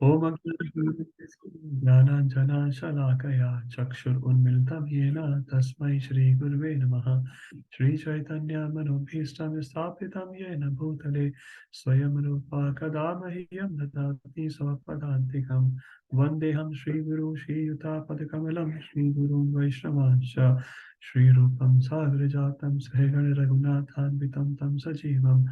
Om Jnana Shalakaya Chakshur Unmilitam Yena Tasmai Shri Gurve Namaha Shri Chaitanya Manobhishtam Sthapitam Yena Bhutale Swayam Rupa Kadamahyam Datati Svapadantikam Vandeham Shri Guru Shri Yuta Padakamalam Shri Guru Vaishnavansha Shri Rupam Sagrajatam Sahegana Raghunathan Vitam Tam Sajivam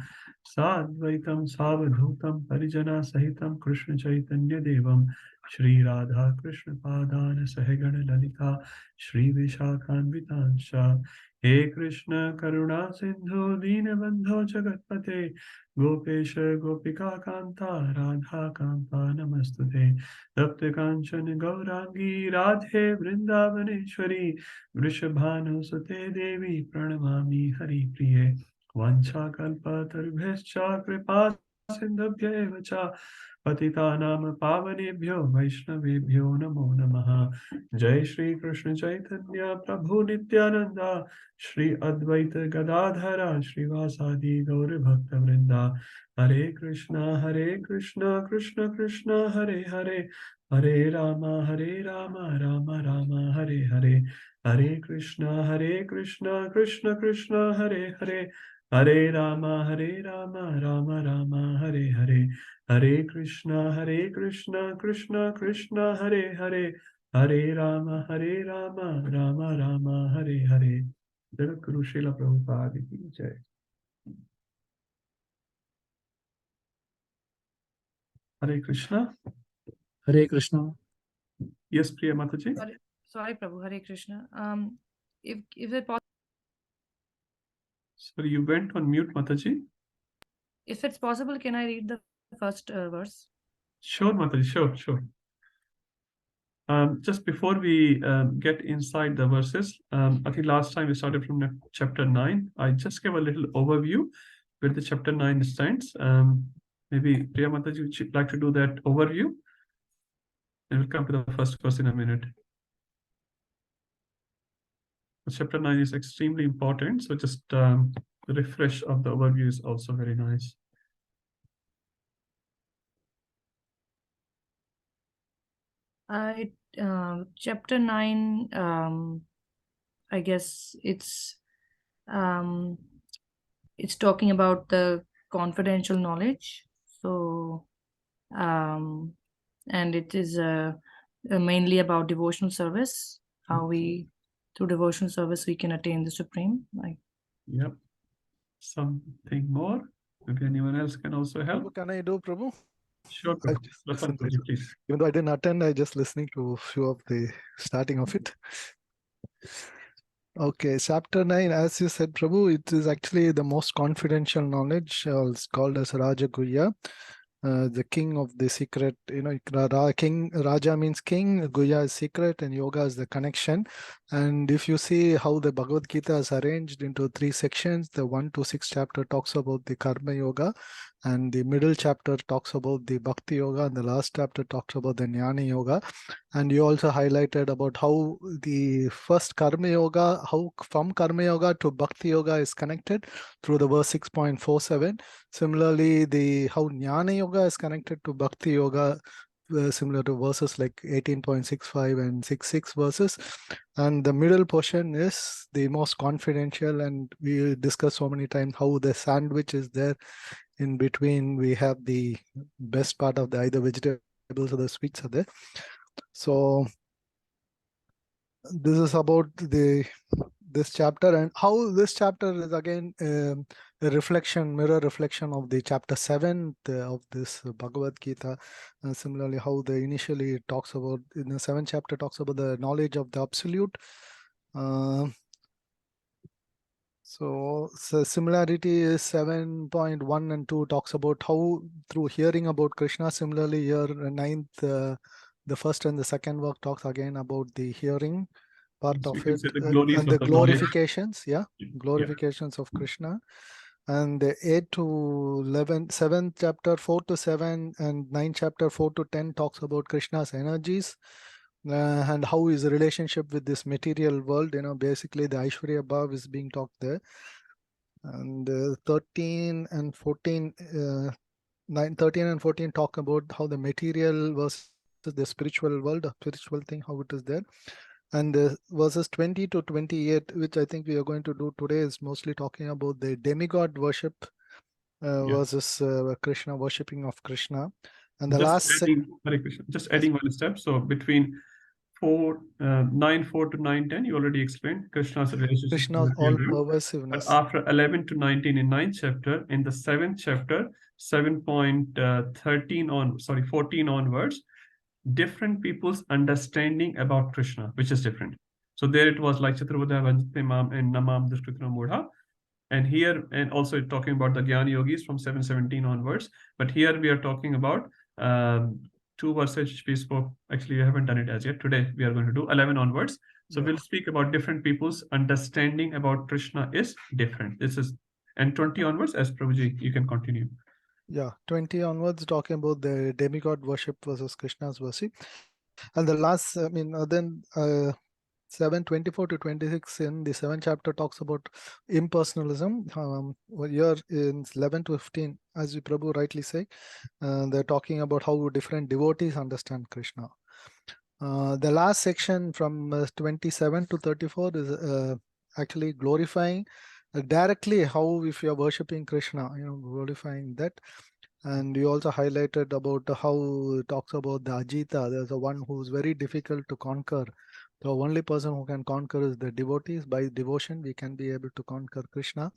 Sadvaitam Savadhutam Parijana Sahitam Krishna Chaitanya Devam Shri Radha Krishna Padana Sahagana Lalita Shri Vishakhanvitansha He Krishna Karuna Sindhu Dinabandho Jagatpate Gopesha Gopika Kanta Radha Kanta Namastute Tapta Kanchan Gaurangi Radhe Vrindavaneshwari Vrishabhanu Sute Devi Pranamami Hari Priye Vanchakalpatarubhyascha kripa sindhubhya eva cha patitanam pavanebhyo vaishnavebhyo namo namaha. Jai Shri Krishna Chaitanya Prabhu Nityananda Shri Advaita Gadadhara Shri Vasadi Gauri Bhakta Vrinda Hare Krishna Krishna Krishna Hare Hare Hare Rama Rama Rama Hare Hare Hare Krishna Krishna Krishna Hare Hare Hare Rama Rama Hare Hare Hare Krishna Krishna Krishna Hare Hare Hare Rama Rama Rama Hare Hare. Jagat Guru Srila Prabhupada ki jai. Hare Krishna. Hare Krishna. Yes, Priya Mataji. Sorry, Prabhu. Hare Krishna. If it possible. Sorry, you went on mute, Mataji. If it's possible, can I read the first verse? Sure, Mataji. Sure. Just before we get inside the verses, I think last time we started from chapter 9. I just gave a little overview where the chapter 9 stands. Maybe Priya Mataji, would you like to do that overview? And we'll come to the first verse in a minute. Chapter 9 is extremely important, so just the refresh of the overview is also very nice. Chapter 9, I guess it's talking about the confidential knowledge. So, and it is mainly about devotional service, how we, through devotional service, we can attain the Supreme. Yep. Something more? Maybe anyone else can also help? Prabhu, can I do, Prabhu? Sure, Prabhu. Please. Even though I didn't attend, I just listening to a few of the starting of it. Okay, chapter 9, as you said, Prabhu, it is actually the most confidential knowledge. It's called as Raja Guhya, the king of the secret. King Raja means king, Guhya is secret, and yoga is the connection. And if you see how the Bhagavad Gita is arranged into 3 sections, the 1 to 6 chapter talks about the Karma Yoga, and the middle chapter talks about the Bhakti Yoga, and the last chapter talks about the Jnana Yoga. And you also highlighted about how the first Karma Yoga, how from Karma Yoga to Bhakti Yoga is connected through the verse 6.47. Similarly, how Jnana Yoga is connected to Bhakti Yoga, similar to verses like 18.65 and 66 verses. And the middle portion is the most confidential, and we discussed so many times how the sandwich is there. In between, we have the best part of the either vegetables or the sweets are there. So this is about this chapter, and how this chapter is again a mirror reflection of the chapter 7 of this Bhagavad Gita. Similarly, how the initially it talks about, in the 7th chapter talks about the knowledge of the absolute. So similarity is 7.1 and 2 talks about how through hearing about Krishna. Similarly, here 9th, the first and the second work talks again about the hearing part So of you it, can say the glories and of the the knowledge. glorifications, glorifications of Krishna. And the 8 to 11, 7th chapter 4 to 7 and 9th chapter 4 to 10 talks about Krishna's energies. And how is the relationship with this material world, basically the Aishwarya Bhav is being talked there. And 13 and 14 13 and 14 talk about how the material versus the spiritual world, the spiritual thing, how it is there. And verses 20 to 28, which I think we are going to do today, is mostly talking about the demigod worship versus Krishna, worshipping of Krishna. And the last Hare Krishna, just adding one step. So between 9:4 to 9:10, you already explained Krishna's relationship Krishna's with all Gabriel. pervasiveness. But after 11 to 19 in 9th chapter, in the 7th chapter, 14 onwards, different people's understanding about Krishna, which is different. So there it was like Chaturvada Vanjate Mam and Namam Dushkritra Mudha. And here, and also talking about the Jnana Yogis from 717 onwards. But here we are talking about 2 verses which we spoke. Actually, we haven't done it as yet. Today we are going to do 11 onwards. So we'll speak about different people's understanding about Krishna is different. This is, and 20 onwards, as Prabhuji, you can continue. Yeah, 20 onwards talking about the demigod worship versus Krishna's worship. And the last, I mean, then 7:24 to 26 in the 7th chapter talks about impersonalism. Here in 11 to 15, as you Prabhu rightly say, they're talking about how different devotees understand Krishna. The last section from 27 to 34 is actually glorifying directly how, if you are worshipping Krishna, glorifying that. And you also highlighted about how it talks about the Ajita. There's a one who's very difficult to conquer. The only person who can conquer is the devotees. By devotion, we can be able to conquer Krishna.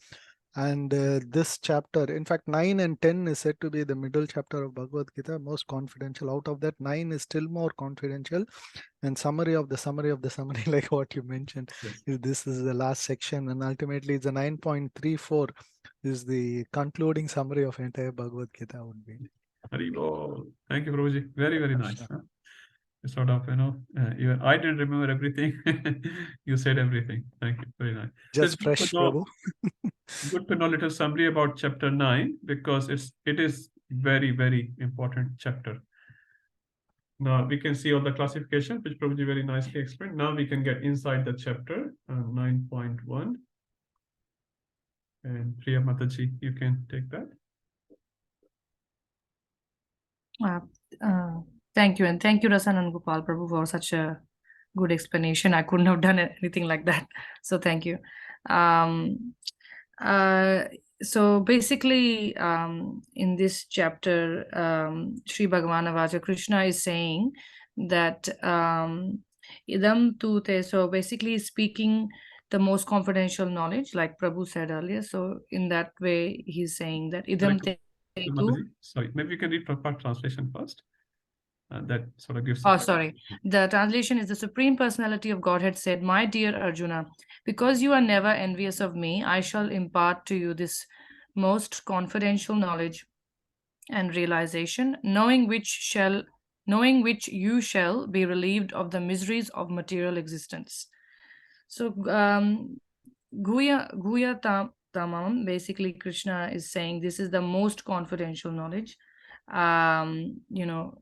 And this chapter, in fact, 9 and 10 is said to be the middle chapter of Bhagavad Gita, most confidential. Out of that, 9 is still more confidential. And summary of the summary of the summary, like what you mentioned, is this is the last section. And ultimately, it's a 9.34 is the concluding summary of entire Bhagavad Gita would be. Haribol. Thank you, Prabhuji. Very, very nice. Huh? Sort of, even I didn't remember everything. You said everything. Thank you. Very nice. Just fresh, Prabhu. Good to know a little summary about chapter 9, because it is very, very important chapter. Now we can see all the classification, which Prabhuji very nicely explained. Now we can get inside the chapter 9.1. And Priya Mataji, you can take that. Thank you, and thank you, Rasan and Gopal Prabhu, for such a good explanation. I couldn't have done anything like that, so thank you. So basically, in this chapter, Sri Bhagavana Vacha, Krishna is saying that idam tu te, so basically speaking the most confidential knowledge, like Prabhu said earlier. So in that way, he's saying that idam te tu. Sorry, maybe you can read proper translation first. That sort of gives. Oh, sorry. The translation is: the Supreme Personality of Godhead said, "My dear Arjuna, because you are never envious of me, I shall impart to you this most confidential knowledge and realization, knowing which you shall be relieved of the miseries of material existence." So, Guya Tamam, basically Krishna is saying this is the most confidential knowledge.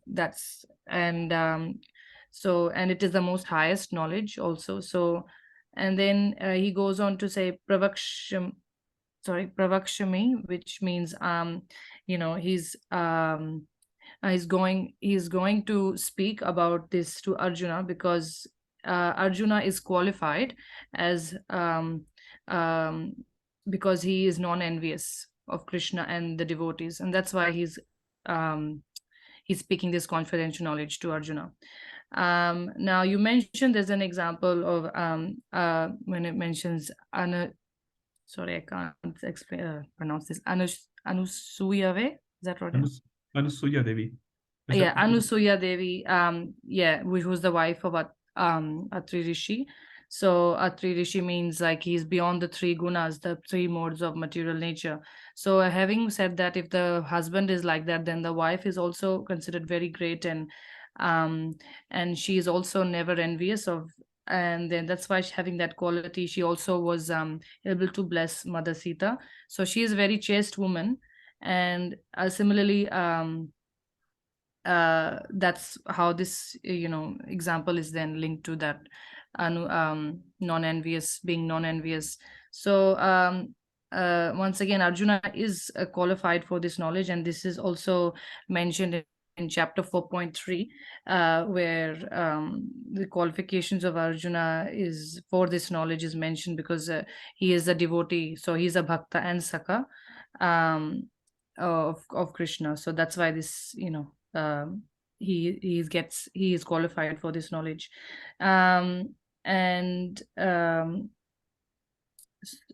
That's, and so, and it is the most highest knowledge also. So, and then he goes on to say pravakshami, which means he's going to speak about this to Arjuna, because Arjuna is qualified as because he is non-envious of Krishna and the devotees, and that's why he's speaking this confidential knowledge to Arjuna. Now you mentioned there's an example of when it mentions sorry, I can't pronounce this, Anusuyave, is that right? Anusuya Devi. Yeah, Anusuya Devi, which was the wife of Atri Rishi. So Atri Rishi means like he's beyond the 3 gunas, the 3 modes of material nature. So having said that, if the husband is like that, then the wife is also considered very great, and she is also never envious of. And then that's why having that quality, she also was able to bless Mother Sita. So she is a very chaste woman, and similarly. That's how this example is then linked to that non-envious, being non-envious. So once again, Arjuna is qualified for this knowledge, and this is also mentioned in chapter 4.3, where the qualifications of Arjuna is for this knowledge is mentioned, because he is a devotee, so he's a bhakta and sakha of Krishna. So that's why this, he is qualified for this knowledge. And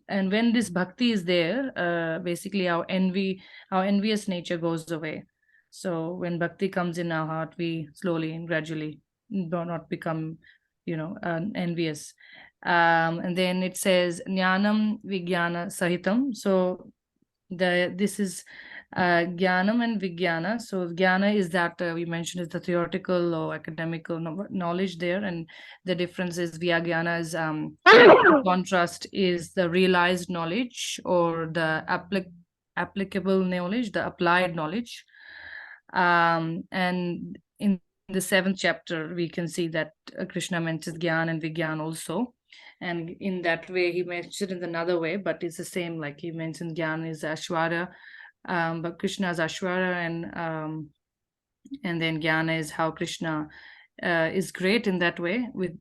when this bhakti is there, basically our envious nature goes away. So when bhakti comes in our heart, we slowly and gradually do not become, envious. And then it says jnanam vijnana sahitam. So this is jnanam and vijnana. So jnana is that we mentioned is the theoretical or academical knowledge there, and the difference is vijnana is contrast is the realized knowledge, or the applicable knowledge, the applied knowledge. And in the 7th chapter we can see that Krishna mentions Gyan and Vigyan also, and in that way he mentioned it in another way, but it's the same, like he mentioned Gyan is Ashwara, but Krishna is Ashwara, and then Gyana is how Krishna is great in that way with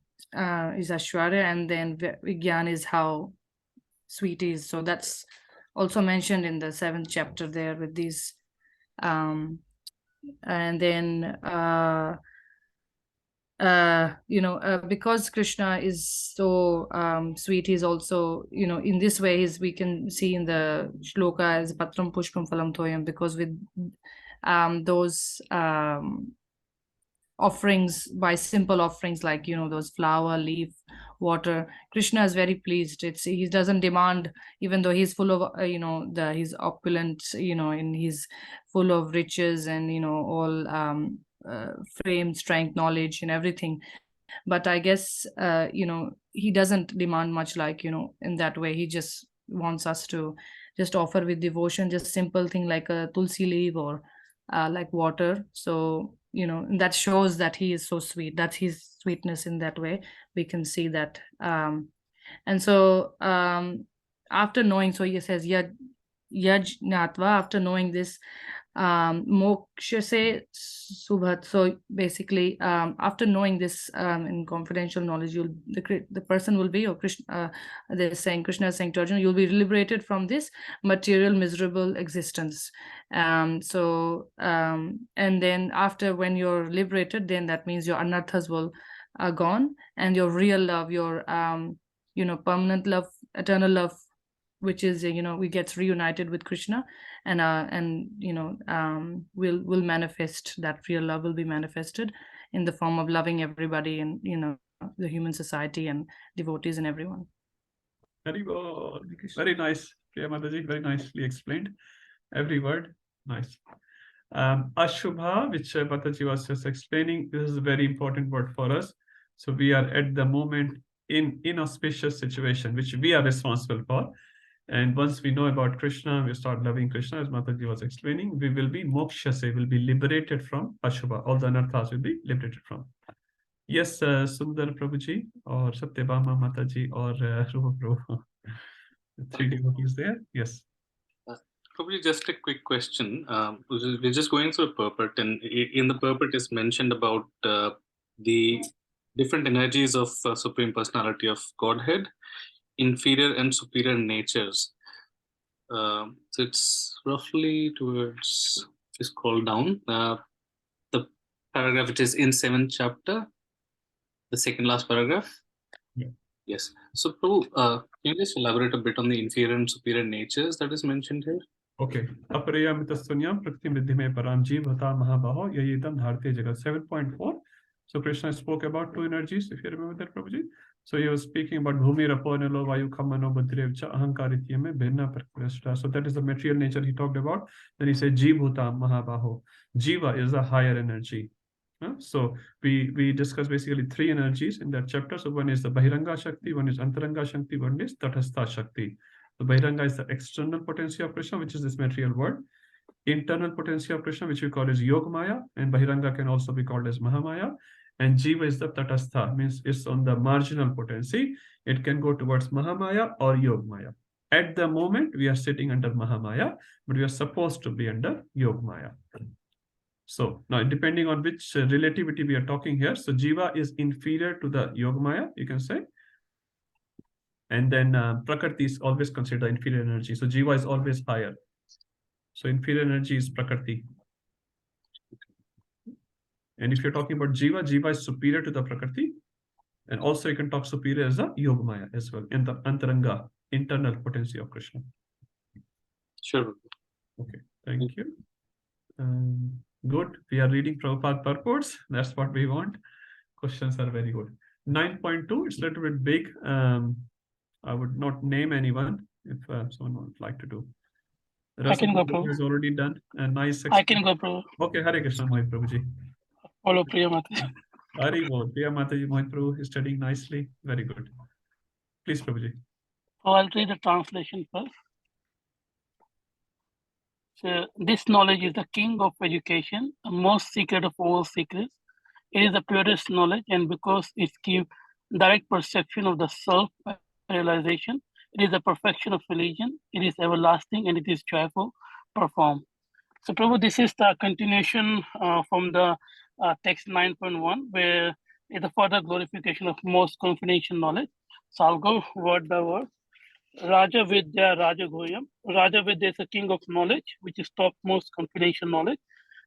is Ashwara, and then Vigyan is how sweet he is. So that's also mentioned in the 7th chapter there with these. And then because Krishna is so sweet, he's also, in this way we can see in the shloka as patram pushpam phalam toyam, because with those offerings, by simple offerings like those flower, leaf, water, Krishna is very pleased. He doesn't demand, even though he's full of he's opulent, and he's full of riches and all fame, strength, knowledge and everything, but I guess he doesn't demand much, like in that way. He just wants us to just offer with devotion, just simple thing like a tulsi leaf or like water. So that shows that he is so sweet. That's his sweetness. In that way we can see that. And so after knowing, so he says yaj jnatva, after knowing this, moksha se subhat. So basically after knowing this in confidential knowledge, the person will be, or Krishna, they're saying, Krishna is saying to Arjuna, you'll be liberated from this material miserable existence. And then after, when you're liberated, then that means your anarthas will gone, and your real love, your permanent love, eternal love, which is we get reunited with Krishna, and will manifest. That real love will be manifested in the form of loving everybody, and the human society and devotees and everyone. Very well. Very nice, Priya Mataji. Very nicely explained. Every word, nice. Ashubha, which Mataji was just explaining, this is a very important word for us. So we are at the moment in inauspicious situation, which we are responsible for. And once we know about Krishna, we start loving Krishna, as Mataji was explaining, we will be moksha se, will be liberated from Ashubha. All the anarthas will be liberated from. Yes, Sundar Prabhuji, or Satyabhama Mataji, or Rupa Prabhu. Three devotees there. Yes. Probably just a quick question. We're just going through a purport, and in the purport is mentioned about the different energies of Supreme Personality of Godhead, inferior and superior natures. So it's roughly towards, is called down, the paragraph which is in 7th chapter, the second last paragraph. Yeah. Yes. So Prabhu, can you just elaborate a bit on the inferior and superior natures that is mentioned here? Okay. Aparayamitastunyam prakti vidhime paramji bhata mahabaho yayidam dharti jagat. 7.4. So Krishna spoke about two energies, if you remember that, Prabhuji. So he was speaking about bhumi raponelo vayu kamano badrevcha ahankarityame bhinna prakrishta. So that is the material nature he talked about. Then he said jibhuta mahabaho. Jiva is a higher energy. So we discussed basically three energies in that chapter. So one is the Bahiranga Shakti, one is Antaranga Shakti, one is Tatastha Shakti. The Bahiranga is the external potency of Krishna, which is this material world. Internal potency of Krishna, which we call as Yogamaya, and Bahiranga can also be called as Mahamaya. And Jiva is the Tatastha, means it's on the marginal potency. It can go towards Mahamaya or Yogamaya. At the moment, we are sitting under Mahamaya, but we are supposed to be under Yogamaya. So now, depending on which relativity we are talking here, so Jiva is inferior to the Yogamaya, you can say. And then Prakriti is always considered inferior energy. So Jiva is always higher. So inferior energy is Prakriti. And if you're talking about Jiva, Jiva is superior to the Prakriti. And also you can talk superior as the Yogamaya as well, in the Antaranga, internal potency of Krishna. Sure. Okay, thank you. Good. We are reading Prabhupada purports. That's what we want. Questions are very good. 9.2, it's a little bit big. I would not name anyone if someone would like to do. I can go, Prabhu. Is already done. A nice. I can go, Prabhu. Okay, Hare Krishna, Mohit Prabhuji. Follow Priya Mataji. Hari Bol. Priya Mataji, Mohit Prabhu is studying nicely. Very good. Please, Prabhuji. So I'll read the translation first. So this knowledge is the king of education, the most secret of all secrets. It is the purest knowledge, and because it gives direct perception of the self-realization, it is the perfection of religion, it is everlasting, and it is joyful, performed. So Prabhu, this is the continuation from the text 9.1, where is the further glorification of most confidential knowledge. So I'll go word by word. Raja Vidya Raja Goyam. Raja Vidya is a king of knowledge, which is topmost confidential knowledge.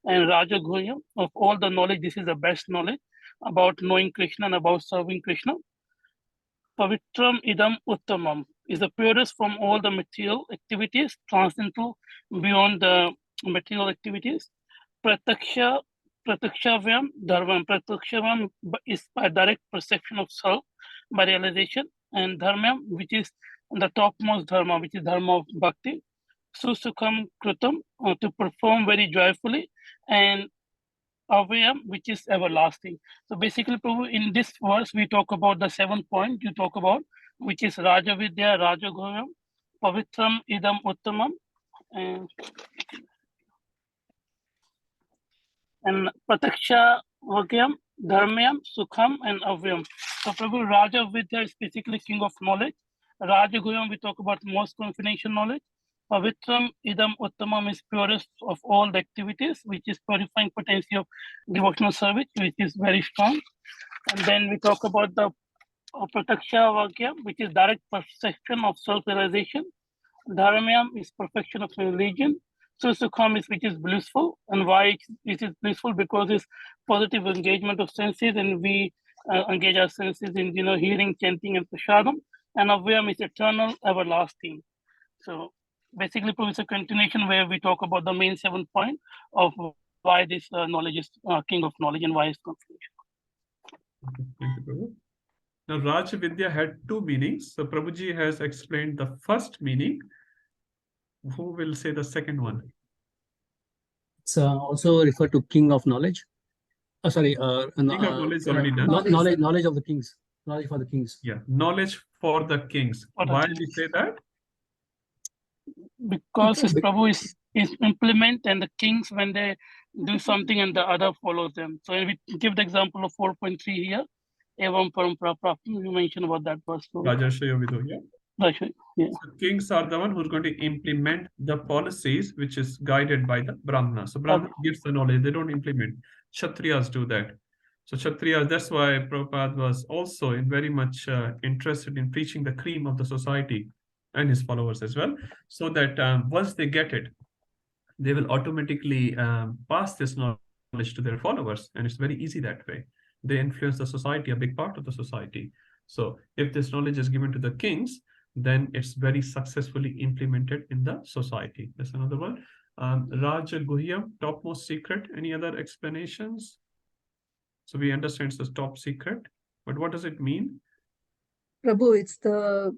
And Raja Goyam, of all the knowledge, this is the best knowledge about knowing Krishna and about serving Krishna. Pavitram Idam Uttamam is the purest from all the material activities, transcendental beyond the material activities. Pratakshavyam Dharmam. Pratakshavyam is by direct perception of self, by realization, and Dharmam, which is the topmost Dharma, which is Dharma of Bhakti. Susukham Kritam, to perform very joyfully, and Avyam, which is everlasting. So basically, Prabhu, in this verse, we talk about the 7 point you talk about, which is Raja Vidya, Raja Goyam, Pavitram Idam Uttamam, and Prataksha Vagyam, Dharmyam, Sukham, and Avyam. So Prabhu, Raja Vidya is basically king of knowledge. Raja Goyam, we talk about most confidential knowledge. Pavitram Idam Uttamam is purest of all the activities, which is purifying potency of devotional service, which is very strong. And then we talk about the Prataksha Vagyam, which is direct perception of self-realization. Dharmyam is perfection of religion. Susukham is which is blissful. And why it is blissful? Because it's positive engagement of senses, and we engage our senses in hearing, chanting, and prasadam. And Avyam is eternal, everlasting. So basically, it's a continuation where we talk about the main 7 point of why this knowledge is king of knowledge and why it's confidential. Thank you, Prabhu. Now, Raja Vidya had 2 meanings. So Prabhuji has explained the first meaning. Who will say the second one? It's also referred to king of knowledge. Sorry, King of knowledge is already done. Knowledge of the kings. Knowledge for the kings. Yeah, knowledge for the kings. Why did we say that? Because Prabhu is implement, and the kings, when they do something and the other follows them. So we give the example of 4.3 here. Evam Parampara Prapti, you mentioned about that verse. Rajarshaya Vidu, yeah. Yeah. So kings are the one who's going to implement the policies which is guided by the Brahmana. So Brahmana gives the knowledge, they don't implement. Kshatriyas do that. So Kshatriyas, that's why Prabhupada was also very much interested in preaching the cream of the society and his followers as well. So that once they get it, they will automatically pass this knowledge to their followers. And it's very easy that way. They influence the society, a big part of the society. So if this knowledge is given to the kings, then it's very successfully implemented in the society. That's another one. Raja Guhyam, topmost secret. Any other explanations? So we understand it's the top secret, but what does it mean? Prabhu, it's the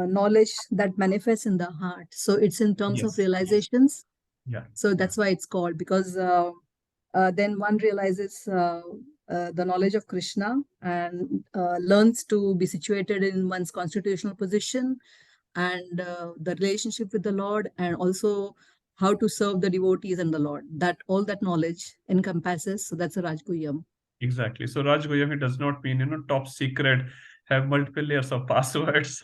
knowledge that manifests in the heart. So it's in terms of realizations. Yeah. So that's why it's called, because then one realizes the knowledge of Krishna and learns to be situated in one's constitutional position and the relationship with the Lord, and also how to serve the devotees and the Lord. That all that knowledge encompasses. So that's a Rajguyam. Exactly. So Rajguyam, it does not mean top secret, have multiple layers of passwords.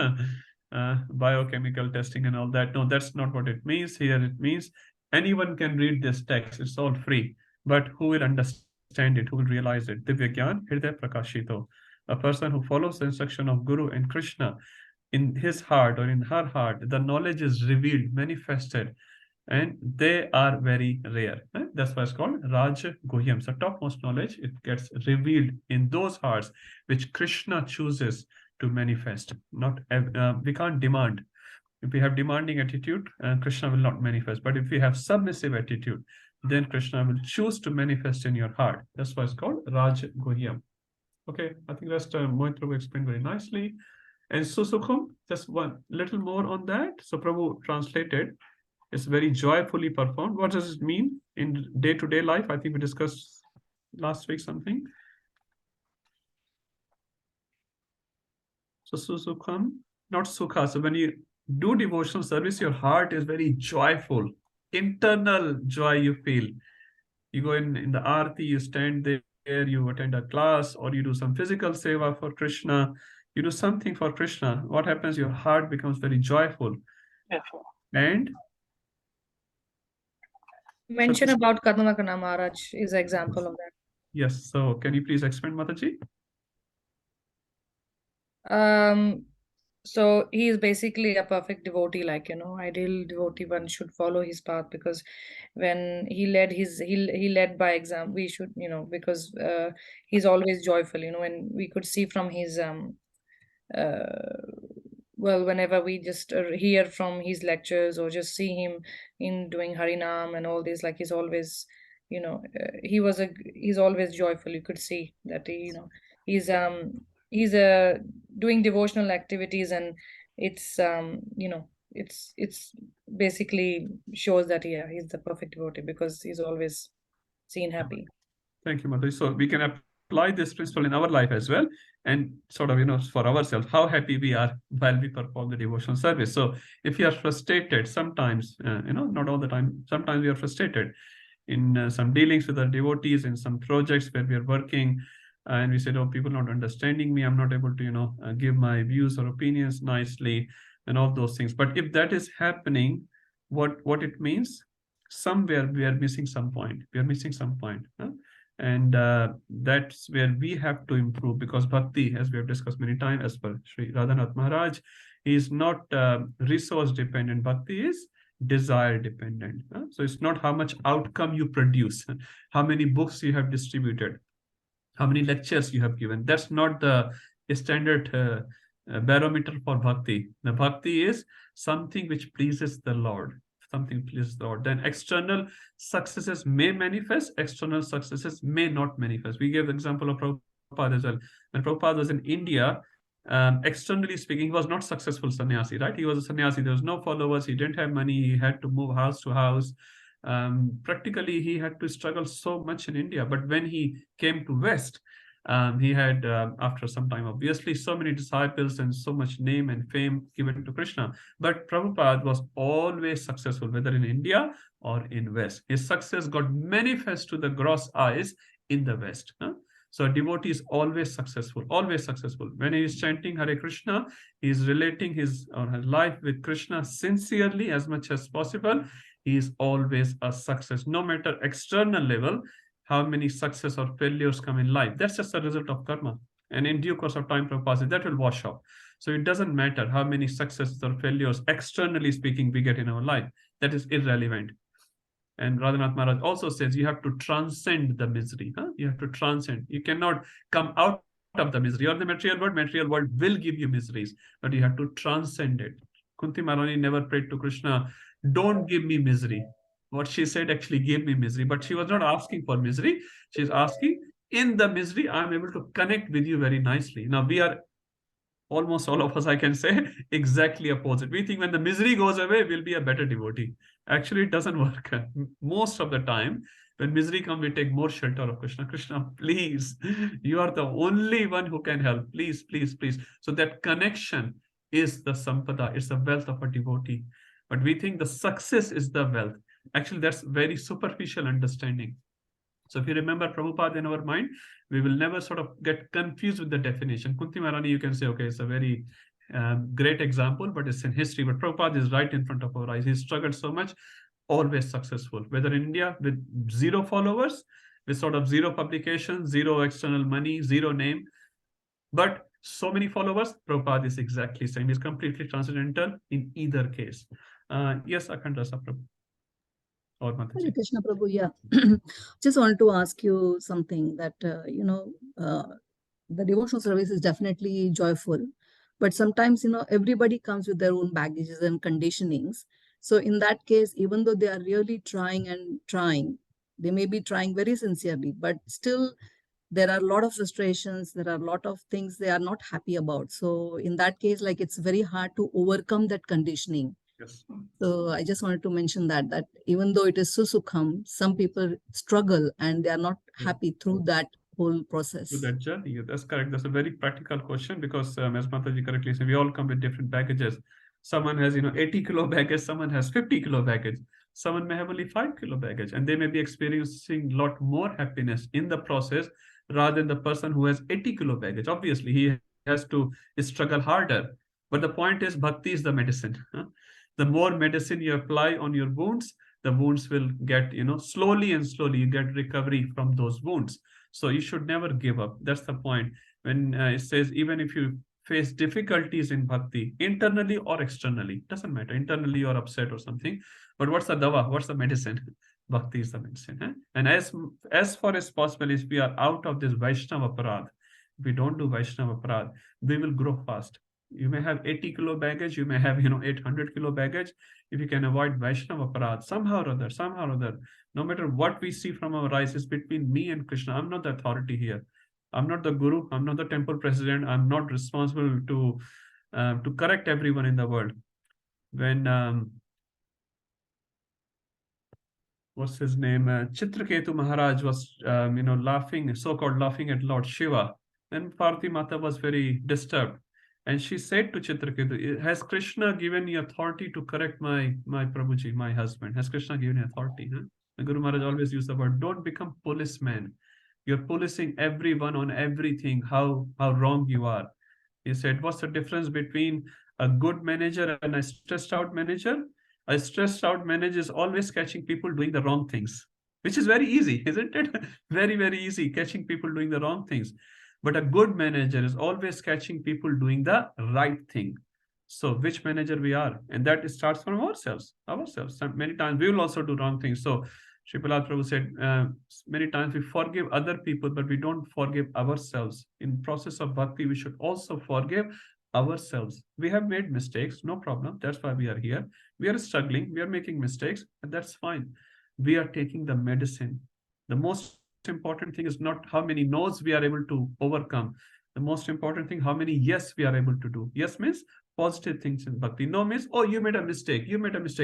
biochemical testing and all that. No, that's not what it means. Here it means anyone can read this text. It's all free. But who will understand it? Who will realize it? Divya Gyan Hriday Prakashito. A person who follows the instruction of Guru and Krishna, in his heart or in her heart, the knowledge is revealed, manifested, and they are very rare. That's why it's called Raj Guhyam. So topmost knowledge, it gets revealed in those hearts which Krishna chooses to manifest. Not we can't demand. If we have demanding attitude, Krishna will not manifest. But if we have submissive attitude, then Krishna will choose to manifest in your heart. That's why it's called Raj Guhyam. Okay, I think that's Mohit Prabhu explained very nicely. And Susukhum, just one little more on that. So Prabhu translated, it's very joyfully performed. What does it mean in day-to-day life? I think we discussed last week something. So Susukham, not Sukha. So when you do devotional service, your heart is very joyful. Internal joy you feel. You go in the Aarti, you stand there, you attend a class, or you do some physical seva for Krishna. You do something for Krishna. What happens? Your heart becomes very joyful. Yes, sir. And Mention about Kadmamakana Maharaj is an example of that. yes, so can you please explain, Mataji? So he is basically a perfect devotee, like, ideal devotee. One should follow his path, because when he led by example. We should, because he's always joyful, and we could see from his well, whenever we just hear from his lectures or just see him in doing Harinam and all this, like he's always, he's always joyful. You could see that he's doing devotional activities, and it's it's basically shows that he's the perfect devotee, because he's always seen happy. Thank you, Mataji. So we can apply this principle in our life as well, and sort of, for ourselves, how happy we are while we perform the devotional service. So if you are frustrated sometimes, not all the time, sometimes we are frustrated in some dealings with our devotees, in some projects where we are working, and we said, oh, people not understanding me, I'm not able to, give my views or opinions nicely, and all those things. But if that is happening, what it means, somewhere we are missing some point. We are missing some point. And that's where we have to improve, because bhakti, as we have discussed many times, as per Sri Radhanath Maharaj, is not resource dependent. Bhakti is desire dependent. So it's not how much outcome you produce, how many books you have distributed, how many lectures you have given. That's not the standard barometer for bhakti. The bhakti is something which pleases the Lord. Something pleases the Lord. Then external successes may manifest, external successes may not manifest. We gave the example of Prabhupada as well. When Prabhupada was in India, externally speaking, he was not successful sannyasi, right? He was a sannyasi. There was no followers. He didn't have money. He had to move house to house. Practically, he had to struggle so much in India. But when he came to West, he had, after some time, obviously, so many disciples and so much name and fame given to Krishna. But Prabhupada was always successful, whether in India or in West. His success got manifest to the gross eyes in the West. So a devotee is always successful, always successful. When he is chanting Hare Krishna, he is relating his life with Krishna sincerely as much as possible. He is always a success, no matter external level, how many success or failures come in life. That's just a result of karma. And in due course of time, Prabhupada said, that will wash off. So it doesn't matter how many successes or failures, externally speaking, we get in our life. That is irrelevant. And Radhanath Maharaj also says you have to transcend the misery. You have to transcend. You cannot come out of the misery. Or the material world will give you miseries, but you have to transcend it. Kunti Maharani never prayed to Krishna, don't give me misery. What she said actually gave me misery, but she was not asking for misery. She's asking, in the misery, I'm able to connect with you very nicely. Now we are, almost all of us, I can say, exactly opposite. We think when the misery goes away, we'll be a better devotee. Actually, it doesn't work. Most of the time, when misery comes, we take more shelter of Krishna. Krishna, please, you are the only one who can help. Please, please, please. So that connection is the sampada, it's the wealth of a devotee. But we think the success is the wealth. Actually, that's very superficial understanding. So if you remember Prabhupada in our mind, we will never sort of get confused with the definition. Kunti Maharani, you can say, okay, it's a very great example, but it's in history. But Prabhupada is right in front of our eyes. He struggled so much, always successful. Whether in India with 0 followers, with sort of 0 publications, 0 external money, 0 name, but so many followers, Prabhupada is exactly same. He's completely transcendental in either case. Yes, Akhanda Prabhu. Or Hare Mataji. Krishna Prabhu, yeah. Just wanted to ask you something that, the devotional service is definitely joyful, but sometimes, everybody comes with their own baggages and conditionings. So in that case, even though they are really trying and trying, they may be trying very sincerely, but still there are a lot of frustrations, there are a lot of things they are not happy about. So in that case, like, it's very hard to overcome that conditioning. Yes. So I just wanted to mention that even though it is susukham, some people struggle and they are not happy through that whole process. To that journey. Yeah, that's correct. That's a very practical question because as Mataji correctly said, we all come with different baggages. Someone has 80 kilo baggage, someone has 50 kilo baggage, someone may have only 5 kilo baggage, and they may be experiencing a lot more happiness in the process rather than the person who has 80 kilo baggage. Obviously, he has to struggle harder. But the point is, bhakti is the medicine. The more medicine you apply on your wounds, the wounds will get, slowly and slowly you get recovery from those wounds. So you should never give up. That's the point. When it says, even if you face difficulties in bhakti, internally or externally, doesn't matter, internally you're upset or something, but what's the dawa? What's the medicine? Bhakti is the medicine. Eh? And as far as possible, if we are out of this Vaishnava aparad, if we don't do Vaishnava aparad, we will grow fast. You may have 80 kilo baggage, you may have 800 kilo baggage. If you can avoid Vaishnava aparad somehow or other, no matter what we see from our eyes, is between me and Krishna. I'm not the authority here. I'm not the guru. I'm not the temple president. I'm not responsible to correct everyone in the world. When what's his name? Chitraketu Maharaj was laughing, so-called laughing at Lord Shiva, and Parvati Mata was very disturbed. And she said to Chitraketu, has Krishna given you authority to correct my Prabhuji, my husband? Has Krishna given you authority? Huh? The Guru Maharaj always used the word, don't become policeman. You're policing everyone on everything, how wrong you are. He said, what's the difference between a good manager and a stressed out manager? A stressed out manager is always catching people doing the wrong things, which is very easy, isn't it? Very, very easy, catching people doing the wrong things. But a good manager is always catching people doing the right thing. So which manager we are? And that starts from ourselves. Many times we will also do wrong things. So Sripala Prabhu said, many times we forgive other people, but we don't forgive ourselves. In process of bhakti, we should also forgive ourselves. We have made mistakes, no problem. That's why we are here. We are struggling, we are making mistakes, and that's fine. We are taking the medicine. The most important thing is not how many no's we are able to overcome. The most important thing, how many yes we are able to do. Yes means positive things in bhakti. No means, oh, you made a mistake,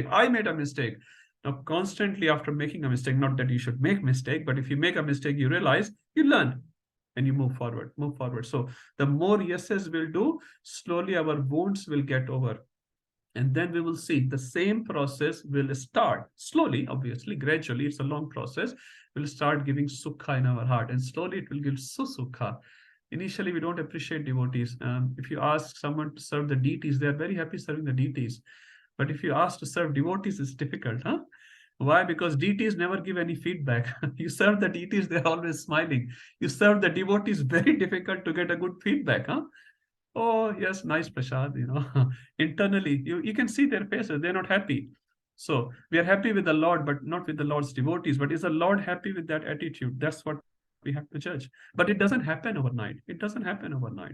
I made a mistake. Now, constantly after making a mistake, not that you should make mistake, but if you make a mistake, you realize, you learn, and you move forward. So the more yeses we'll do, slowly our wounds will get over. And then we will see the same process will start slowly, obviously, gradually. It's a long process. We'll start giving sukha in our heart, and slowly it will give susukha. Initially, we don't appreciate devotees. If you ask someone to serve the deities, they are very happy serving the deities. But if you ask to serve devotees, it's difficult, huh? Why? Because deities never give any feedback. You serve the deities, they're always smiling. You serve the devotees, very difficult to get a good feedback, huh? Oh, yes, nice prasad, Internally, you can see their faces, they're not happy. So we are happy with the Lord, but not with the Lord's devotees. But is the Lord happy with that attitude? That's what we have to judge. But it doesn't happen overnight.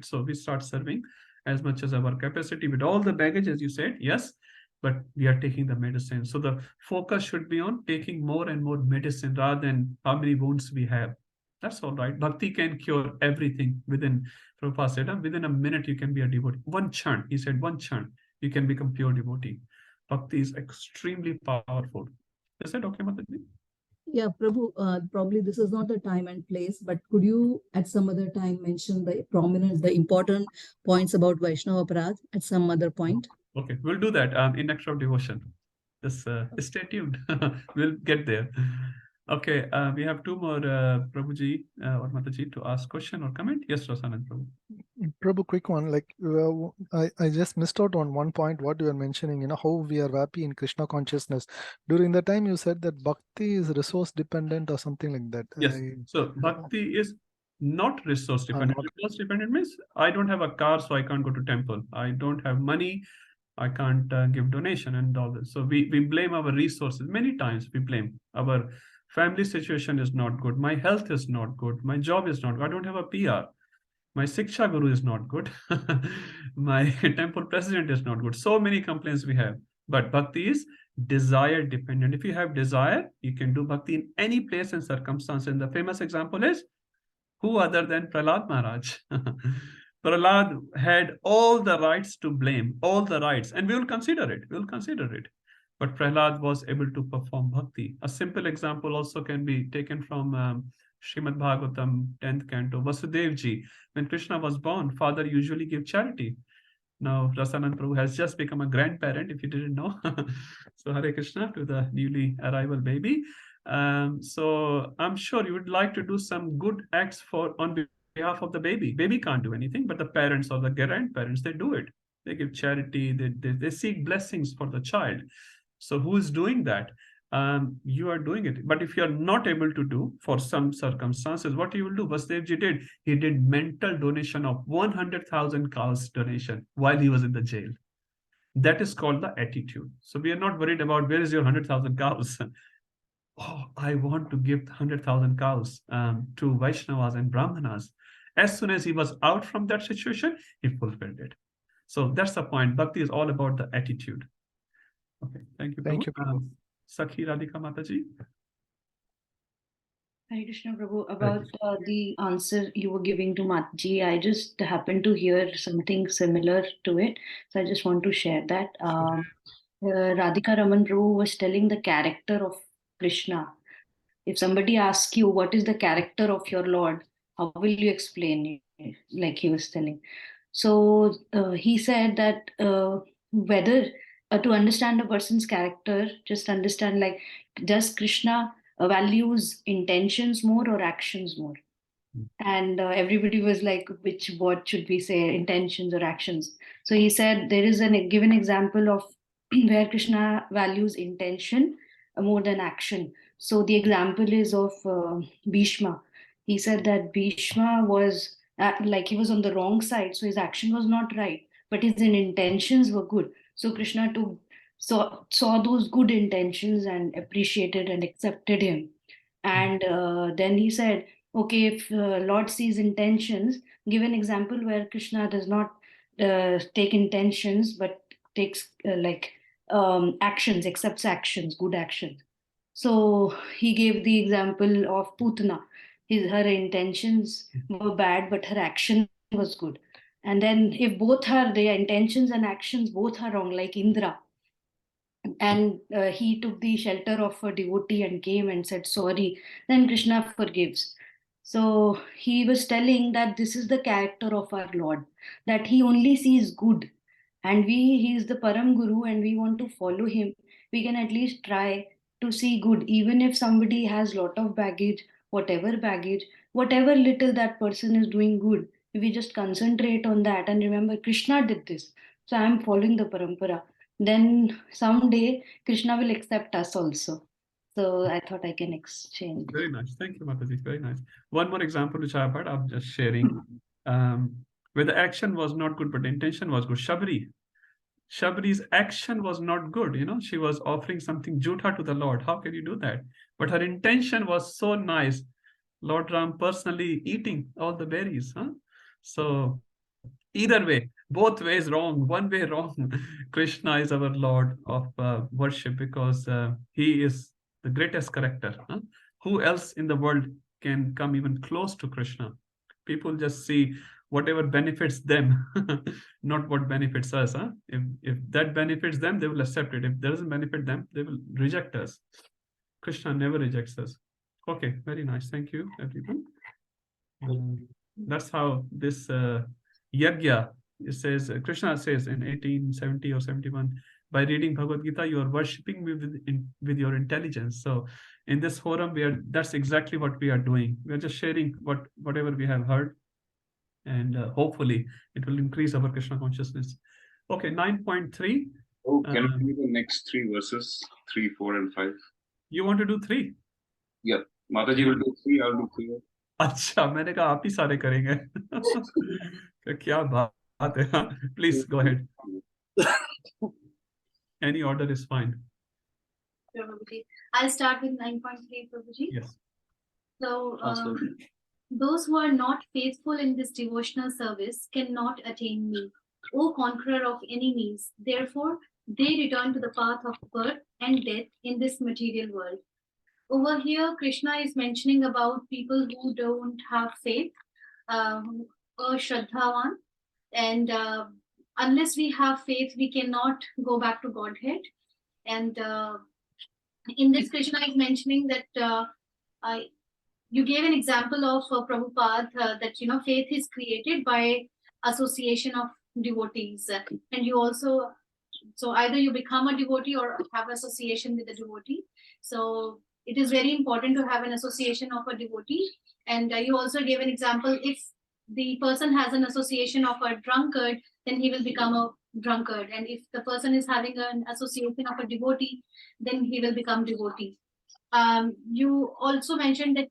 So we start serving as much as our capacity with all the baggage, as you said, yes, but we are taking the medicine. So the focus should be on taking more and more medicine rather than how many wounds we have. That's all right. Bhakti can cure everything within, Prabhupada said, within a minute you can be a devotee. One chant, he said, one chant, you can become pure devotee. Bhakti is extremely powerful. Is that okay, Mataji? Yeah, Prabhu, probably this is not the time and place, but could you at some other time mention the important points about Vaishnava Aparadh at some other point? Okay, we'll do that in next round devotion. Just stay tuned. We'll get there. Okay, we have two more Prabhuji or Mataji to ask question or comment. Yes, Rosanand Prabhu. Prabhu, quick one. Like, I just missed out on one point. What you were mentioning, how we are happy in Krishna consciousness. During the time, you said that bhakti is resource dependent or something like that. Yes. So bhakti is not resource dependent. not- Resource dependent means I don't have a car, so I can't go to temple. I don't have money, I can't give donation and all this. So we blame our resources. Many times we blame our family situation is not good. My health is not good. My job is not good. I don't have a PR. My Siksha Guru is not good. My temple president is not good. So many complaints we have. But bhakti is desire dependent. If you have desire, you can do bhakti in any place and circumstance. And the famous example is who other than Prahlad Maharaj? Prahlad had all the rights to blame, all the rights, and we will consider it. We will consider it. But Prahlad was able to perform bhakti. A simple example also can be taken from Srimad Bhagavatam, 10th canto. Vasudevji, when Krishna was born, father usually give charity. Now, Rasanand Prabhu has just become a grandparent, if you didn't know. So, Hare Krishna to the newly arrival baby. So, I'm sure you would like to do some good acts on behalf of the baby. Baby can't do anything, but the parents or the grandparents, they do it. They give charity, they seek blessings for the child. So, who is doing that? You are doing it. But if you are not able to do for some circumstances, what you will do? Vasudevji did. He did mental donation of 100,000 cows donation while he was in the jail. That is called the attitude. So we are not worried about where is your 100,000 cows. Oh, I want to give 100,000 cows to Vaishnavas and Brahmanas. As soon as he was out from that situation, he fulfilled it. So that's the point. Bhakti is all about the attitude. Okay, thank you. Thank you, Prabhu. Sakhi Radhika Mataji. Hare Krishna Prabhu, about the answer you were giving to Mataji, I just happened to hear something similar to it. So I just want to share that. Radhika Raman Prabhu was telling the character of Krishna. If somebody asks you, what is the character of your Lord? How will you explain it? Like he was telling. So he said that whether to understand a person's character, just understand like, does Krishna values intentions more or actions more? And everybody was like, what should we say, intentions or actions? So he said there is a given example of where Krishna values intention more than action. So the example is of Bhishma. He said that Bhishma was like he was on the wrong side, so his action was not right, but his intentions were good. So Krishna saw those good intentions and appreciated and accepted him. And then he said, okay, if Lord sees intentions, give an example where Krishna does not take intentions, but takes actions, accepts actions, good actions. So he gave the example of Putana. Her intentions were bad, but her action was good. And then if both her, their intentions and actions both are wrong, like Indra, and he took the shelter of a devotee and came and said sorry, then Krishna forgives. So he was telling that this is the character of our Lord, that he only sees good, and he is the Param Guru and we want to follow him. We can at least try to see good, even if somebody has lot of baggage, whatever little that person is doing good, if we just concentrate on that and remember Krishna did this, so I am following the parampara, then someday Krishna will accept us also. So I thought I can exchange. Very nice. Thank you, Mataji. Very nice. One more example which I have heard, I'm just sharing. Where the action was not good, but the intention was good. Shabri's action was not good. She was offering something jutha to the Lord. How can you do that? But her intention was so nice. Lord Ram personally eating all the berries. So either way, both ways wrong, one way wrong. Krishna is our Lord of worship because he is the greatest character. Who else in the world can come even close to Krishna? People just see whatever benefits them, not what benefits us. If that benefits them, they will accept it. If that doesn't benefit them, they will reject us. Krishna never rejects us. Okay, very nice. Thank you, everyone. That's how this yagya, it says, Krishna says in 1870 or 71, by reading Bhagavad Gita, you are worshipping me with your intelligence. So in this forum, that's exactly what we are doing. We are just sharing whatever we have heard. And hopefully it will increase our Krishna consciousness. Okay, 9.3. Oh, can we do the next 3 verses? 3, 4, and 5. You want to do 3? Yeah. Mataji will do 3, I'll do 3. अच्छा, मैंने कहा आप ही सारे करेंगे. क्या बात है. Please go ahead. Any order is fine. Prabhuji. I'll start with 9.3, Prabhuji. Yes. So, those who are not faithful in this devotional service cannot attain me, O conqueror of enemies. Therefore, they return to the path of birth and death in this material world. Over here, Krishna is mentioning about people who don't have faith, or Shraddhavan, and unless we have faith, we cannot go back to Godhead. And in this, Krishna is mentioning that you gave an example of Prabhupada, that faith is created by association of devotees, and you also, so either you become a devotee or have association with a devotee. So it is very important to have an association of a devotee. And you also gave an example, if the person has an association of a drunkard, then he will become a drunkard, and if the person is having an association of a devotee, then he will become devotee. You also mentioned that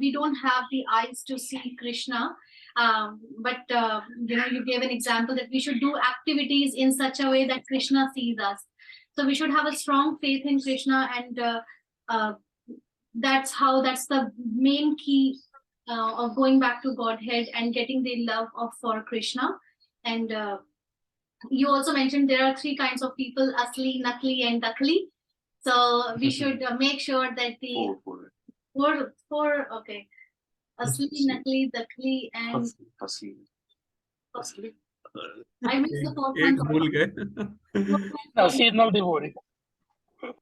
we don't have the eyes to see Krishna, but you gave an example that we should do activities in such a way that Krishna sees us. So we should have a strong faith in Krishna, and that's the main key of going back to Godhead and getting the love for Krishna. And you also mentioned there are 3 kinds of people: Asli, Nakli, and Dakli. So we should make sure that the four, okay, Asli, Nakli, Dakli, and Asli. I missed the 4th एक one. भूल गए. No, seasonal devotee.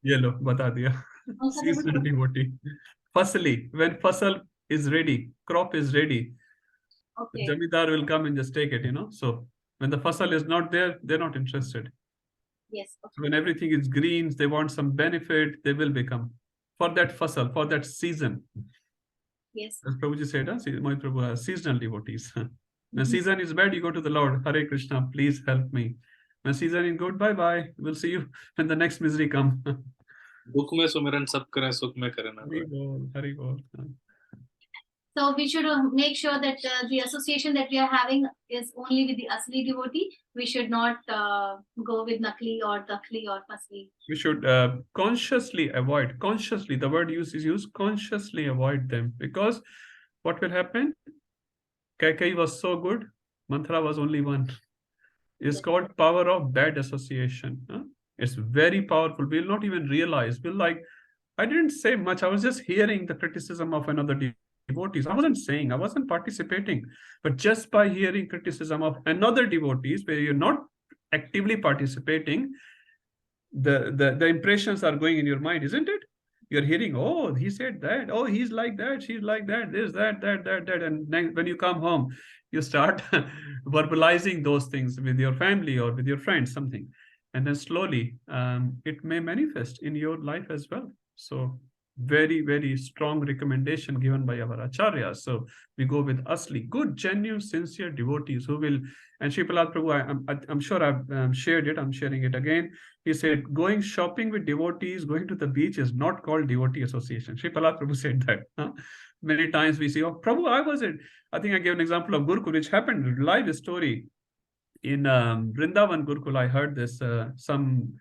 ये लो बता दिया. Seasonal devotee. Firstly, when fasal is ready, crop is ready, the Okay. Jamidar will come and just take it, So when the fasal is not there, they're not interested. Yes. Okay. So when everything is green, they want some benefit, they will become. For that fasal, for that season. Yes. As Prabhuji said, Mohit Prabhu has seasonal devotees. When season is bad, you go to the Lord, Hare Krishna, please help me. When season is good, bye-bye. We'll see you when the next misery comes. दुख में सुमिरन सब करें, सुख में करें ना. Hari Bol, Hari Bol. So we should make sure that the association that we are having is only with the Asli devotee. We should not go with Nakli or Dakli or Fasli. We should consciously avoid, the word is used, consciously avoid them. Because what will happen? Kaikai was so good, Mantra was only one. It's called power of bad association. It's very powerful. We'll not even realize. We'll like, I didn't say much. I was just hearing the criticism of another devotees. I wasn't participating. But just by hearing criticism of another devotees, where you're not actively participating, the impressions are going in your mind, isn't it? You're hearing, oh, he said that, oh, he's like that, she's like that, this, that, and then when you come home, you start verbalizing those things with your family or with your friends, something, and then slowly it may manifest in your life as well. So very, very strong recommendation given by our acharyas. So we go with Asli, good, genuine, sincere devotees who will. And Sripalad Prabhu, I'm sure I've shared it. I'm sharing it again. He said, going shopping with devotees, going to the beach is not called devotee association. Sripalad Prabhu said that. Many times we see, oh, Prabhu, I think I gave an example of Gurukul, which happened, live story. In Vrindavan Gurukul, I heard this, some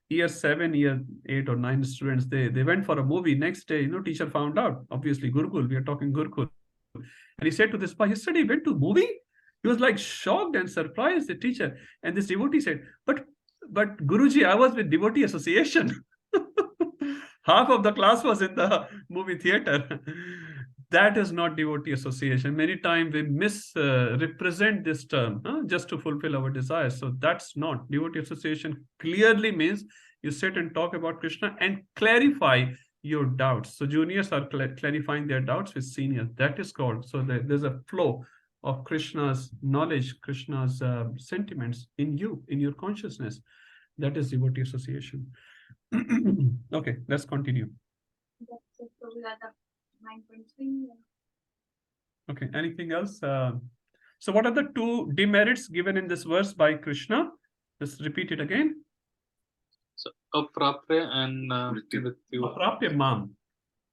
year 7, year 8 or 9 students, they went for a movie. Next day, teacher found out, obviously Gurukul, we are talking Gurukul. And he said to this boy, he said he went to movie. He was like shocked and surprised, the teacher. And this devotee said, but Guruji, I was with devotee association. Half of the class was in the movie theater. That is not devotee association. Many times we misrepresent this term just to fulfill our desires. So that's not. Devotee association clearly means you sit and talk about Krishna and clarify your doubts. So juniors are clarifying their doubts with seniors. That is called. So there's a flow of Krishna's knowledge, Krishna's sentiments in you, in your consciousness. That is devotee association. Okay, let's continue. That's it. So we are at 9.3. Okay, anything else? So what are the two demerits given in this verse by Krishna? Just repeat it again. So aprapya and mrityu. Aprapya mam.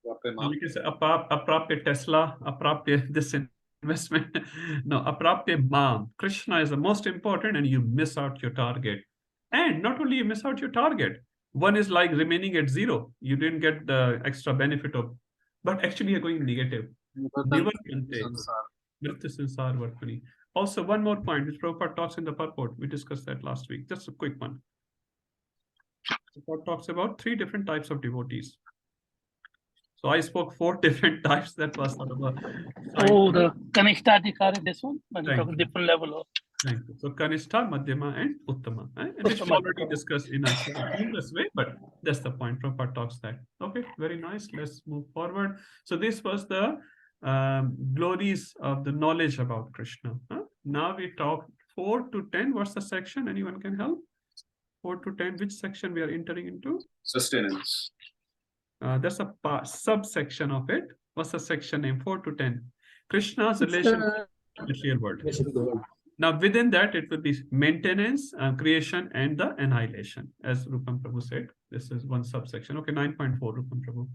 Aprapya And mam. you can say aprapya Tesla, aprapya this investment. No, aprapya mam. Krishna is the most important, and you miss out your target. And not only you miss out your target, one is like remaining at zero. You didn't get the extra benefit of, but actually you're going negative. Also, one more point, which Prabhupada talks in the purport. We discussed that last week. Just a quick one. Prabhupada talks about 3 different types of devotees. So I spoke 4 different types. That was sort of a... Oh, the Kanishtadhikari, this one, but it's Thank a you. different level of. Thank you. So Kanishta, Madhyama, and Uttama. And which we already discussed in a seamless way, but that's the point. Prabhupada talks that. Okay, very nice. Let's move forward. So this was the glories of the knowledge about Krishna. Now we talk 4 to 10. What's the section? Anyone can help? 4 to 10. Which section we are entering into? Sustenance. That's a subsection of it. What's the section name? 4 to 10. Krishna's relation to the material world. Now, within that, it will be maintenance, creation, and the annihilation. As Rupam Prabhu said, this is one subsection. Okay, 9.4, Rupam Prabhu.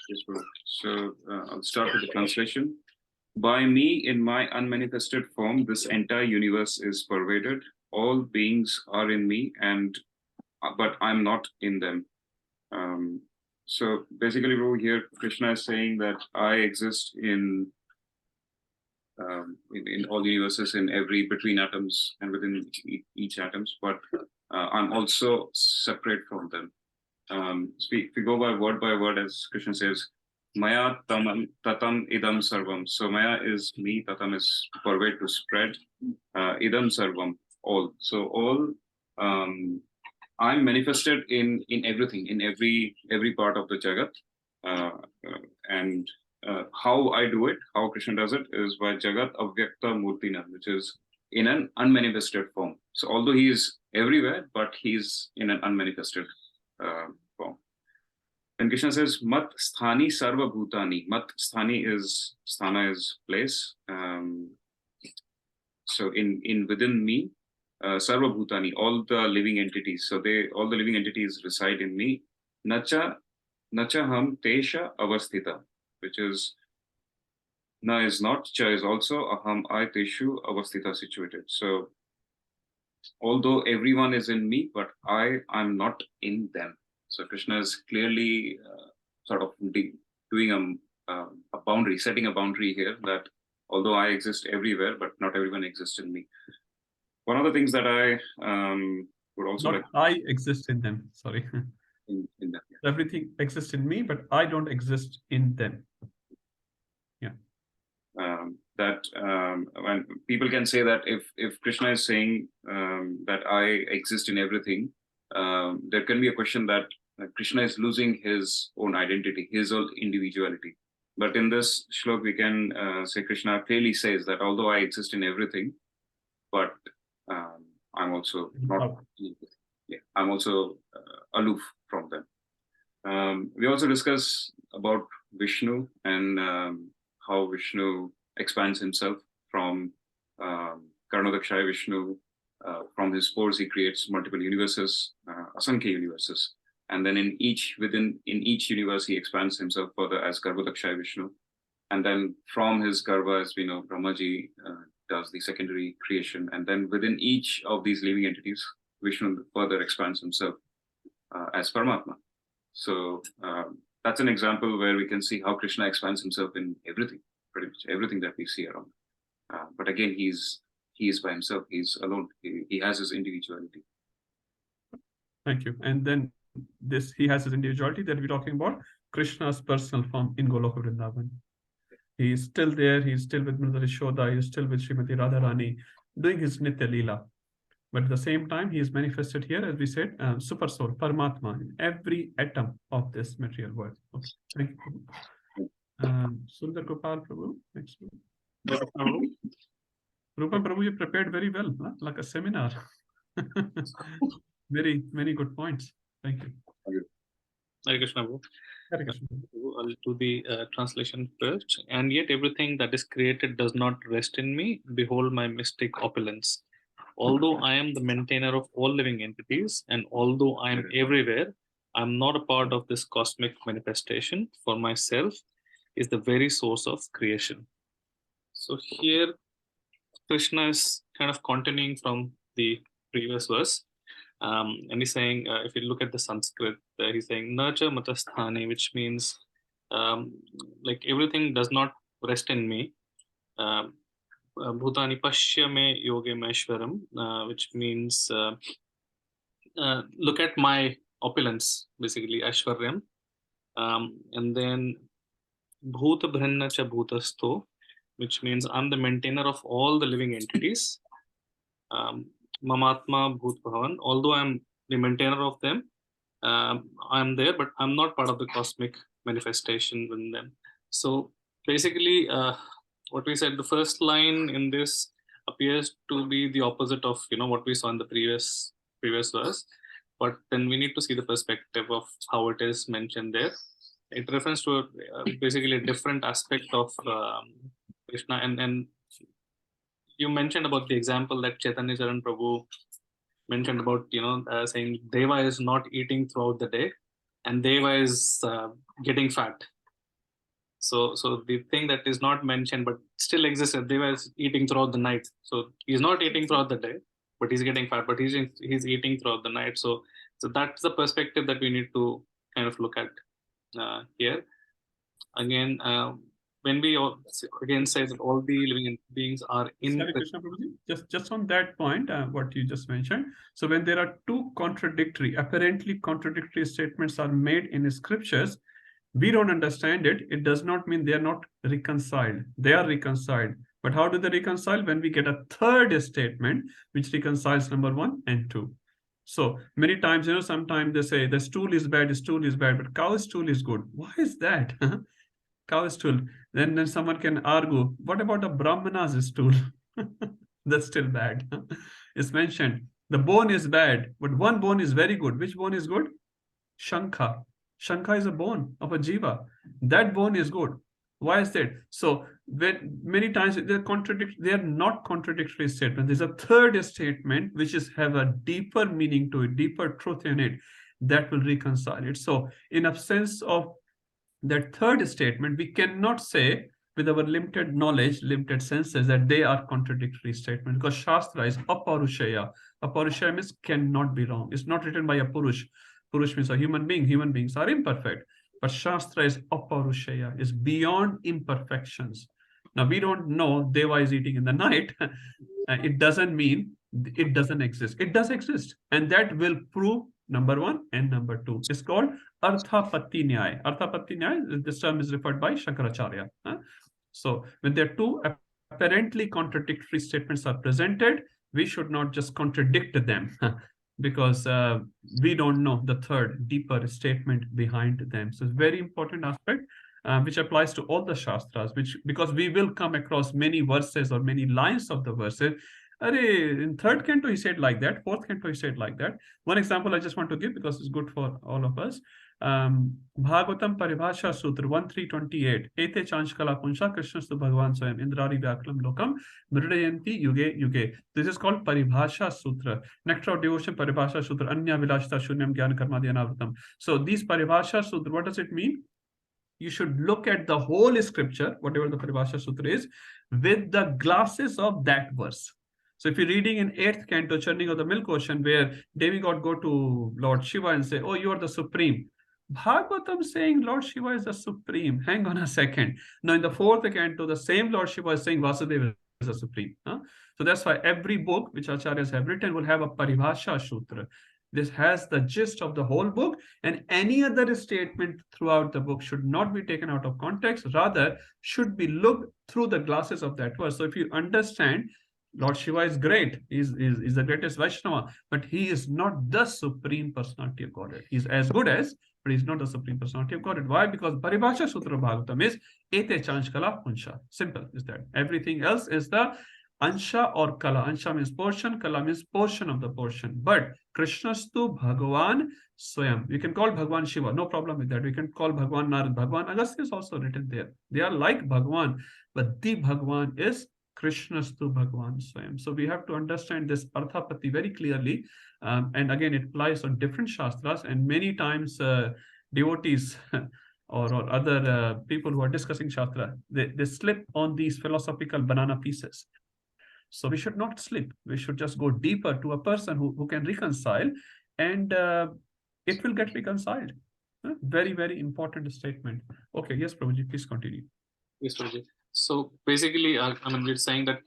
Yes, bro. So I'll start with the translation. By me, in my unmanifested form, this entire universe is pervaded. All beings are in me, but I'm not in them. So basically, bro, here Krishna is saying that I exist in all universes, in every between atoms and within each atoms, but I'm also separate from them. If we go by word, as Krishna says, Maya tatam idam sarvam. So Maya is me, tatam is pervade, to spread, idam sarvam, all. So all, I'm manifested in everything, in every part of the Jagat, and how I do it, how Krishna does it, is by Jagat Avyakta Murtina, which is in an unmanifested form. So although he is everywhere, but he's in an unmanifested form. And Krishna says, Mat Sthani Sarva Bhutani. Mat Sthani is, Sthana is place. So in within me, Sarva Bhutani, all the living entities. So all the living entities reside in me. Nacha ham tesha avasthita, which is na is not, cha is also, aham I teshu avasthita, situated. So although everyone is in me, but I'm not in them. So Krishna is clearly sort of doing a boundary, setting a boundary here, that although I exist everywhere, but not everyone exists in me. One of the things that I would also I exist in them, sorry. In them, yeah. Everything exists in me, but I don't exist in them. Yeah. When people can say that if Krishna is saying that I exist in everything, there can be a question that Krishna is losing his own identity, his own individuality. But in this shlok, we can say Krishna clearly says that although I exist in everything, but I'm also not. Yeah, I'm also aloof from them. We also discuss about Vishnu and how Vishnu expands himself from Karnodakshaya Vishnu. From his pores, he creates multiple universes, Asankhya universes. And then in each universe, he expands himself further as Garbhodakshaya Vishnu. And then from his Garbha, as we know, Brahmaji does the secondary creation. And then within each of these living entities, Vishnu further expands himself as Paramatma. So that's an example where we can see how Krishna expands himself in everything, pretty much everything that we see around. But again, he is by himself. He's alone. He has his individuality. Thank you. And then he has his individuality that we're talking about, Krishna's personal form in Goloka Vrindavan. He's still there. He's still with Mother Yashoda. He's still with Srimati Radharani, doing his Nitya Leela. But at the same time, he is manifested here, as we said, Super Soul, Paramatma, in every atom of this material world. Okay, thank you. Sundar Gopal Prabhu, next one. Rupa Prabhu, you prepared very well, huh? Like a seminar. Very, many good points. Thank you. Hare Krishna, Prabhu. Hare Krishna. I'll do the translation first. And yet everything that is created does not rest in me. Behold my mystic opulence. Although I am the maintainer of all living entities, and although I am everywhere, I am not a part of this cosmic manifestation. For myself is the very source of creation. So here Krishna is kind of continuing from the previous verse. And he's saying, if you look at the Sanskrit, he's saying, Nacha matasthani, which means like everything does not rest in me. Bhutani pashya me yoge maishwaram, which means look at my opulence, basically, Ashwaryam. And then Bhuta Bhranna cha Bhutasto, which means I'm the maintainer of all the living entities. Mamatma Bhut Bhavan, although I'm the maintainer of them, I'm there, but I'm not part of the cosmic manifestation within them. So basically, what we said, the first line in this appears to be the opposite of what we saw in the previous verse, but then we need to see the perspective of how it is mentioned there. It refers to basically a different aspect of Krishna, and you mentioned about the example that Chaitanya Charan Prabhu mentioned about saying Deva is not eating throughout the day and Deva is getting fat. So the thing that is not mentioned but still exists, Deva is eating throughout the night. So he's not eating throughout the day, but he's getting fat, but he's eating throughout the night. So that's the perspective that we need to kind of look at here. Again, when we again say that all the living beings are in Hare Krishna, Prabhuji. Just on that point, what you just mentioned. So when there are two apparently contradictory statements are made in scriptures, we don't understand it. It does not mean they are not reconciled. They are reconciled. But how do they reconcile? When we get a third statement, which reconciles number 1 and 2. So many times, sometimes they say the stool is bad, but cow stool is good. Why is that? Cow stool. Then someone can argue, what about the Brahmana's stool? That's still bad. It's mentioned. The bone is bad, but one bone is very good. Which bone is good? Shankha. Shankha is a bone of a jiva. That bone is good. Why is that? So when many times they are not contradictory statements. There's a third statement which have a deeper meaning to it, deeper truth in it, that will reconcile it. So in absence of that third statement, we cannot say with our limited knowledge, limited senses, that they are contradictory statements, because Shastra is aparushaya. Aparushaya means cannot be wrong. It's not written by a Purush. Purush means a human being. Human beings are imperfect. But Shastra is aparushaya, is beyond imperfections. Now, we don't know Deva is eating in the night. It doesn't mean it doesn't exist. It does exist. And that will prove number 1 and number 2. It's called Arthapatti Nyaya. Arthapatti Nyaya, this term is referred by Shankaracharya. So when there are two apparently contradictory statements are presented, we should not just contradict them because we don't know the third, deeper statement behind them. So it's a very important aspect which applies to all the Shastras, because we will come across many verses or many lines of the verses. In third canto, he said like that. Fourth canto, he said like that. One example I just want to give because it's good for all of us. Bhagavatam Paribhasha Sutra 1328. Ete Chanchkala Punsha Krishnastu Bhagavan Swayam Indrari Vyakalam Lokam Mridayanti Yuge Yuge. This is called Paribhasha Sutra. Nectar of Devotion Paribhasha Sutra Anya Vilashita Shunyam Gyan Karmadhyanavrtam. So these Paribhasha Sutra, what does it mean? You should look at the whole scripture, whatever the Paribhasha Sutra is, with the glasses of that verse. So if you're reading in 8th canto, Churning of the Milk Ocean, where demigod go to Lord Shiva and say, oh, you are the supreme. Bhagavatam saying Lord Shiva is the supreme. Hang on a second. Now in the 4th canto, the same Lord Shiva is saying Vasudeva is the supreme. So that's why every book which acharyas have written will have a Paribhasha Sutra. This has the gist of the whole book, and any other statement throughout the book should not be taken out of context, rather should be looked through the glasses of that verse. So if you understand, Lord Shiva is great, is the greatest Vaishnava, but he is not the supreme personality of Godhead. He's as good as, but he's not the supreme personality of Godhead. Why? Because Paribhasha Sutra Bhagavatam is Ete Chanchkala Punsha. Simple is that. Everything else is the Ansha or Kala. Ansha means portion, Kala means portion of the portion. But Krishnastu Bhagavan Swayam. We can call Bhagavan Shiva, no problem with that. We can call Bhagavan Narad. Bhagavan Agastya is also written there. They are like Bhagavan, but the Bhagavan is Krishnastu Bhagavan Swayam. So we have to understand this Arthapati very clearly. And again, it applies on different Shastras, and many times devotees or other people who are discussing Shastra, they slip on these philosophical banana pieces. So we should not slip. We should just go deeper to a person who can reconcile, and it will get reconciled. Very, very important statement. Okay, yes, Prabhuji, please continue. Yes, Prabhuji. So basically, I mean, we're saying that,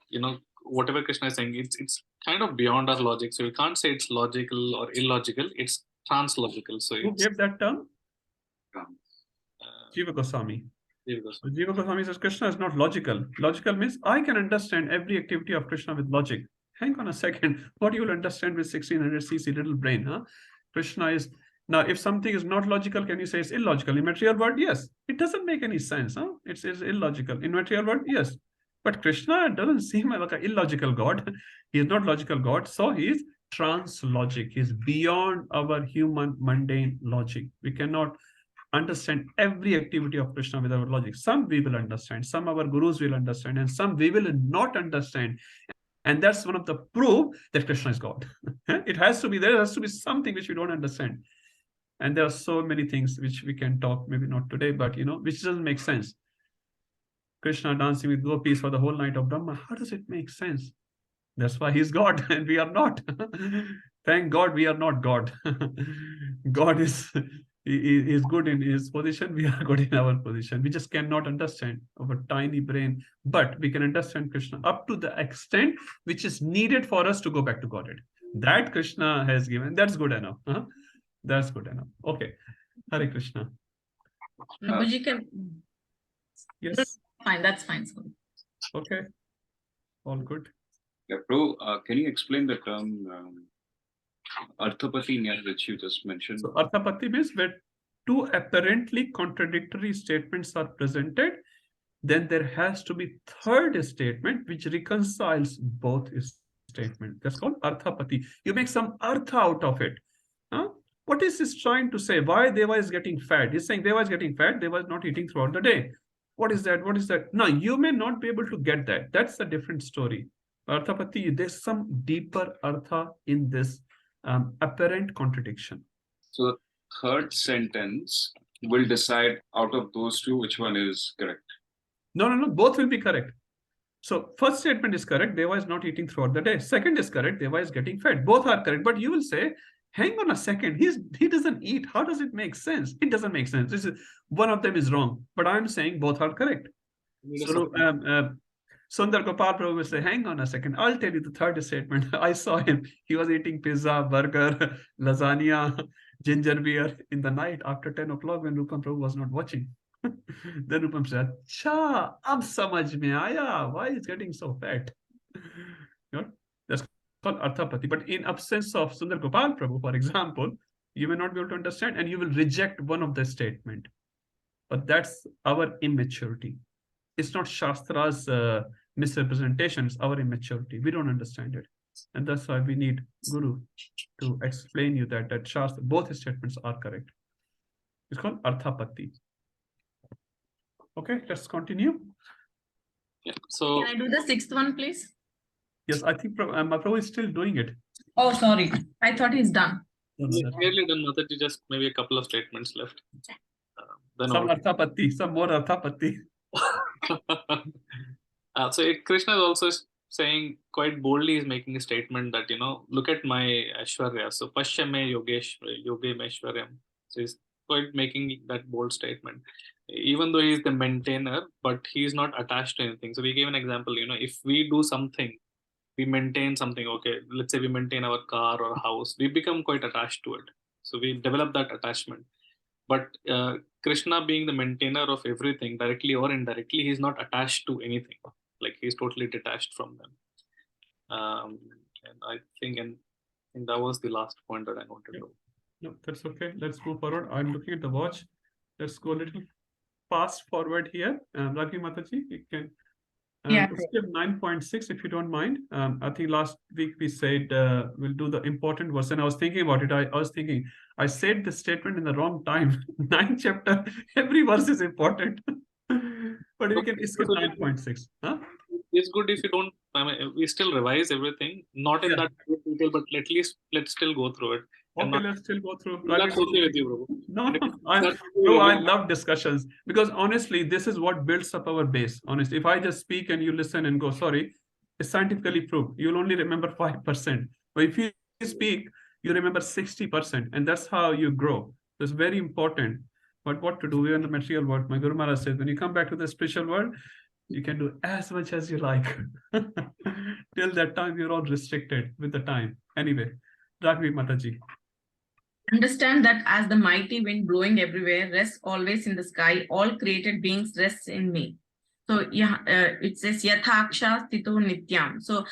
whatever Krishna is saying, it's kind of beyond our logic. So we can't say it's logical or illogical. It's translogical. So who gave that term? Jiva Goswami. Jiva Goswami says Krishna is not logical. Logical means I can understand every activity of Krishna with logic. Hang on a second. What you will understand with 1600 cc little brain? Huh? Krishna is... Now, if something is not logical, can you say it's illogical? In material world, yes. It doesn't make any sense. Huh? It's illogical. In material world, yes. But Krishna doesn't seem like an illogical God. He is not logical God. So he is translogic. He is beyond our human mundane logic. We cannot understand every activity of Krishna with our logic. Some we will understand, some our gurus will understand, and some we will not understand. And that's one of the proof that Krishna is God. It has to be, there has to be something which we don't understand. And there are so many things which we can talk, maybe not today, but which doesn't make sense. Krishna dancing with gopis for the whole night of Brahma. How does it make sense? That's why he's God and we are not. Thank God we are not God. God is good in his position. We are good in our position. We just cannot understand our tiny brain, but we can understand Krishna up to the extent which is needed for us to go back to Godhead. That Krishna has given. That's good enough. Huh? That's good enough. Okay. Hare Krishna. Prabhuji can. Yes. Fine. That's fine. Okay. All good. Yeah, Prabhu, can you explain the term Arthapati Nyaya which you just mentioned? So Arthapati means where two apparently contradictory statements are presented, then there has to be third statement which reconciles both statements. That's called Arthapati. You make some artha out of it. Huh? What is this trying to say? Why Deva is getting fat? He's saying Deva is getting fat, Deva is not eating throughout the day. What is that? What is that? No, you may not be able to get that. That's a different story. Arthapati, there's some deeper artha in this apparent contradiction. So the third sentence will decide out of those two which one is correct. No, both will be correct. So first statement is correct, Deva is not eating throughout the day. Second is correct, Deva is getting fat. Both are correct, but you will say, hang on a second, he doesn't eat. How does it make sense? It doesn't make sense. One of them is wrong, but I'm saying both are correct. So Sundar Gopal Prabhu will say, hang on a second, I'll tell you the third statement. I saw him. He was eating pizza, burger, lasagna, ginger beer in the night after 10 o'clock when Rupam Prabhu was not watching. Then Rupam said, Cha, ab samajh mein aaya. Why is getting so fat? That's called Arthapati. But in absence of Sundar Gopal Prabhu, for example, you may not be able to understand and you will reject one of the statement. But that's our immaturity. It's not Shastra's misrepresentation, it's our immaturity. We don't understand it. And that's why we need Guru to explain you that Shastra, both statements are correct. It's called Arthapati. Okay, let's continue. Yeah. So Can I do the sixth one, please? Yes, I think Prabhu is still doing it. Oh, sorry. I thought he's done. clearly done, Mataji, just maybe a couple of statements left. Some Arthapati, some more Arthapati. So Krishna is also saying quite boldly, he's making a statement that, look at my Aishwarya. So Pashyame Yogem Aishwaryam. So he's quite making that bold statement. Even though he's the maintainer, but he's not attached to anything. So we gave an example, if we do something, we maintain something, okay, let's say we maintain our car or house, we become quite attached to it. So we develop that attachment. But Krishna being the maintainer of everything, directly or indirectly, he's not attached to anything. Like he's totally detached from them. And I think that was the last point that I wanted to. No, that's okay. Let's move forward. I'm looking at the watch. Let's go a little fast forward here. Raghi Mataji, you can Yeah. Skip 9.6 if you don't mind. I think last week we said we'll do the important verse, and I was thinking about it. I was thinking I said this statement in the wrong time. 9th chapter, every verse is important. But we can skip 9.6. Huh? It's good if you don't. I mean, we still revise everything, not in that detail, but at least let's still go through it. Okay, let's still go through. That's okay with you, bro. No, That's bro, I love discussions because honestly, this is what builds up our base. Honestly, if I just speak and you listen and go, sorry, it's scientifically proved. You'll only remember 5%. But if you speak, you remember 60%. And that's how you grow. So it's very important. But what to do? We're in the material world. My Guru Maharaj says, when you come back to the spiritual world, you can do as much as you like. Till that time, you're all restricted with the time. Anyway, Raghavi Mataji. Understand that as the mighty wind blowing everywhere, rests always in the sky, all created beings rest in me. So yeah, it says Yathaksha Stito Nityam. So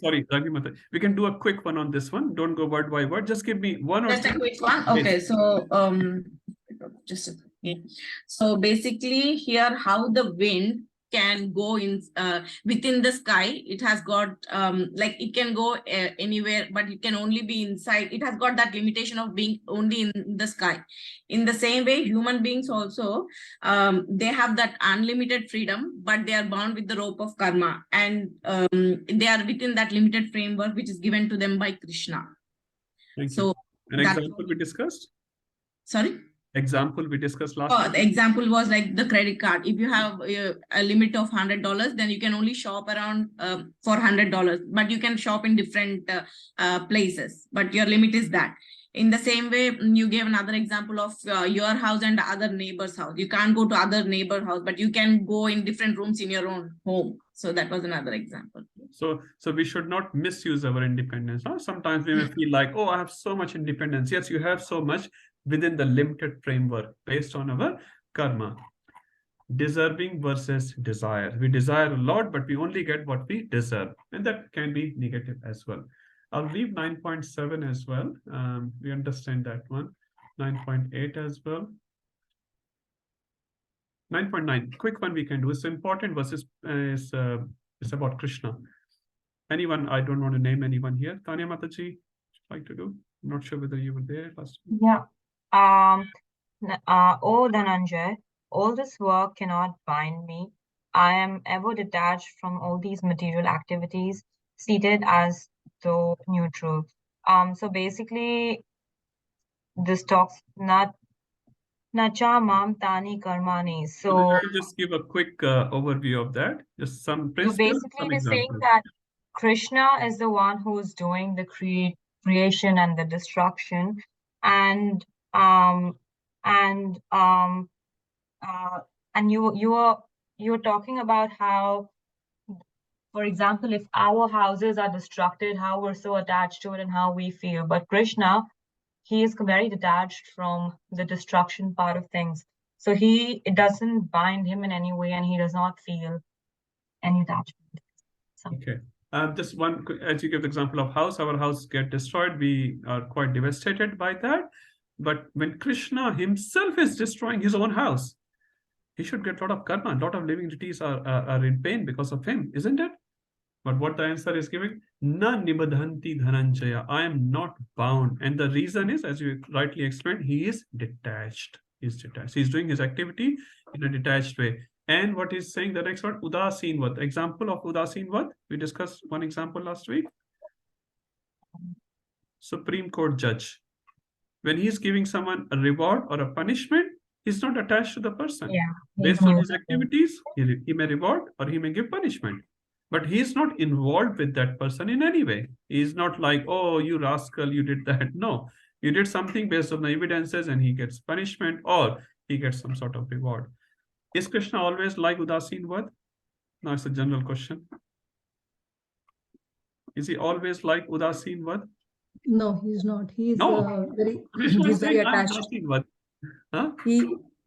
sorry, Raghavi Mataji. We can do a quick one on this one. Don't go word by word. Just give me one or just two. a quick one. Okay, so just a second. So basically here how the wind can go in within the sky. It has got like it can go anywhere, but it can only be inside. It has got that limitation of being only in the sky. In the same way, human beings also they have that unlimited freedom, but they are bound with the rope of karma, and they are within that limited framework which is given to them by Krishna. Thank so you. An example we discussed? Sorry? Example we discussed last week? The example was like the credit card. If you have a limit of $100, then you can only shop around for $100, but you can shop in different places, but your limit is that. In the same way, you gave another example of your house and other neighbor's house. You can't go to other neighbor house, but you can go in different rooms in your own home. So that was another example. So we should not misuse our independence. Huh? Sometimes we may feel like, oh, I have so much independence. Yes, you have so much within the limited framework based on our karma. Deserving versus desire. We desire a lot, but we only get what we deserve. And that can be negative as well. I'll leave 9.7 as well. We understand that one. 9.8 as well. 9.9, quick one we can do. It's important versus it's about Krishna. Anyone, I don't want to name anyone here. Tanya Mataji, like to do? I'm not sure whether you were there last week. Yeah. Oh, Dhananjay, all this work cannot bind me. I am ever detached from all these material activities, seated as though neutral. So basically, this talks not Nacha mam tani karmani. So just give a quick overview of that. Just some principles, basically some we're saying examples. that Krishna is the one who's doing the creation and the destruction, and you're talking about how, for example, if our houses are destructed, how we're so attached to it and how we feel. But Krishna, he is very detached from the destruction part of things. So it doesn't bind him in any way, and he does not feel any attachment. So. Okay. Just one, as you give the example of house, our house get destroyed. We are quite devastated by that. But when Krishna himself is destroying his own house, he should get a lot of karma. A lot of living entities are in pain because of him, isn't it? But what the answer is giving, na nibadhanti dhananjaya. I am not bound. And the reason is, as you rightly explained, he is detached. He's detached. He's doing his activity in a detached way. And what he's saying, the next word, udasinvat. Example of udasinvat. We discussed one example last week. Supreme Court judge. When he's giving someone a reward or a punishment, he's not attached to the person. Yeah, based on his activities, he may reward or he may give punishment. But he's not involved with that person in any way. He's not like, oh, you rascal, you did that. No, you did something based on the evidences and he gets punishment or he gets some sort of reward. Is Krishna always like Udasin Vad? Now it's a general question. Is he always like Udasin Vad? No, he's not. He's No. very, Krishna he's is very saying, I'm attached. Udasin Vad. Huh?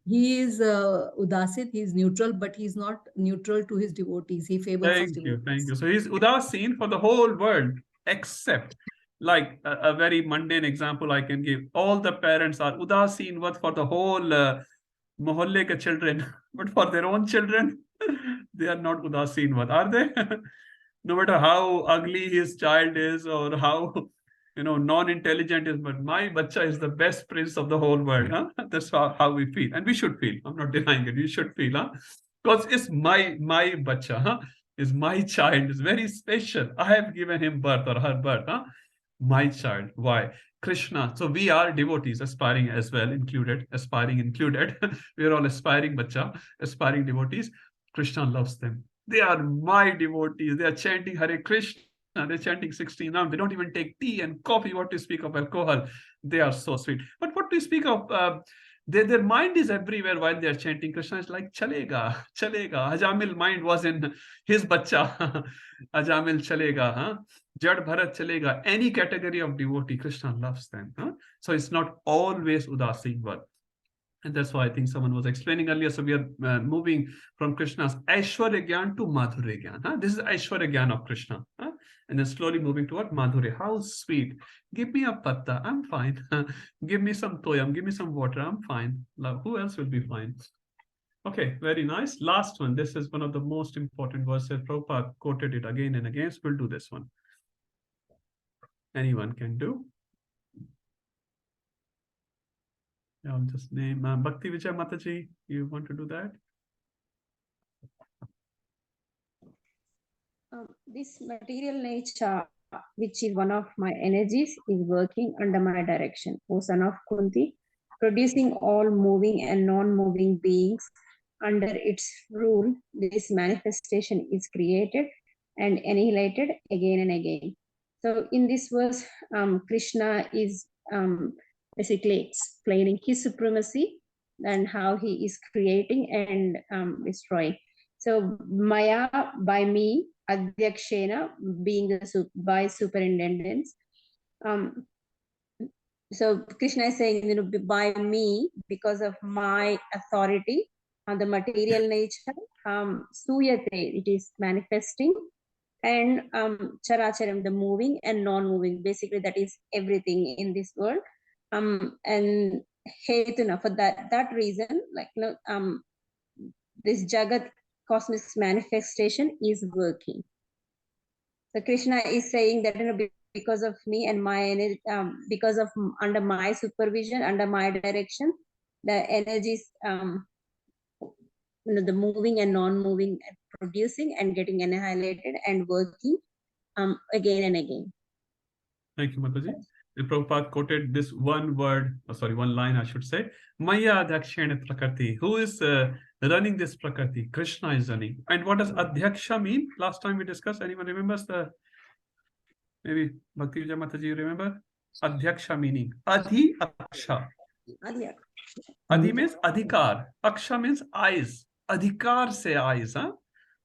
He is udasit, he's neutral, but he's not neutral to his devotees. He favors his devotees. Thank you. So he's udasin for the whole world, except like a very mundane example I can give. All the parents are udasin for the whole mohalle ke children, but for their own children, They are not udasinvat, are they? No matter how ugly his child is or how non-intelligent is, but my bacha is the best prince of the whole world. Huh? That's how we feel, and we should feel. I'm not denying it. We should feel, huh? Because it's my bacha, huh? Is my child. Is very special. I have given him birth or her birth, huh? My child. Why? Krishna. So we are devotees, aspiring as well, aspiring included. We are all aspiring bacha, aspiring devotees. Krishna loves them. They are my devotees. They are chanting Hare Krishna. They're chanting 16 now. They don't even take tea and coffee. What to speak of alcohol? They are so sweet. But what to speak of? Their mind is everywhere while they are chanting. Krishna is like, chalega, chalega. Ajamil mind was in his bacha. Ajamil chalega. Huh? Jad Bharat chalega. Any category of devotee, Krishna loves them. Huh? So it's not always udasinvat. And that's why I think someone was explaining earlier. So we are moving from Krishna's Aishwarya Gyan to Madhurya Gyan. Huh? This is Aishwarya Gyan of Krishna. Huh? And then slowly moving toward Madhurya. How sweet. Give me a patta. I'm fine. Give me some toyam. Give me some water. I'm fine. Who else will be fine? Okay, very nice. Last one. This is one of the most important verses. Prabhupada quoted it again and again. So we'll do this one. Anyone can do. I'll just name Bhakti Vijay Mataji. You want to do that? This material nature, which is one of my energies, is working under my direction. O son of Kunti, producing all moving and non-moving beings under its rule, this manifestation is created and annihilated again and again. So in this verse, Krishna is basically explaining his supremacy and how he is creating and destroying. So Maya, by me, Adhyakshena, being the by superintendents. So Krishna is saying, by me, because of my authority on the material nature, Suyate, it is manifesting, and Characharam, the moving and non-moving, basically that is everything in this world. And Hetuna, for that reason, like this Jagat cosmic manifestation is working. So Krishna is saying that because of me and my energy, because of under my supervision, under my direction, the energies, the moving and non-moving, producing and getting annihilated and working again and again. Thank you, Mataji. The Prabhupada quoted this one line, I should say. Maya Adhyakshena Prakriti. Who is running this Prakriti? Krishna is running. And what does Adhyaksha mean? Last time we discussed, anyone remembers maybe Bhakti Vijay Mataji, you remember? Adhyaksha meaning. Adhi Aksha. Adhi means Adhikar. Aksha means eyes. Adhikar se eyes. Huh?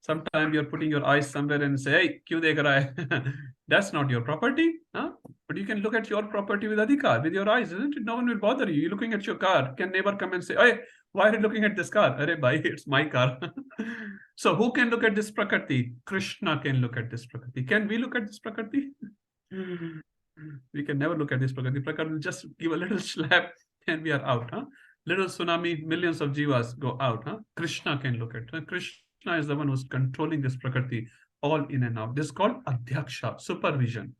Sometimes you're putting your eyes somewhere and say, hey, kyun dekh raha hai? That's not your property. Huh? But you can look at your property with adhikar, with your eyes, isn't it? No one will bother you. You're looking at your car. Can neighbor come and say, hey, why are you looking at this car? Arey bhai, it's my car. So who can look at this Prakriti? Krishna can look at this Prakriti. Can we look at this Prakriti? We can never look at this Prakriti. Prakriti will just give a little slap and we are out. Huh? Little tsunami, millions of jivas go out. Huh? Krishna can look at it. Krishna is the one who's controlling this Prakriti all in and out. This is called Adhyaksha, supervision.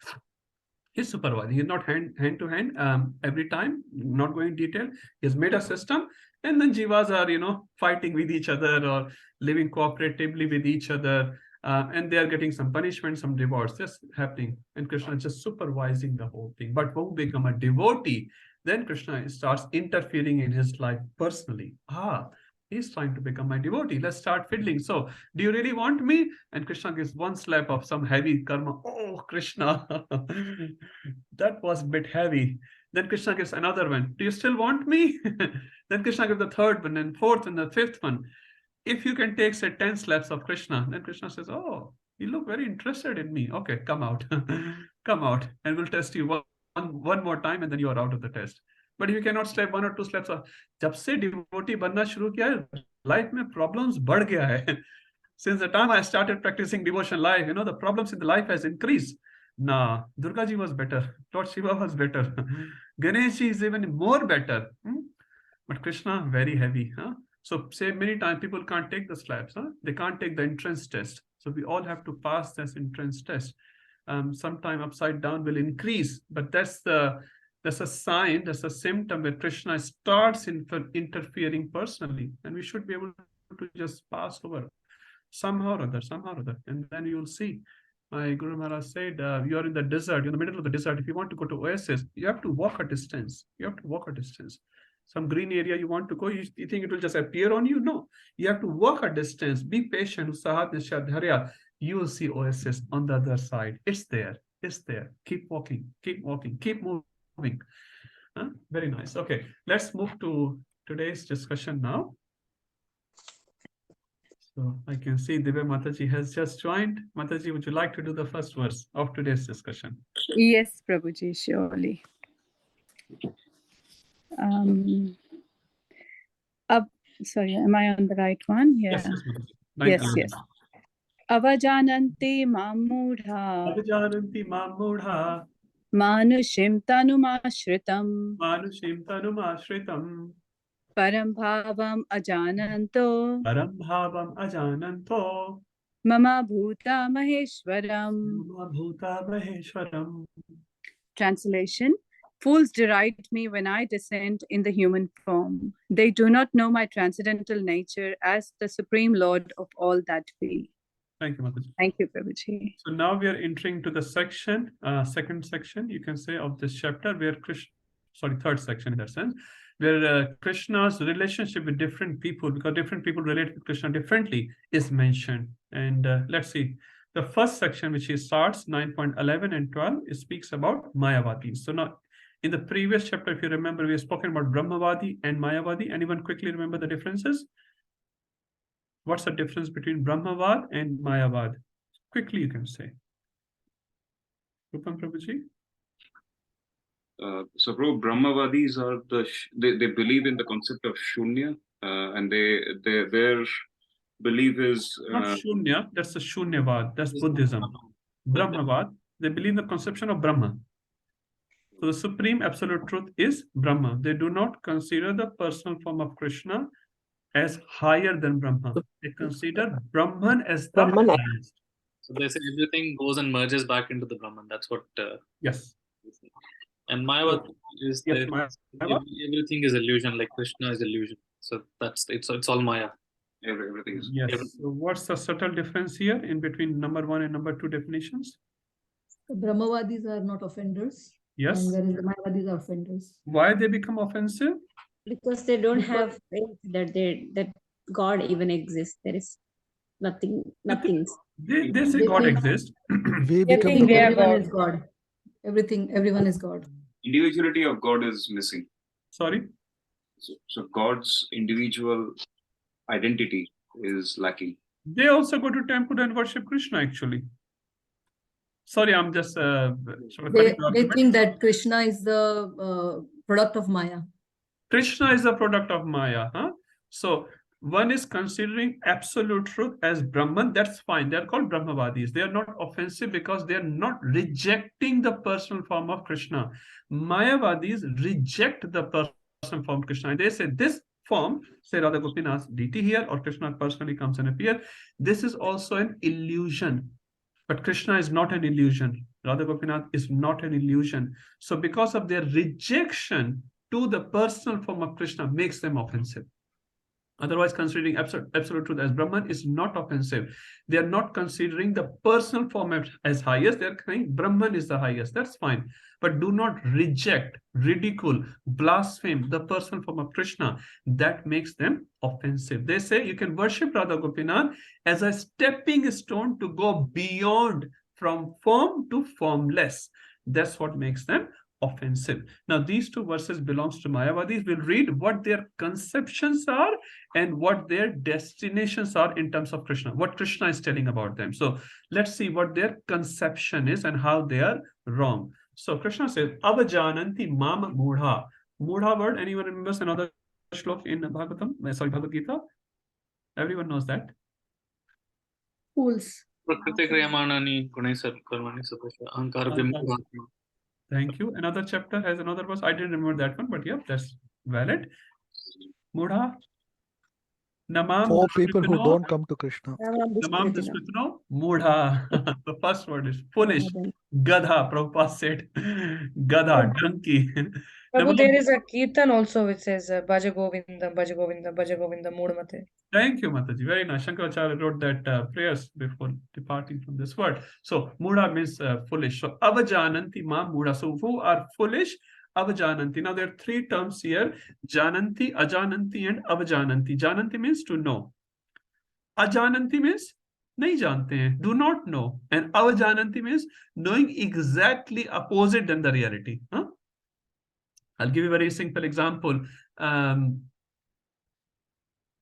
He's supervising. He's not hand to hand every time, not going in detail. He has made a system, and then jivas are, fighting with each other or living cooperatively with each other, and they are getting some punishment, some rewards. That's happening, and Krishna is just supervising the whole thing. But when we become a devotee, then Krishna starts interfering in his life personally. He's trying to become my devotee. Let's start fiddling. So, do you really want me? And Krishna gives one slap of some heavy karma. Oh, Krishna, that was a bit heavy. Then Krishna gives another one. Do you still want me? Then Krishna gives the third one, and fourth, and the fifth one. If you can take, say, 10 slaps of Krishna, then Krishna says, oh, you look very interested in me. Okay, come out. Come out, and we'll test you one more time, and then you are out of the test. But if you cannot slap 1 or 2 slaps, जब से devotee बनना शुरू किया है, life में problems बढ़ गया है. Since the time I started practicing devotion life, the problems in the life has increased. Nah, Durga ji was better. Lord Shiva was better. Ganesh ji is even more better. But Krishna, very heavy. Huh? So say many times people can't take the slabs, huh? They can't take the entrance test. So we all have to pass this entrance test. Sometime upside down will increase, but that's a sign, that's a symptom where Krishna starts interfering personally, and we should be able to just pass over somehow or other, and then you'll see. My Guru Maharaj said, you are in the desert, you're in the middle of the desert. If you want to go to oasis, you have to walk a distance. Some green area you want to go, you think it will just appear on you? No, you have to walk a distance. Be patient. You will see oasis on the other side. It's there. Keep walking, keep moving. Very nice. Okay, let's move to today's discussion now. So I can see Divya Mataji has just joined. Mataji, would you like to do the first verse of today's discussion? Yes, Prabhuji, surely. Sorry, am I on the right one? Yeah. Yes, Mataji. Yes. Avajananti mamudha. Manushim tanumashritam. Param bhavam ajananto. Mama bhuta maheshwaram. Translation: Fools deride me when I descend in the human form. They do not know my transcendental nature as the Supreme Lord of all that be. Thank you, Mataji. Thank you, Prabhuji. So now we are entering to the section, second section, you can say, of this chapter, where third section in that sense, where Krishna's relationship with different people, because different people relate to Krishna differently, is mentioned. And let's see. The first section, which starts 9.11 and 12, it speaks about Mayavadi. So now, in the previous chapter, if you remember, we have spoken about Brahmavadi and Mayavadi. Anyone quickly remember the differences? What's the difference between Brahmavad and Mayavad? Quickly, you can say. Rupam Prabhuji? So, Brahmavadis are they believe in the concept of Shunya, and their belief is not Shunya. That's the Shunyavad. That's Buddhism. Brahmavad, they believe in the conception of Brahma. So the supreme absolute truth is Brahma. They do not consider the personal form of Krishna as higher than Brahma. They consider Brahman as the highest. So they say everything goes and merges back into the Brahman. That's what. Yes. And Mayavad is everything is illusion, like Krishna is illusion. So it's all Maya. Everything is. Yes. So what's the subtle difference here in between number 1 and number 2 definitions? The Brahmavadis are not offenders. Yes. And whereas the Mayavadis are offenders. Why they become offensive? Because they don't have faith that God even exists. There is nothing. They say God exists. We become everyone is God. Everyone is God. Individuality of God is missing. Sorry? So God's individual identity is lacking. They also go to temple and worship Krishna, actually. Sorry, I'm just... they think that Krishna is the product of Maya. Krishna is the product of Maya. Huh? So one is considering absolute truth as Brahman. That's fine. They're called Brahmavadis. They are not offensive because they are not rejecting the personal form of Krishna. Mayavadis reject the personal form of Krishna. And they say this form, say Radha Gopinath's deity here, or Krishna personally comes and appears. This is also an illusion. But Krishna is not an illusion. Radha Gopinath is not an illusion. So because of their rejection to the personal form of Krishna makes them offensive. Otherwise, considering absolute truth as Brahman is not offensive. They are not considering the personal form as highest. They are saying Brahman is the highest. That's fine. But do not reject, ridicule, blaspheme the personal form of Krishna. That makes them offensive. They say you can worship Radha Gopinath as a stepping stone to go beyond from form to formless. That's what makes them offensive. Now, these two verses belongs to Mayavadis. We'll read what their conceptions are and what their destinations are in terms of Krishna, what Krishna is telling about them. So let's see what their conception is and how they are wrong. So Krishna says, Avajananti mama mudha. Mudha word, anyone remembers another shlok in Bhagavad Gita? Everyone knows that. Fools. Thank you. Another chapter has another verse. I didn't remember that one, but yeah, that's valid. Mudha. Namam For people who Dushkritino. don't come to Krishna. Namam Dushkritino. Mudha. The first word is foolish. Gadha. Prabhupada said. Gadha. Donkey. Prabhu, Namam- there is a kirtan also which says Bhaja Govinda, Bhaja Govinda, Bhaja Govinda, Moodmate. Thank you, Mataji. Very nice. Shankaracharya wrote that prayers before departing from this world. So, Muda means foolish. So, avajananti ma muda. So, who are foolish? Avajananti. Now, there are three terms here. Jananti, ajananti, and avajananti. Jananti means to know. Ajananti means nahi jante hain, do not know. And avajananti means knowing exactly opposite than the reality. Huh? I'll give you a very simple example.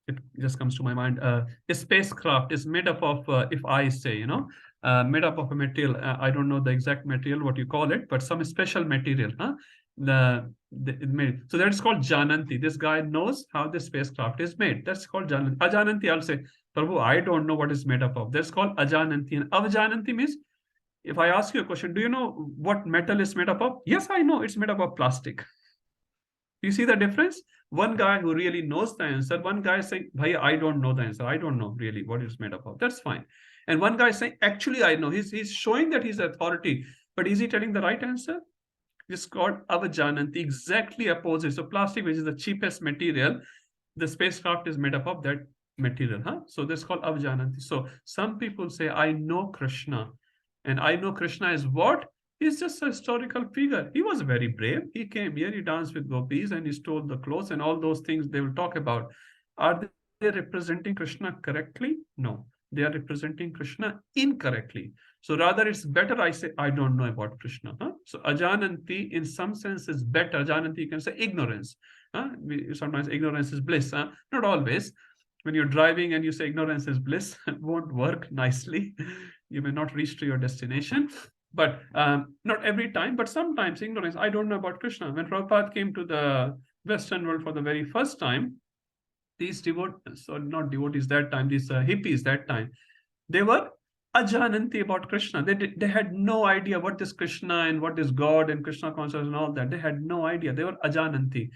It just comes to my mind. A spacecraft is made up of, if I say, made up of a material. I don't know the exact material, what you call it, but some special material. Huh? So that is called Jananti. This guy knows how the spacecraft is made. That's called Jananti. Ajananti, I'll say, Prabhu, I don't know what it's made up of. That's called Ajananti. And Avajananti means, if I ask you a question, do you know what metal is made up of? Yes, I know it's made up of plastic. You see the difference? One guy who really knows the answer, one guy saying, Bhai, I don't know the answer. I don't know really what it's made up of. That's fine. And one guy saying, actually, I know. He's showing that he's authority, but is he telling the right answer? It's called avajananti, exactly opposite. So plastic, which is the cheapest material, the spacecraft is made up of that material. Huh? So that's called avajananti. So some people say, I know Krishna. And I know Krishna is what? He's just a historical figure. He was very brave. He came here, he danced with gopis, and he stole the clothes and all those things they will talk about. Are they representing Krishna correctly? No. They are representing Krishna incorrectly. So rather it's better I say, I don't know about Krishna. Huh? So ajananti in some sense is better. Ajananti, you can say ignorance. Huh? Sometimes ignorance is bliss. Huh? Not always. When you're driving and you say ignorance is bliss, it won't work nicely. You may not reach to your destination. But not every time, but sometimes ignorance. I don't know about Krishna. When Prabhupada came to the Western world for the very first time, these devotees, or not devotees that time, these hippies that time, they were ajananti about Krishna. They had no idea what is Krishna and what is God and Krishna consciousness and all that. They had no idea. They were ajananti.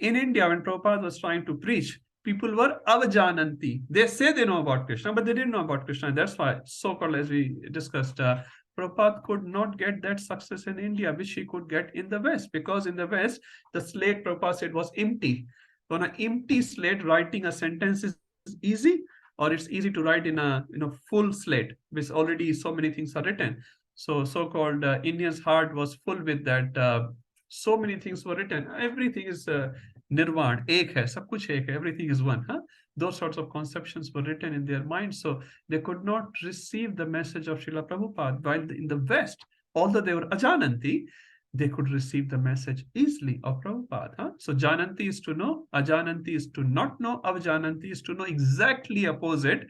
In India, when Prabhupada was trying to preach, people were avajananti. They say they know about Krishna, but they didn't know about Krishna. And that's why, so-called, as we discussed, Prabhupada could not get that success in India, which he could get in the West, because in the West, the slate, Prabhupada said, was empty. On an empty slate, writing a sentence is easy, or it's easy to write in a full slate, which already so many things are written. So so-called Indian's heart was full with that. So many things were written. Everything is nirvan, ek hai, sab kuch ek hai, everything is one. Huh? Those sorts of conceptions were written in their minds, so they could not receive the message of Srila Prabhupada. While in the West, although they were ajananti, they could receive the message easily of Prabhupada. Huh? So jananti is to know, ajananti is to not know, avajananti is to know exactly opposite,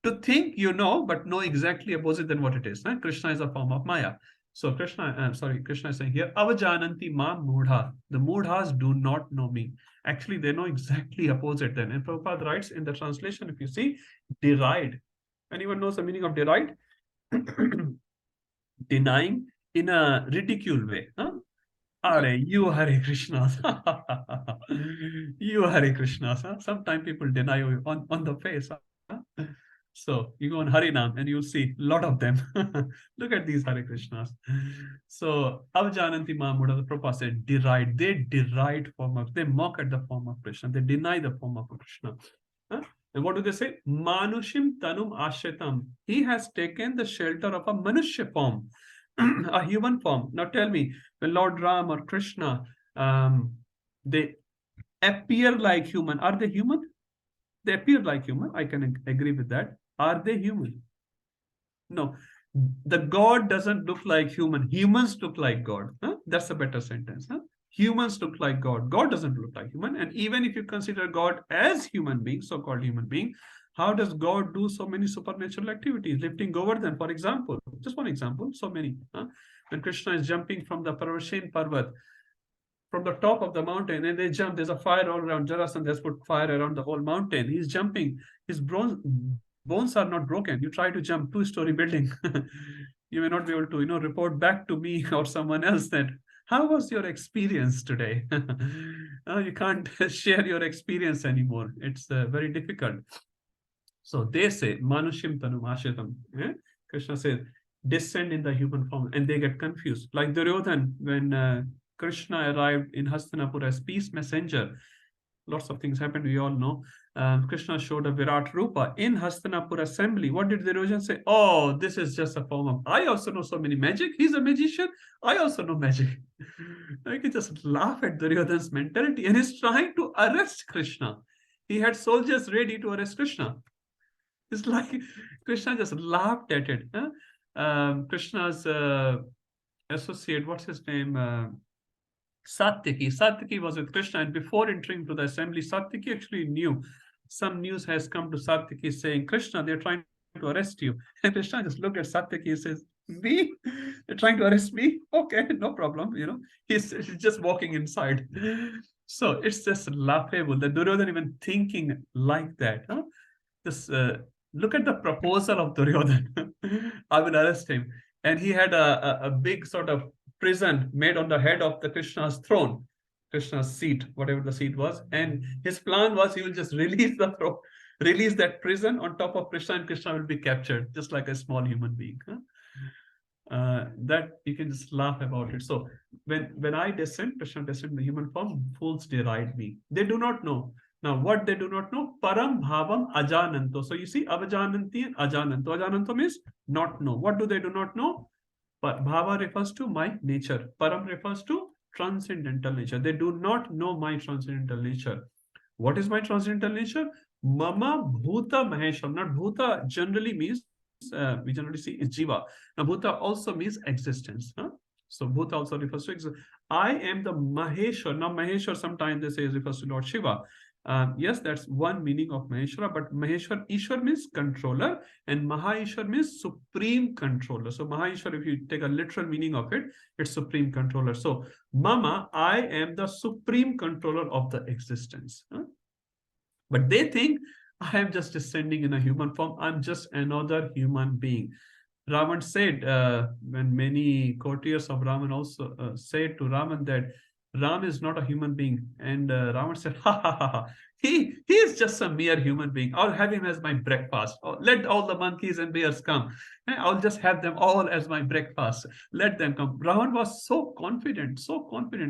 to think you know, but know exactly opposite than what it is. Huh? Krishna is a form of Maya. So Krishna is saying here, avajananti ma mudha. The mudhas do not know me. Actually, they know exactly opposite then. And Prabhupada writes in the translation, if you see, deride. Anyone knows the meaning of deride? Denying in a ridicule way. Huh? Are you Hare Krishna? You Hare Krishna. Huh? Sometimes people deny you on the face. Huh? So you go on Harinam and you'll see a lot of them. Look at these Hare Krishnas. So Avajananti Mahamudha, the Prabhupada said, deride. They deride form of, they mock at the form of Krishna. They deny the form of Krishna. Huh? And what do they say? Manushim tanum ashritam. He has taken the shelter of a Manushya form, a human form. Now tell me, when Lord Ram or Krishna, they appear like human, are they human? They appear like human. I can agree with that. Are they human? No. The God doesn't look like human. Humans look like God. Huh? That's a better sentence. Huh? Humans look like God. God doesn't look like human. And even if you consider God as human being, so-called human being, how does God do so many supernatural activities? Lifting Govardhan, for example. Just one example. So many. Huh? When Krishna is jumping from the Parvashen Parvat, from the top of the mountain, and they jump. There's a fire all around. Jarasandha has put fire around the whole mountain. He's jumping. His bones are not broken. You try to jump 2-story building. You may not be able to, report back to me or someone else that how was your experience today? You can't share your experience anymore. It's very difficult. So they say, Manushim Tanum Ashitam. Krishna says, descend in the human form, and they get confused. Like Duryodhan, when Krishna arrived in Hastinapur as peace messenger, lots of things happened, we all know. Krishna showed a Virat Rupa in Hastinapur assembly. What did Duryodhan say? Oh, this is just a form of, I also know so many magic. He's a magician. I also know magic. I can just laugh at Duryodhan's mentality, and he's trying to arrest Krishna. He had soldiers ready to arrest Krishna. It's like Krishna just laughed at it. Krishna's associate, what's his name? Satyaki. Satyaki was with Krishna, and before entering to the assembly, Satyaki actually knew some news has come to Satyaki saying, Krishna, they're trying to arrest you. And Krishna just looked at Satyaki and says, me? They're trying to arrest me? Okay, no problem. He's just walking inside. So it's just laughable that Duryodhana even thinking like that. Just look at the proposal of Duryodhana. I will arrest him. And he had a big sort of prison made on the head of the Krishna's throne, Krishna's seat, whatever the seat was. And his plan was he will just release that prison on top of Krishna, and Krishna will be captured, just like a small human being. That you can just laugh about it. So when I descend, Krishna descend in the human form, fools deride me. They do not know. Now, what they do not know, param bhavam ajananto. So you see, avajananti and ajananto. Ajananto means not know. What do they do not know? But bhava refers to my nature. Param refers to transcendental nature. They do not know my transcendental nature. What is my transcendental nature? Mama bhuta mahesham. Not bhuta generally means, we generally see is jiva. Now, bhuta also means existence. So bhuta also refers to existence. I am the Maheshwar. Now, Maheshwar sometimes they say refers to Lord Shiva. Yes, that's one meaning of Maheshwara, but Maheshwar, Ishwar means controller, and Mahaishwar means supreme controller. So Mahaishwar, if you take a literal meaning of it, it's supreme controller. So Mama, I am the supreme controller of the existence. But they think I am just descending in a human form. I'm just another human being. Ravan said, when many courtiers of Raman also said to Raman that Ram is not a human being. And Ravan said, ha ha ha ha. He is just a mere human being. I'll have him as my breakfast. Let all the monkeys and bears come. I'll just have them all as my breakfast. Let them come. Ravan was so confident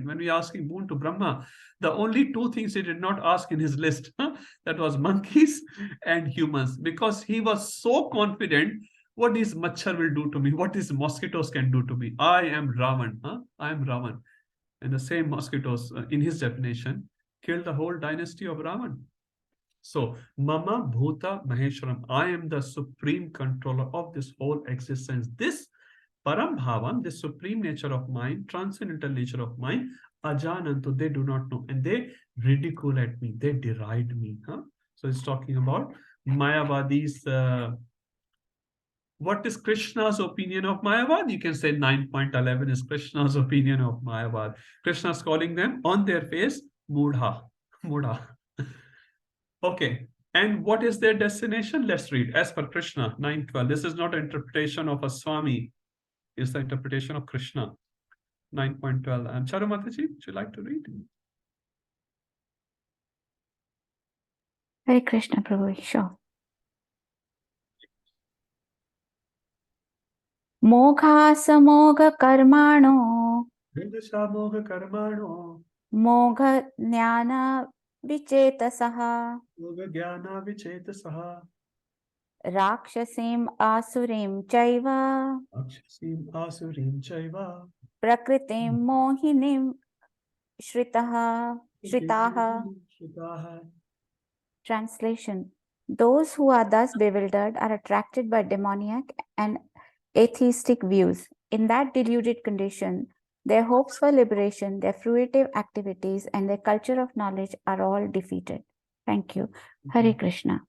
when we asked him boon to Brahma. The only two things he did not ask in his list, that was monkeys and humans, because he was so confident. What is Machar will do to me? What is mosquitoes can do to me? I am Ravan. I am Ravan. And the same mosquitoes, in his definition, killed the whole dynasty of Ravan. So, Mama Bhuta Maheshwaram. I am the supreme controller of this whole existence. This Param Bhavam, this supreme nature of mine, transcendental nature of mine, Ajananto, they do not know. And they ridicule at me. They deride me. So, it's talking about Mayavadi's. What is Krishna's opinion of Mayavad? You can say 9.11 is Krishna's opinion of Mayavad. Krishna's calling them on their face, Mudha. Okay. And what is their destination? Let's read. As per Krishna, 9.12. This is not an interpretation of a Swami. It's the interpretation of Krishna. 9.12. And Charu Mataji, would you like to read? Hare Krishna, Prabhu. Sure. मोघासमोघ कर्माणो मोघ ज्ञान विचेतसः राक्षसीम् आसुरीं चैव प्रकृतिं मोहिनीं श्रिताः. Translation: Those who are thus bewildered are attracted by demoniac and atheistic views. In that deluded condition, their hopes for liberation, their fruitive activities, and their culture of knowledge are all defeated. Thank you. Hare Krishna.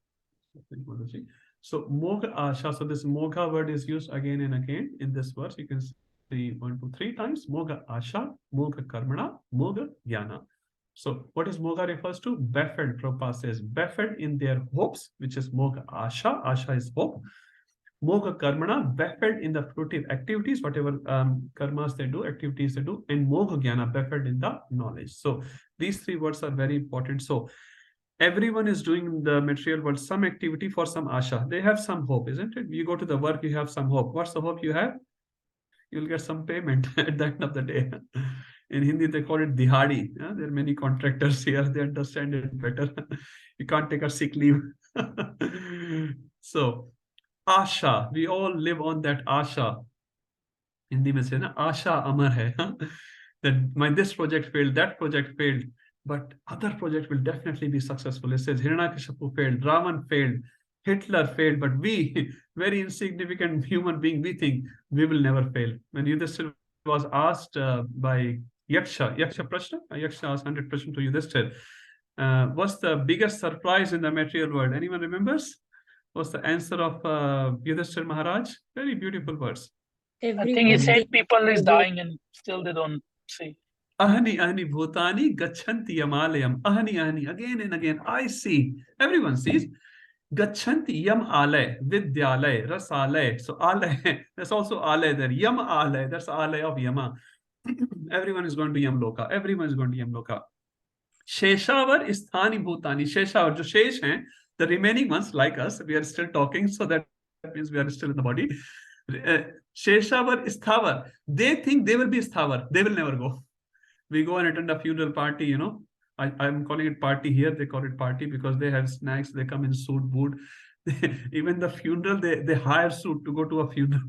So, Mogha Asha. So, this Mogha word is used again and again in this verse. You can see 1, 2, 3 times. Mogha Asha, Mogha Karmana, Mogha Jnana. So, what is Mogha refers to? Baffled. Prabhupada says, baffled in their hopes, which is Mogha Asha. Asha is hope. Moga karmana, baffled in the fruitive activities, whatever karmas they do, activities they do, and moga jnana, baffled in the knowledge. So these three words are very important. So everyone is doing in the material world some activity for some asha. They have some hope, isn't it? You go to the work, you have some hope. What's the hope you have? You'll get some payment at the end of the day. In Hindi, they call it dihadi. Yeah? There are many contractors here. They understand it better. You can't take a sick leave. So, asha. We all live on that asha. Hindi mein se na, asha amar hai. That my this project failed, that project failed, but other project will definitely be successful. It says Hiranyakashipu failed, Ravan failed, Hitler failed, but we, very insignificant human being, we think we will never fail. When Yudhishthira was asked by Yaksha Prashna, Yaksha asked 100% to Yudhishthira, what's the biggest surprise in the material world? Anyone remembers? What's the answer of Yudhishthira Maharaj? Very beautiful words. I think he said people is dying and still they don't see. Ahani ahani bhutani gachanti yamalayam. Ahani ahani, again and again, I see. Everyone sees. Gachanti yam alay, vidyalay, rasalay. So alay, there's also alay there. Yam alay, that's alay of yama. Everyone is going to yam loka. Everyone is going to yam loka. Sheshavar isthani bhutani. Sheshavar, jo shesh hain, the remaining ones like us, we are still talking, so that means we are still in the body. Sheshavar isthavar. They think they will be isthavar. They will never go. We go and attend a funeral party, you know. I'm calling it party here. They call it party because they have snacks. They come in suit, boot. Even the funeral, they hire suit to go to a funeral.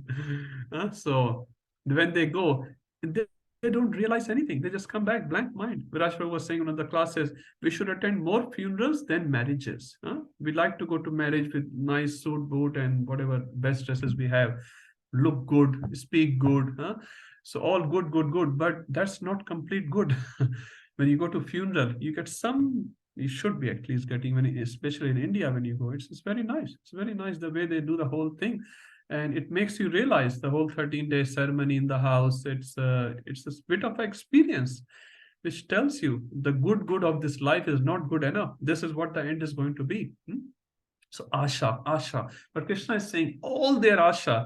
So when they go, they don't realize anything. They just come back blank mind. Viraj Prabhu was saying in one of the classes, we should attend more funerals than marriages. We like to go to marriage with nice suit, boot, and whatever best dresses we have. Look good, speak good. So all good, but that's not complete good. When you go to funeral, you get some, you should be at least getting, especially in India, when you go, it's very nice. It's very nice the way they do the whole thing. And it makes you realize the whole 13-day ceremony in the house. It's a bit of experience, which tells you the good of this life is not good enough. This is what the end is going to be. So asha. But Krishna is saying all their asha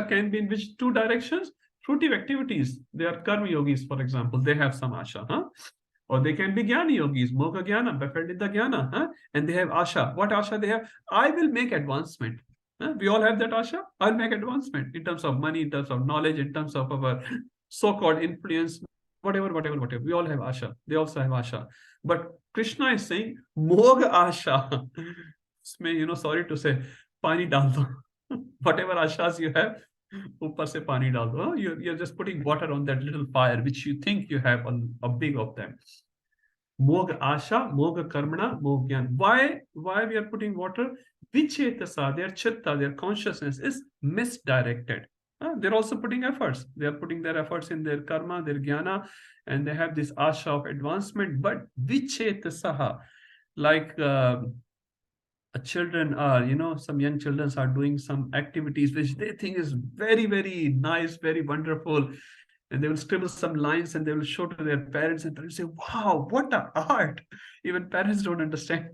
can be in which two directions? Fruitive activities. They are karma yogis, for example. They have some asha. Or they can be jnana yogis, moga jnana, baffled in the jnana. And they have asha. What asha they have? I will make advancement. We all have that asha. I'll make advancement in terms of money, in terms of knowledge, in terms of our so-called influence, whatever. We all have asha. They also have asha. But Krishna is saying, moga asha. Sorry to say, pani dal do. Whatever ashas you have, upar se pani dal do. You're just putting water on that little fire, which you think you have a big of them. Moga asha, moga karmana, moga jnana. Why we are putting water? Vichetasa, their chitta, their consciousness is misdirected. They're also putting efforts. They are putting their efforts in their karma, their jnana, and they have this asha of advancement. But vichetasa, like children are, some young children are doing some activities which they think is very, very nice, very wonderful. And they will scribble some lines and they will show to their parents, and parents say, wow, what a art. Even parents don't understand,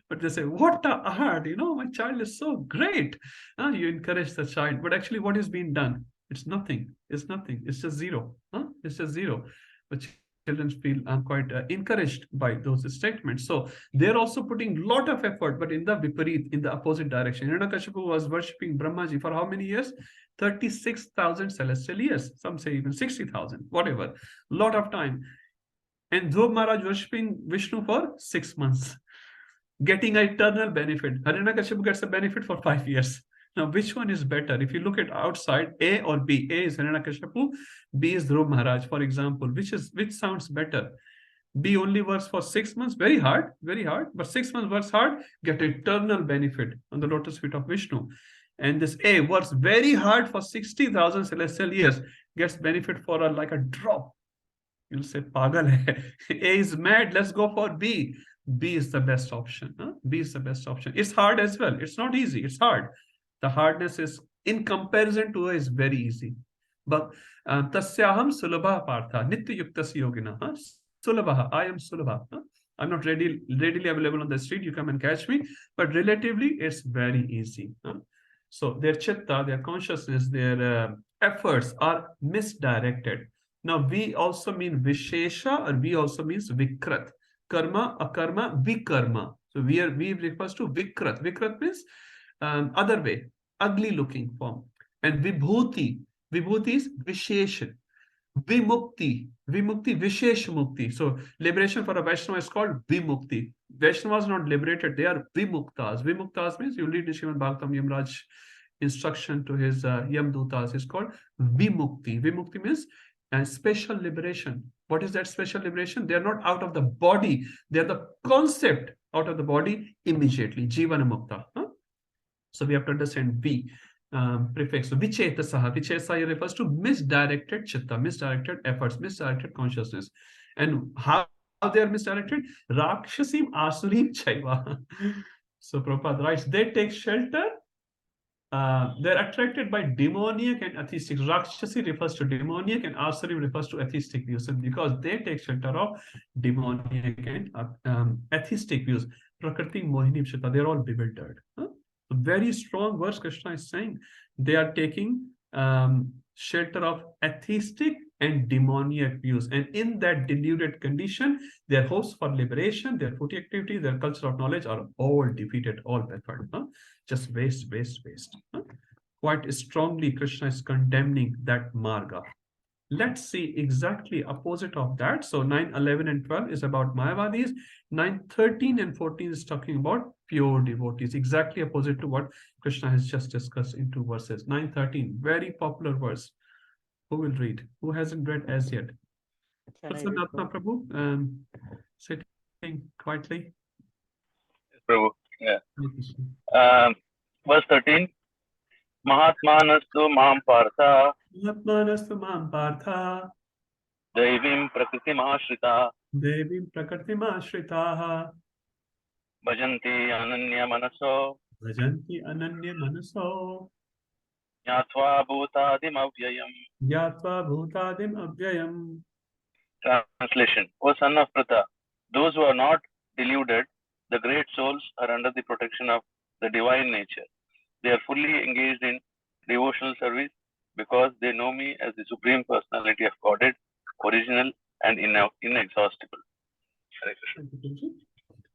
but they say, what a art, my child is so great. You encourage the child, but actually what is being done? It's nothing. It's just zero. It's just zero. But children feel quite encouraged by those statements. So they're also putting a lot of effort, but in the viparit, in the opposite direction. Hiranyakashipu was worshipping Brahmaji for how many years? 36,000 celestial years. Some say even 60,000, whatever. Lot of time. And Dhruv Maharaj worshipping Vishnu for 6 months, getting an eternal benefit. Hiranyakashipu gets a benefit for 5 years. Now, which one is better? If you look at outside, A or B? A is Hiranyakashipu, B is Dhruv Maharaj, for example. Which sounds better? B only works for 6 months, very hard, but 6 months works hard, get eternal benefit on the lotus feet of Vishnu. And this A works very hard for 60,000 celestial years, gets benefit for like a drop. You'll say, pagal hai. A is mad, let's go for B. B is the best option. B is the best option. It's hard as well. It's not easy, it's hard. The hardness is, in comparison to A, is very easy. But tasyaham sulabha partha, nitya yuktasya yogina. Sulabha, I am sulabha. I'm not readily available on the street. You come and catch me. But relatively, it's very easy. So their chitta, their consciousness, their efforts are misdirected. Now we also mean Vishesha, or we also means Vikrat. Karma, akarma, vikarma. So we refers to Vikrat. Vikrat means other way, ugly looking form. And Vibhuti. Vibhuti is Vishesha. Vimukti, Vishesh Mukti. So liberation for a Vaishnava is called Vimukti. Vaishnavas not liberated, they are Vimuktas. Vimuktas means you read Srimad Bhagavatam Yamraj instruction to his Yamdutas is called Vimukti. Vimukti means special liberation. What is that special liberation? They are not out of the body, they are the concept out of the body immediately. Jivana Mukta. So we have to understand V. Prefix vichetasaha. Vichetasaha refers to misdirected chitta, misdirected efforts, misdirected consciousness. And how they are misdirected? Rakshasim asurim chaiva. So Prabhupada writes, they take shelter, they're attracted by demoniac and atheistic. Rakshasi refers to demoniac and asurim refers to atheistic views. And because they take shelter of demoniac and atheistic views, Prakriti Mohini Chitta, they're all bewildered. Very strong verse Krishna is saying. They are taking shelter of atheistic and demoniac views, and in that deluded condition, their hopes for liberation, their putti activity, their culture of knowledge are all defeated, all buffered. Just waste. Quite strongly Krishna is condemning that marga. Let's see exactly opposite of that. So 9, 11 and 12 is about Mayavadis. 9, 13 and 14 is talking about pure devotees. Exactly opposite to what Krishna has just discussed in 2 verses. 9, 13, very popular verse. Who will read? Who hasn't read as yet? Prasanatma Prabhu, sitting quietly. Prabhu, yeah. Verse 13. Mahatmanastu mam partha. Mahatmanastu mam partha. Devim prakritim ashrita. Devim prakritim ashritaha. Bhajanti ananya manaso. Bhajanti ananya manaso. Yatva bhutadim avyayam. Yatva bhutadim avyayam. Translation. O son of Pritha, those who are not deluded, the great souls are under the protection of the divine nature. They are fully engaged in devotional service because they know me as the Supreme Personality of Godhead, original and inexhaustible.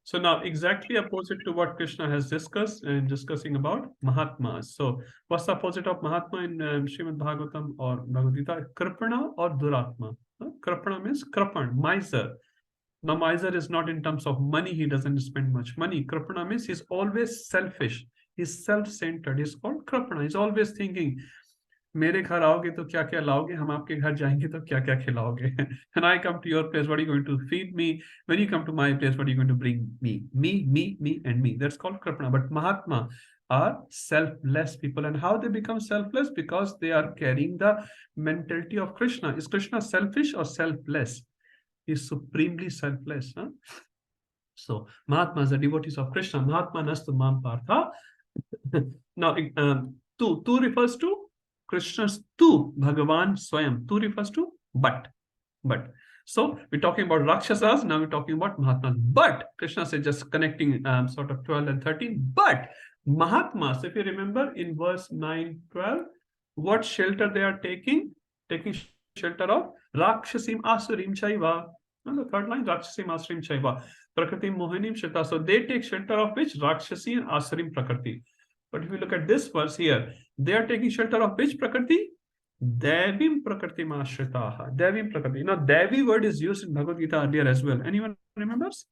So now exactly opposite to what Krishna has discussed and discussing about Mahatmas. So what's the opposite of Mahatma in Srimad Bhagavatam or Bhagavad Gita? Kripana or Duratma. Kripana means Krapan, miser. Now miser is not in terms of money, he doesn't spend much money. Kripana means he's always selfish. He's self-centered. He's called Kripana. He's always thinking, मेरे घर आओगे तो क्या क्या लाओगे, हम आपके घर जाएंगे तो क्या क्या खिलाओगे. And I come to your place, what are you going to feed me? When you come to my place, what are you going to bring me? Me, and me. That's called Kripana. But Mahatma are selfless people. And how they become selfless? Because they are carrying the mentality of Krishna. Is Krishna selfish or selfless? He's supremely selfless. So Mahatmas, the devotees of Krishna, Mahatma nastu mam partha. Now, tu refers to Krishna's tu, Bhagavan Swayam. Tu refers to but. So we're talking about Rakshasas, now we're talking about Mahatmas. But Krishna said, just connecting sort of 12 and 13. But Mahatmas, if you remember in verse 9, 12, what shelter they are taking? Taking shelter of Rakshasim Asurim Chaiva. And the third line, Rakshasim Asurim Chaiva. Prakriti Mohinim Shita. So they take shelter of which? Rakshasi and Asurim Prakriti. But if you look at this verse here, they are taking shelter of which Prakriti? Devim Prakriti Mashritaha. Devim Prakriti. Now, Devi word is used in Bhagavad Gita earlier as well. Anyone remembers?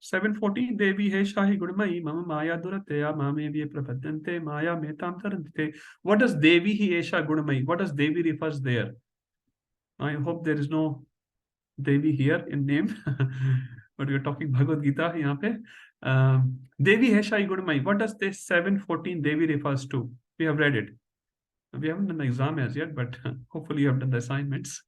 7:14. Devi he shahi gudmai mama maya durateya mamevi prapadyante maya metam tarante. What does Devi hi esha gudmai? What does Devi refers there? I hope there is no Devi here in name. But we are talking Bhagavad Gita here pe. Devi Heshai Gudmai. What does this 7:14 Devi refers to? We have read it. We haven't done the exam as yet, but hopefully you have done the assignments.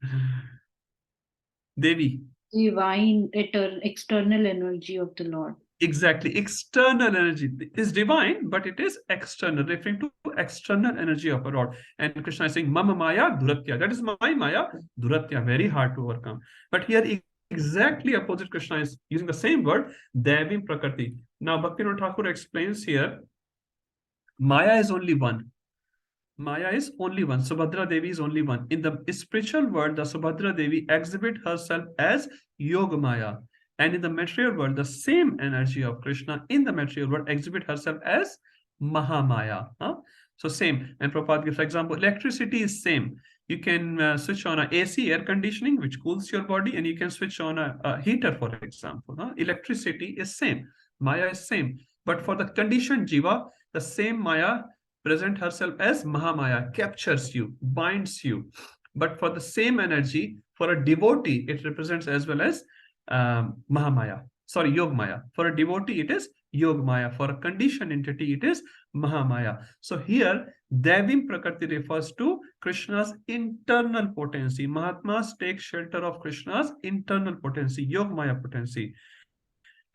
Devi. Divine, external energy of the Lord. Exactly. External energy is divine, but it is external, referring to external energy of a Lord. And Krishna is saying, Mama Maya Duratya. That is my Maya. Duratya, very hard to overcome. But here, exactly opposite, Krishna is using the same word, Devim Prakriti. Now, Bhaktivinoda Thakur explains here Maya is only one. Maya is only one. Subhadra Devi is only one. In the spiritual world, the Subhadra Devi exhibit herself as Yoga Maya. And in the material world, the same energy of Krishna in the material world exhibit herself as Mahamaya. So same. And Prabhupada gives, for example, electricity is same. You can switch on a AC, air conditioning, which cools your body, and you can switch on a heater, for example. Electricity is same. Maya is same. But for the conditioned jiva, the same Maya present herself as Mahamaya, captures you, binds you. But for the same energy, for a devotee, it represents as well as Mahamaya. Sorry, Yogmaya. For a devotee, it is Yogmaya. For a conditioned entity, it is Mahamaya. So here, Devim Prakriti refers to Krishna's internal potency. Mahatmas take shelter of Krishna's internal potency, Yogmaya potency.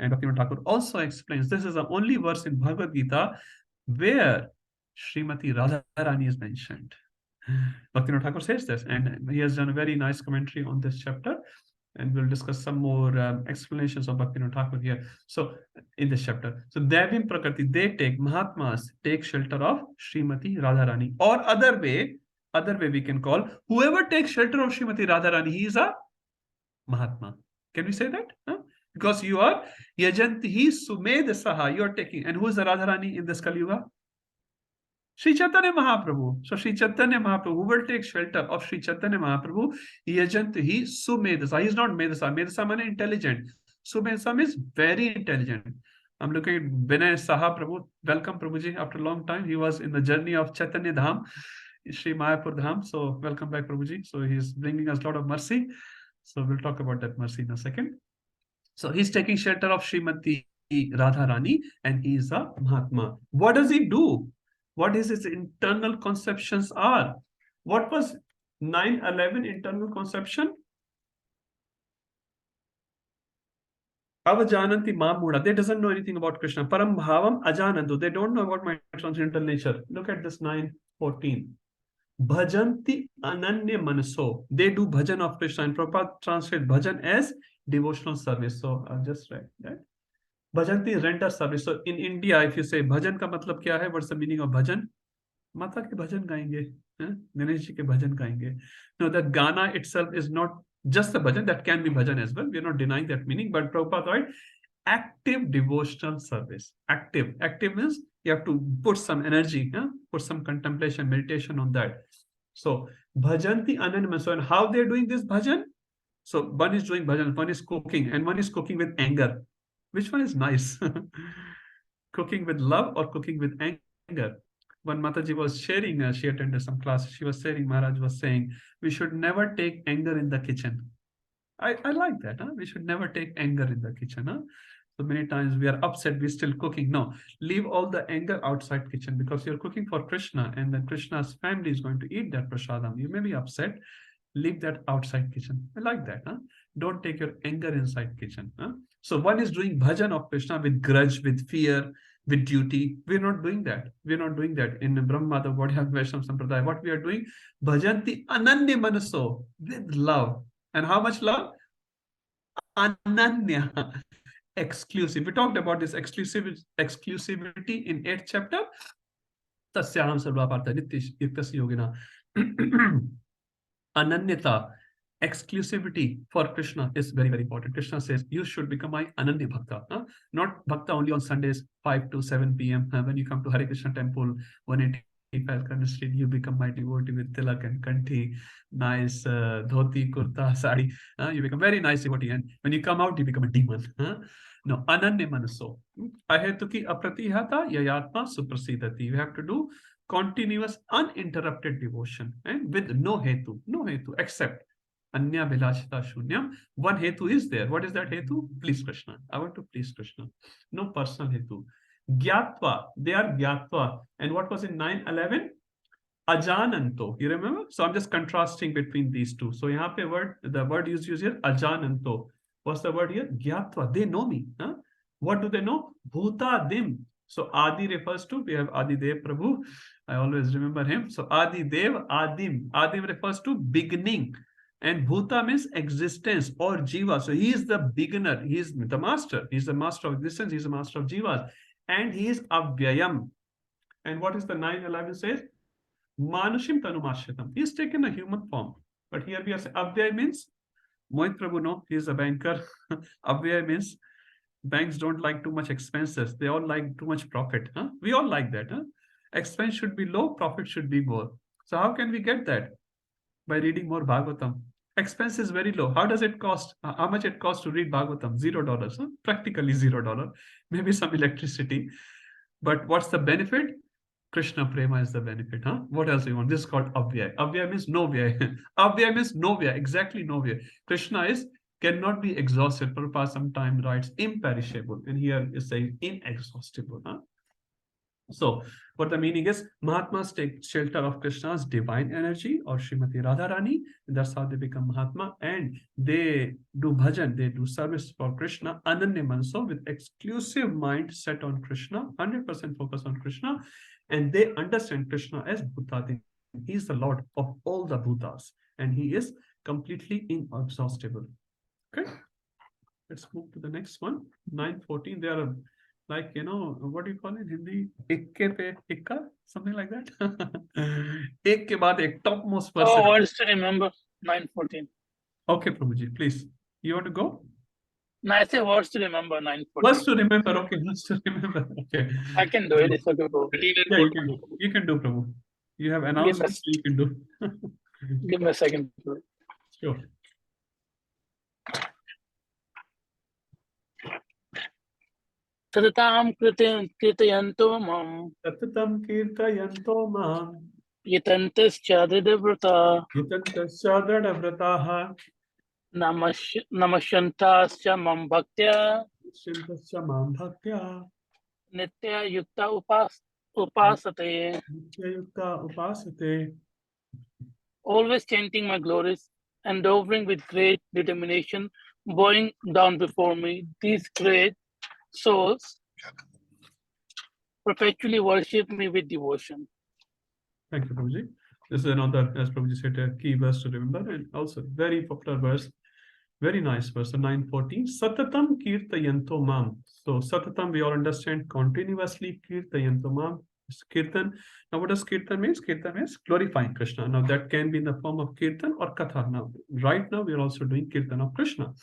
And Bhaktivinoda Thakur also explains, this is the only verse in Bhagavad Gita where Srimati Radharani is mentioned. Bhaktivinoda Thakur says this, and he has done a very nice commentary on this chapter, and we'll discuss some more explanations of Bhaktivinoda Thakur here. So, in this chapter, so Devim Prakriti, they take, Mahatmas take shelter of Srimati Radharani, or other way we can call, whoever takes shelter of Srimati Radharani, he is a Mahatma. Can we say that? Because you are Yajantihi Sumed Saha, you are taking. And who is the Radharani in this Kali Yuga? Sri Chaitanya Mahaprabhu. So Sri Chaitanya Mahaprabhu, who will take shelter of Sri Chaitanya Mahaprabhu, Yajantihi Sumedasa. He is not Medasa. Medasa means intelligent. Sumedasa means very intelligent. I'm looking at Vinay Saha Prabhu. Welcome Prabhuji. After a long time, he was in the journey of Chaitanya Dham, Sri Mayapur Dham. So welcome back Prabhuji. So he's bringing us a lot of mercy. So we'll talk about that mercy in a second. So he's taking shelter of Srimati Radharani, and he is a Mahatma. What does he do? What is his internal conceptions are? What was 9/11 internal conception? Avajananti Mamuda. They doesn't know anything about Krishna. Param Bhavam Ajanandu. They don't know about my transcendental nature. Look at this 9:14. Bhajanti Ananya Manaso. They do bhajan of Krishna. And Prabhupada translates bhajan as devotional service. So I'll just write that. Bhajanti render service. So in India, if you say bhajan ka matlab kya hai, what's the meaning of bhajan? Mata ke bhajan gaenge. Ganesh ji ke bhajan gaenge. No, the Gana itself is not just the bhajan. That can be bhajan as well. We're not denying that meaning. But Prabhupada, right? Active devotional service. Active. Active means you have to put some energy, put some contemplation, meditation on that. So, bhajanti ananamaso. And how they're doing this bhajan? So, one is doing bhajan, one is cooking, and one is cooking with anger. Which one is nice? Cooking with love or cooking with anger? When Mataji was sharing, she attended some class, she was sharing, Maharaj was saying, we should never take anger in the kitchen. I like that. We should never take anger in the kitchen. So many times we are upset, we're still cooking. No, leave all the anger outside kitchen, because you're cooking for Krishna, and then Krishna's family is going to eat that prasadam. You may be upset. Leave that outside kitchen. I like that. Don't take your anger inside kitchen. So one is doing bhajan of Krishna with grudge, with fear, with duty. We're not doing that. We're not doing that. In Brahma, the Vaidya Vaishnava Sampradaya, what we are doing, bhajanti ananya manaso, with love. And how much love? Ananya. Exclusive. We talked about this exclusivity in 8th chapter. Tasyaham sarvapartha nityasya yogina. Ananyata, exclusivity for Krishna is very, very important. Krishna says, you should become my Ananya Bhakta. Not Bhakta only on Sundays, 5 to 7 p.m. When you come to Hare Krishna temple, 185 Karna Street, you become my devotee with tilak and kanthi, nice dhoti, kurta, sari. You become very nice devotee. And when you come out, you become a demon. No, Ananya Manaso. Ahetuki apratihata yayatma suprasidati. You have to do continuous uninterrupted devotion, and with no hetu, except anya vilashita shunyam. One hetu is there. What is that hetu? Please Krishna. I want to please Krishna. No personal hetu. Gyatva, they are gyatva. And what was in 9/11? Ajananto. You remember? So I'm just contrasting between these two. So yahan pe the word used here, ajananto. What's the word here? Gyatva. They know me. What do they know? Bhuta dim. So Adi refers to, we have Adi Dev Prabhu. I always remember him. So Adi Dev, Adim. Adim refers to beginning. And Bhuta means existence or Jiva. So he is the beginner. He is the master. He is the master of existence. He is the master of Jivas. And he is Avyayam. And what is the 9:11 says? Manushim Tanumashyatam. He's taken a human form. But here we are saying Avyay means Mohit Prabhu, no, he is a banker. Avyay means banks don't like too much expenses. They all like too much profit. Huh? We all like that. Huh? Expense should be low, profit should be more. So how can we get that? By reading more Bhagavatam. Expense is very low. How does it cost? How much it costs to read Bhagavatam? $0. Huh? Practically $0. Maybe some electricity. But what's the benefit? Krishna Prema is the benefit. Huh? What else do you want? This is called Avyay. Avyay means no vyay. Avyay means no vyay. Exactly no vyay. Krishna is cannot be exhausted. Prabhupada sometimes writes imperishable. And here is saying inexhaustible. Huh? So what the meaning is, Mahatmas take shelter of Krishna's divine energy or Srimati Radharani. And that's how they become Mahatma. And they do bhajan, they do service for Krishna. Ananya Manso, with exclusive mind set on Krishna, 100% focus on Krishna. And they understand Krishna as Bhutati. He is the Lord of all the Bhutas. And he is completely inexhaustible. Okay. Let's move to the next one. 9:14. They are like, you know, what do you call it in Hindi? Ikke pe ikka? Something like that. Ek ke baad ek, topmost person. Oh, words to remember, 9:14. Okay, Prabhuji, please. You want to go? No, I say words to remember, 9:14. Words to remember. Okay, words to remember. Okay. I can do it. It's okay, Prabhu. Yeah, you can do. You can do, Prabhu. You have announced it, so you can do. Give me a second. Sure. Satatam kirtayanto mam. Satatam kirtayanto mam. Yatantascha dridavrata. Yatantascha dridavrataha. Namashantascha mam bhaktya. Namashantascha mam bhaktya. Nitya yukta upasate. Nitya yukta upasate. Always chanting my glories, endeavoring with great determination, bowing down before me. These great souls perpetually worship me with devotion. Thank you, Prabhuji. This is another, as Prabhuji said, a key verse to remember, and also very popular verse, very nice verse, 9:14. Satatam kirtayanto mam. So satatam, we all understand, continuously kirtayanto mam. Kirtan. Now, what does kirtan mean? Kirtan means glorifying Krishna. Now, that can be in the form of kirtan or katha. Now, right now, we are also doing kirtan of Krishna.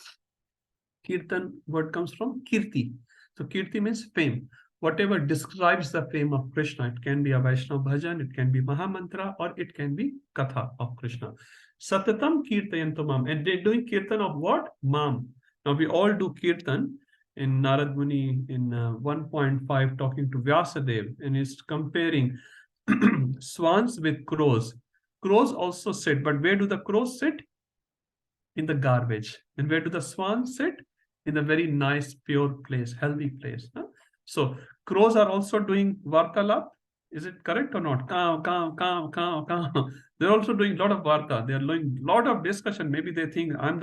Kirtan word comes from kirti. So kirti means fame. Whatever describes the fame of Krishna, it can be a Vaishnava bhajan, it can be Mahamantra, or it can be katha of Krishna. Satatam kirtayanto mam. And they're doing kirtan of what? Mam. Now we all do kirtan. In Narad Muni in 1.5 talking to Vyasadev, and is comparing swans with crows. Crows also sit, but where do the crows sit? In the garbage. And where do the swans sit? In a very nice, pure place, healthy place. Huh? So crows are also doing vartalap. Is it correct or not? They're also doing a lot of varta. They're doing a lot of discussion. Maybe they think I'm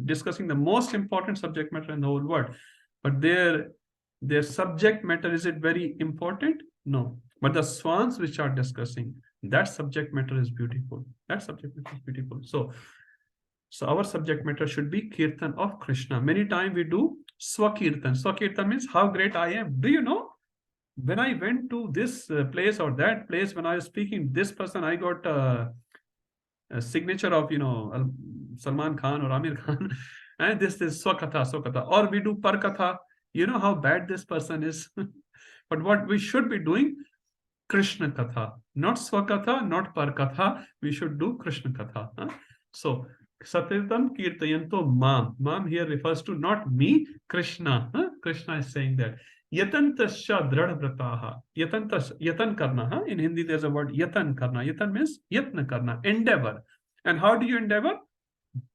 discussing the most important subject matter in the whole world. But their subject matter, is it very important? No. But the swans which are discussing, that subject matter is beautiful. That subject matter is beautiful. So our subject matter should be kirtan of Krishna. Many times we do swakirtan. Swakirtan means how great I am. Do you know? When I went to this place or that place, when I was speaking, this person, I got a signature of, you know, Salman Khan or Amir Khan. And this is swakatha. Or we do parkatha. You know how bad this person is. But what we should be doing, Krishna katha. Not swakatha, not parkatha. We should do Krishna katha. Huh? So, Satitam kirtayanto mam. Mam here refers to not me, Krishna. Huh? Krishna is saying that. Yatantasya dradvrataha. Yatan karna. Huh? In Hindi, there's a word yatan karna. Yatan means yatna karna, endeavor. And how do you endeavor?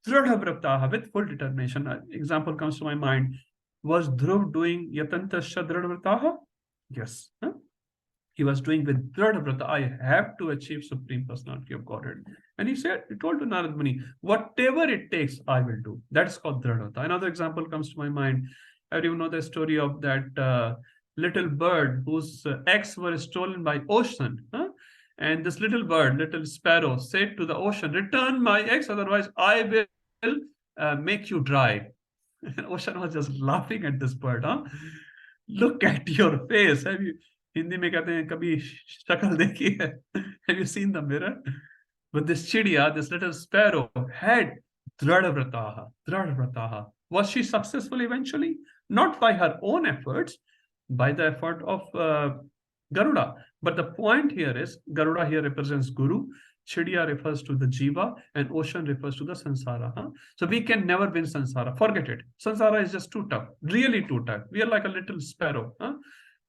Dradvrataha, with full determination. Example comes to my mind. Was Dhruv doing yatantasya dradvrataha? Yes. Huh? He was doing with dradvrata. I have to achieve Supreme Personality of Godhead. And he told to Narad Muni, whatever it takes, I will do. That's called dradvrata. Another example comes to my mind. Everyone know the story of that little bird whose eggs were stolen by ocean. Huh? And this little bird, little sparrow, said to the ocean, return my eggs, otherwise I will make you dry. And ocean was just laughing at this bird. Huh? Look at your face. Hindi में कहते हैं कभी शक्ल देखी है? Have you seen the mirror? But this chidiya, this little sparrow, had dradvrataha. Was she successful eventually? Not by her own efforts, by the effort of Garuda. But the point here is, Garuda here represents Guru, Chidiya refers to the Jiva, and ocean refers to the Sansara. Huh? So we can never win Sansara. Forget it. Sansara is just too tough, really too tough. We are like a little sparrow. Huh?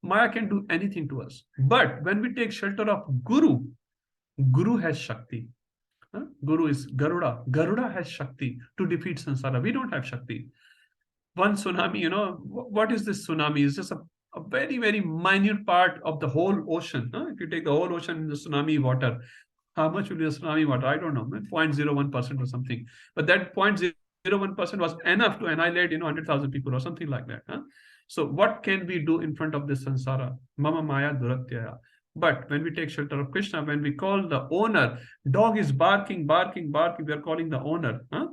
Maya can do anything to us. But when we take shelter of Guru, Guru has Shakti. Huh? Guru is Garuda. Garuda has Shakti to defeat Sansara. We don't have Shakti. One tsunami, you know, what is this tsunami? It's just a very, very minute part of the whole ocean. Huh? If you take the whole ocean in the tsunami water, how much will be the tsunami water? I don't know, 0.01% or something. But that 0.01% was enough to annihilate, 100,000 people or something like that. Huh? So what can we do in front of this sansara? Mama Maya Duratyaya. But when we take shelter of Krishna, when we call the owner, dog is barking, barking, barking, we are calling the owner. Huh?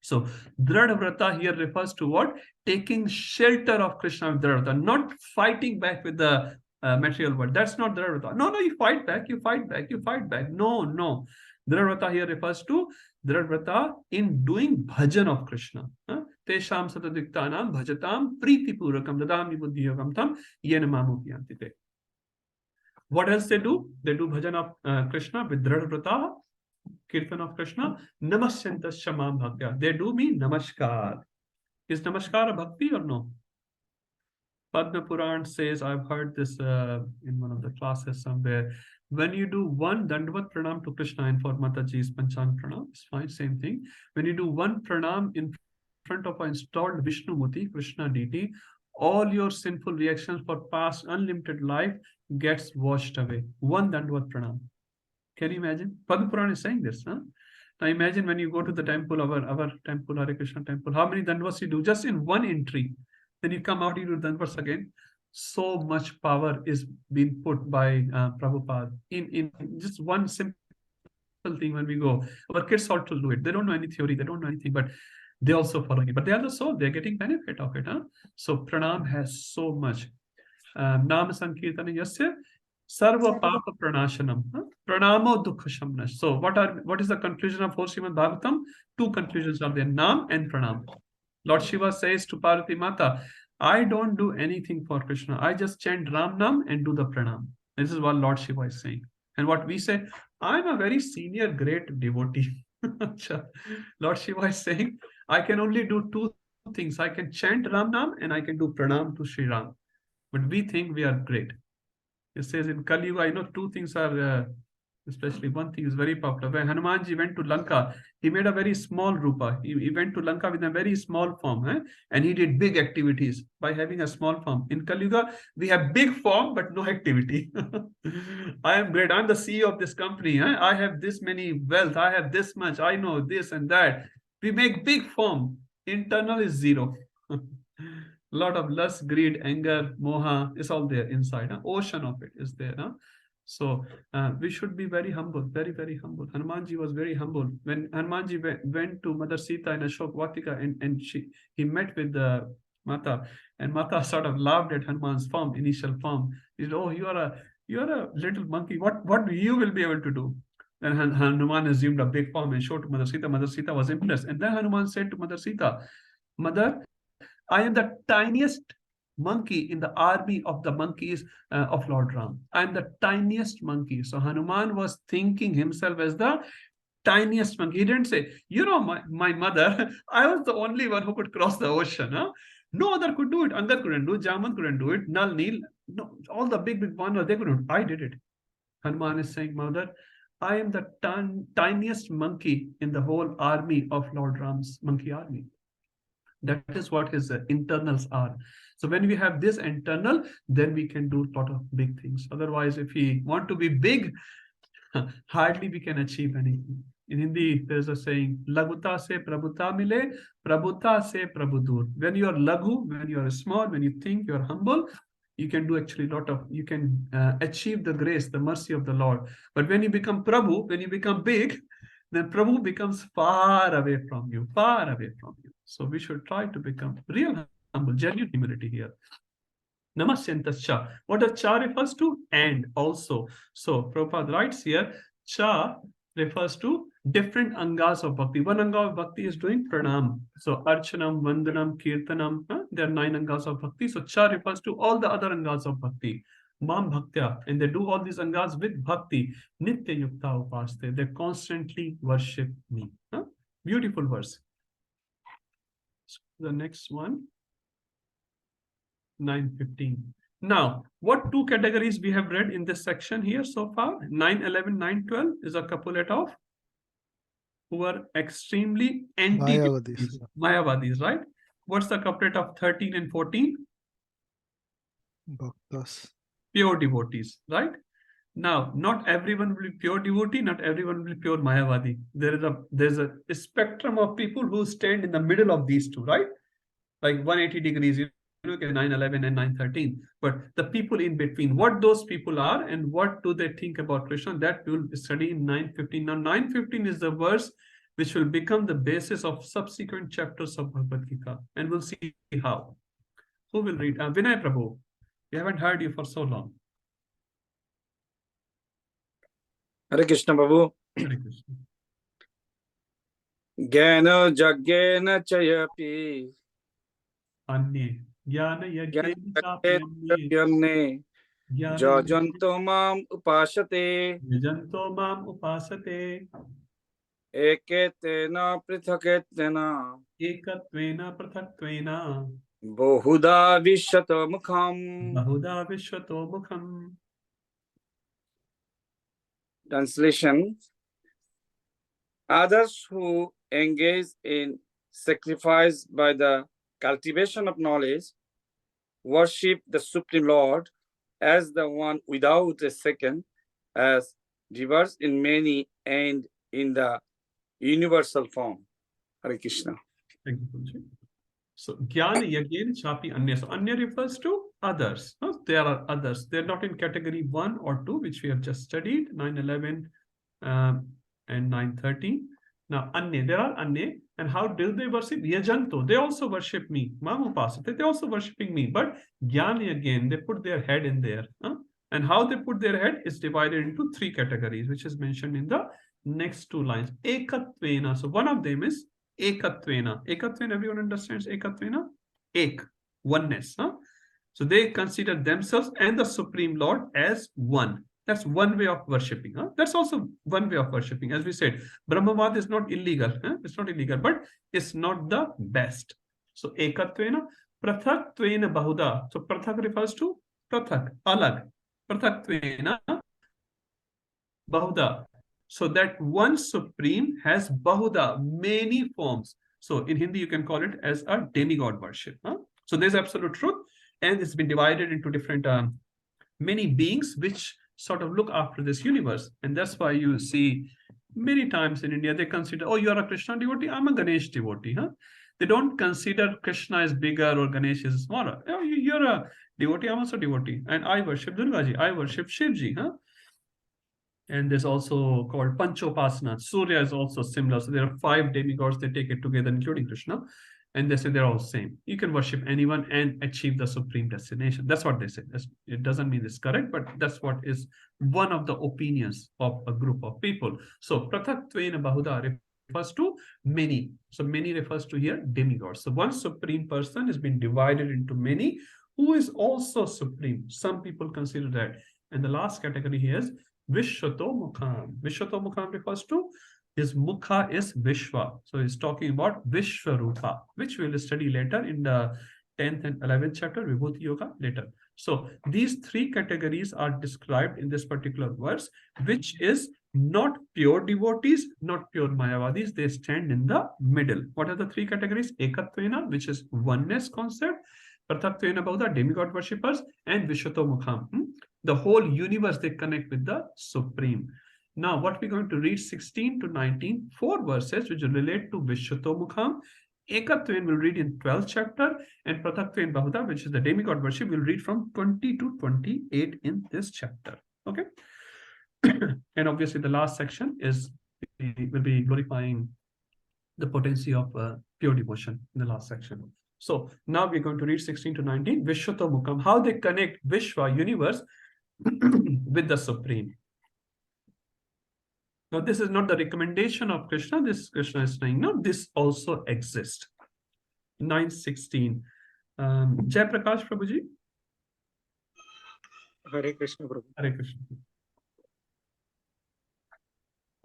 So Dradvrata here refers to what? Taking shelter of Krishna with Dradvrata, not fighting back with the material world. That's not Dradvrata. No, you fight back, you fight back, you fight back. No. Dradvrata here refers to Dradvrata in doing bhajan of Krishna. Tesham satadiktanam bhajatam priti purakam dadami buddhiyogam tam yena mamupyantite. What else they do? They do bhajan of Krishna with Dradvrata, Kirtan of Krishna, Namasyanta Shamam Bhaktya. They do me Namaskar. Is Namaskar a bhakti or no? Padma Puran says, I've heard this in one of the classes somewhere. When you do one Dandvat Pranam to Krishna, and for Mataji's Panchang Pranam, it's fine, same thing. When you do one Pranam in front of an installed Vishnu Muti, Krishna deity, all your sinful reactions for past unlimited life gets washed away. One Dandvat Pranam. Can you imagine? Padma Puran is saying this. Huh? Now imagine when you go to the temple, our temple, Hare Krishna temple, how many Dandavats you do just in one entry. Then you come out, you do Dandavats again. So much power is being put by Prabhupada in just one simple thing when we go. Our kids also do it. They don't know any theory, they don't know anything, but they also following it. But they are the soul, they're getting benefit of it. Huh? So Pranam has so much. Nama Sankirtana Yasya Sarva Papa Pranashanam. Pranamo Dukha Shamnash. So what is the conclusion of whole Srimad Bhagavatam? Two conclusions are there, Nam and Pranam. Lord Shiva says to Parvati Mata, I don't do anything for Krishna. I just chant Ram Nam and do the Pranam. This is what Lord Shiva is saying. And what we say, I'm a very senior, great devotee. Lord Shiva is saying, I can only do two things. I can chant Ram Nam and I can do Pranam to Sri Ram. But we think we are great. It says in Kali Yuga, two things are, especially one thing is very popular. When Hanumanji went to Lanka, he made a very small rupa. He went to Lanka with a very small form, and he did big activities by having a small form. In Kali Yuga, we have big form, but no activity. I am great. I'm the CEO of this company. I have this many wealth. I have this much. I know this and that. We make big form. Internal is zero. Lot of lust, greed, anger, moha is all there inside. Ocean of it is there. So we should be very humble, very, very humble. Hanumanji was very humble. When Hanumanji went to Mother Sita in Ashok Vatika and he met with the Mata, and Mata sort of laughed at Hanuman's form, initial form. He said, oh, you are a little monkey. What you will be able to do? Then Hanuman assumed a big form and showed to Mother Sita. Mother Sita was impressed. And then Hanuman said to Mother Sita, Mother, I am the tiniest monkey in the army of the monkeys of Lord Ram. I am the tiniest monkey. So Hanuman was thinking himself as the tiniest monkey. He didn't say, my mother, I was the only one who could cross the ocean. No other could do it. Angad couldn't do it. Jaman couldn't do it. Nal, Neel, no, all the big ones, they couldn't. I did it. Hanuman is saying, Mother, I am the tiniest monkey in the whole army of Lord Ram's monkey army. That is what his internals are. So when we have this internal, then we can do a lot of big things. Otherwise, if we want to be big, hardly we can achieve anything. In Hindi, there's a saying, Laguta se prabhuta mile, prabhuta se prabhudur. When you are laghu, when you are small, when you think you are humble, you can do actually a lot of, you can achieve the grace, the mercy of the Lord. But when you become Prabhu, when you become big, then Prabhu becomes far away from you, far away from you. So we should try to become real humble, genuine humility here. Namasyantascha. What does cha refers to? And also. So Prabhupada writes here, cha refers to different angas of bhakti. One anga of bhakti is doing pranam. So archanam, vandanam, kirtanam. There are 9 angas of bhakti. So cha refers to all the other angas of bhakti. Mam bhaktya. And they do all these angas with bhakti. Nitya yukta upaste. They constantly worship me. Beautiful verse. So the next one. 9:15. Now, what 2 categories we have read in this section here so far? 9:11, 9:12 is a couplet of who are extremely anti-devotees. Mayavadis, right? What's the couplet of 13 and 14? Bhaktas. Pure devotees, right? Now, not everyone will be pure devotee, not everyone will be pure Mayavadi. There's a spectrum of people who stand in the middle of these two, right? Like 180 degrees. Look at 9:11 and 9:13, but the people in between, what those people are and what do they think about Krishna, that we will study in 9:15. Now 9:15 is the verse which will become the basis of subsequent chapters of Bhagavad Gita, and we'll see how. Who will read? Vinay Prabhu, we haven't heard you for so long. Hare Krishna Prabhu. Hare Krishna. Jnana Jagyena Chayapi Anye Jnana Yagyene Jajanto Mam Upashate Jajanto Mam Upasate Eketena Prithaketena Ekatvena Prathatvena Bohuda Vishyato Mukham. Bahuda Vishwato Mukham. Translation: others who engage in sacrifice by the cultivation of knowledge worship the Supreme Lord as the one without a second, as diverse in many and in the universal form. Hare Krishna. Thank you, Prabhuji. So, Jnana Yagyen Chapi Anya. So, Anya refers to others. No? There are others. They're not in category 1 or 2, which we have just studied, 9:11 and 9:13. Now, Anya, there are Anya. And how do they worship? Yajanto, they also worship me. Mamupasate, they're also worshipping me. But Jnana again, they put their head in there. And how they put their head is divided into 3 categories, which is mentioned in the next 2 lines. Ekatvena. So, one of them is Ekatvena. Ekatvena, everyone understands Ekatvena? Ek, oneness. So they consider themselves and the Supreme Lord as one. That's one way of worshipping. That's also one way of worshipping. As we said, Brahmavad is not illegal. It's not illegal, but it's not the best. So Ekatvena, Prathatvena Bahuda. So Prathak refers to Prathak, alag. Prathatvena Bahuda. So that one Supreme has Bahuda, many forms. So in Hindi, you can call it as a demigod worship. So there's absolute truth, and it's been divided into different many beings which sort of look after this universe. And that's why you see many times in India, they consider, oh, you're a Krishna devotee, I'm a Ganesh devotee. They don't consider Krishna is bigger or Ganesh is smaller. Oh, you're a devotee, I'm also a devotee. And I worship Durgaji, I worship Shivji. And there's also called Panchopasana. Surya is also similar. So there are 5 demigods, they take it together, including Krishna. And they say they're all same. You can worship anyone and achieve the supreme destination. That's what they say. It doesn't mean it's correct, but that's what is one of the opinions of a group of people. So Prathatvena Bahuda refers to many. So many refers to here demigods. So one supreme person has been divided into many, who is also supreme. Some people consider that. And the last category here is Vishwato Mukham. Vishwato Mukham refers to his Mukha is Vishwa. So he's talking about Vishwarupa, which we'll study later in the 10th and 11th chapter, Vibhuti Yoga later. So these 3 categories are described in this particular verse, which is not pure devotees, not pure Mayavadis. They stand in the middle. What are the 3 categories? Ekatvena, which is oneness concept. Prathatvena Bahuda, demigod worshippers, and Vishwato Mukham. The whole universe, they connect with the Supreme. Now, what we're going to read 16 to 19, 4 verses which relate to Vishwato Mukham. Ekatven will read in 12th chapter, and Prathaktven Bahuda, which is the demigod worship, will read from 20 to 28 in this chapter. Okay. And obviously the last section will be glorifying the potency of pure devotion in the last section. So now we're going to read 16 to 19. Vishwato Mukham, how they connect Vishwa, universe, with the Supreme. Now, this is not the recommendation of Krishna. This Krishna is saying, no, this also exists. 9:16. Jai Prakash Prabhuji. Hare Krishna Prabhu. Hare Krishna.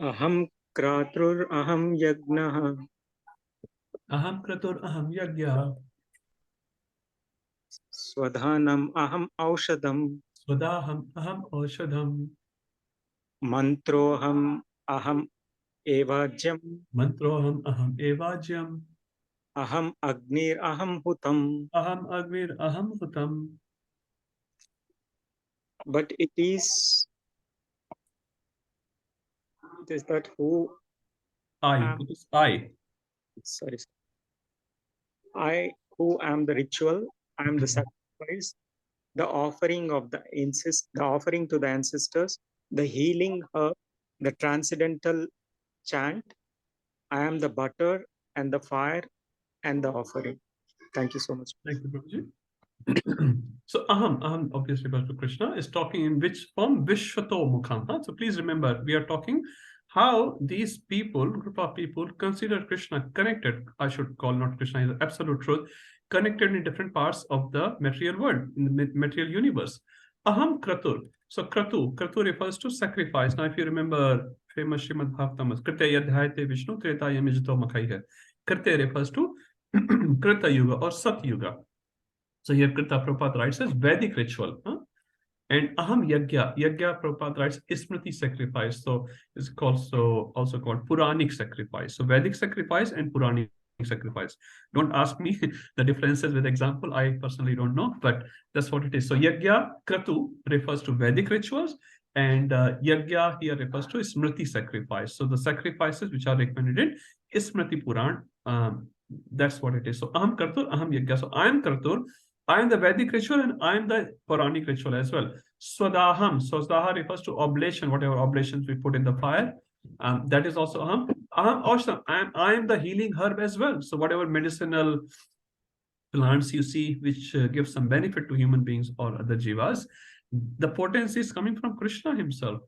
Aham kratur aham yagnaha. Aham kratur aham yagya. Swadhanam aham aushadam. Swadaham aham aushadam. Mantroham aham evajyam. Mantroham aham evajyam. Aham agnir aham hutam. Aham agvir aham hutam. But it is that who It is I. Sorry. I who am the ritual, I am the sacrifice, the offering of the offering to the ancestors, the healing herb, the transcendental chant. I am the butter and the fire and the offering. Thank you so much. Thank you, Prabhuji. So aham obviously refers to Krishna, is talking in which form? Vishwato Mukham. So please remember, we are talking how these people, group of people, consider Krishna connected. I should call not Krishna, is absolute truth, connected in different parts of the material world, in the material universe. Aham kratur. So kratu refers to sacrifice. Now, if you remember famous Srimad Bhagavatam, Krite yadhyayate Vishnu Treta yamijito makhaihe. Krite refers to Krita Yuga or Sat Yuga. So here Krita Prabhupada writes as Vedic ritual. And Aham Yagya. Yagya Prabhupada writes Smriti sacrifice. So it's also called Puranic sacrifice. So Vedic sacrifice and Puranic sacrifice. Don't ask me the differences with example. I personally don't know, but that's what it is. So Yagya Kratu refers to Vedic rituals, and Yagya here refers to Smriti sacrifice. So the sacrifices which are recommended in Smriti Puran. That's what it is. So Aham Kratur, Aham Yagya. So I am Kratur, I am the Vedic ritual, and I am the Puranic ritual as well. Swadaham. Swadaha refers to oblation, whatever oblations we put in the fire. That is also Aham. Aham Aushtam. I am the healing herb as well. So whatever medicinal plants you see which give some benefit to human beings or other jivas, the potency is coming from Krishna himself.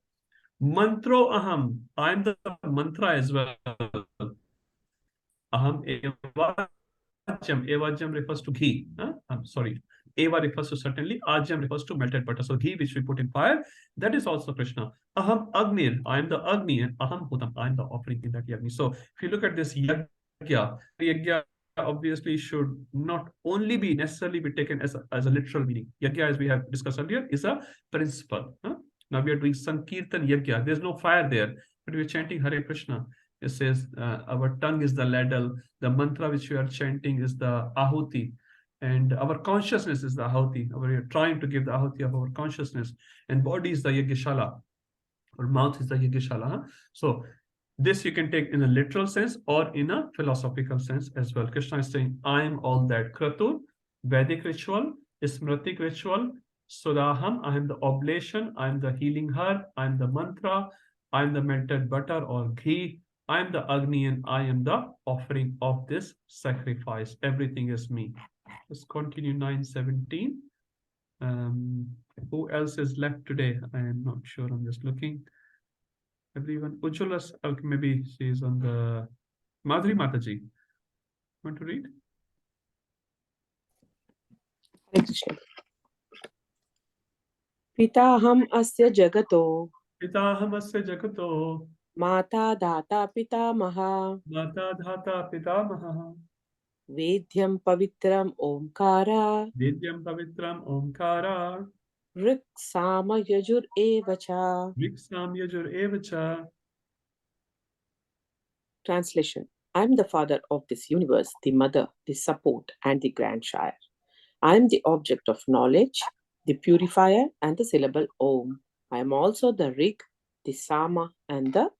Mantro Aham. I am the mantra as well. Aham Eva. Evajam refers to ghee. I'm sorry. Eva refers to certainly. Ajam refers to melted butter. So ghee which we put in fire, that is also Krishna. Aham Agnir. I am the Agni, and Aham Hutam. I am the offering in that Yagni. So if you look at this Yagya obviously should not only be necessarily be taken as a literal meaning. Yagya, as we have discussed earlier, is a principle. Now we are doing Sankirtan Yagya. There's no fire there, but we are chanting Hare Krishna. It says our tongue is the ladle, the mantra which we are chanting is the ahuti, and our consciousness is the ahuti. We are trying to give the ahuti of our consciousness, and body is the yagyashala, or mouth is the yagyashala. So this you can take in a literal sense or in a philosophical sense as well. Krishna is saying, I am all that. Kratur, Vedic ritual, Smritic ritual, Sudaham, I am the oblation, I am the healing herb, I am the mantra, I am the melted butter or ghee, I am the Agni, and I am the offering of this sacrifice. Everything is me. Let's continue 9:17. Who else is left today? I am not sure. I'm just looking. Everyone. Ujjwala, okay, maybe she is on the Madhuri Mataji. Want to read? Pitaham asya jagato. Pitaham asya jagato. Mata data pitamaha. Mata dhata pitamaha. Vedyam pavitram omkara. Vedyam pavitram omkara. Rik sama yajur evacha. Rik sam yajur evacha. Translation. I am the father of this universe, the mother, the support, and the grandsire. I am the object of knowledge, the purifier, and the syllable Om. I am also the Rig, the Sama, and the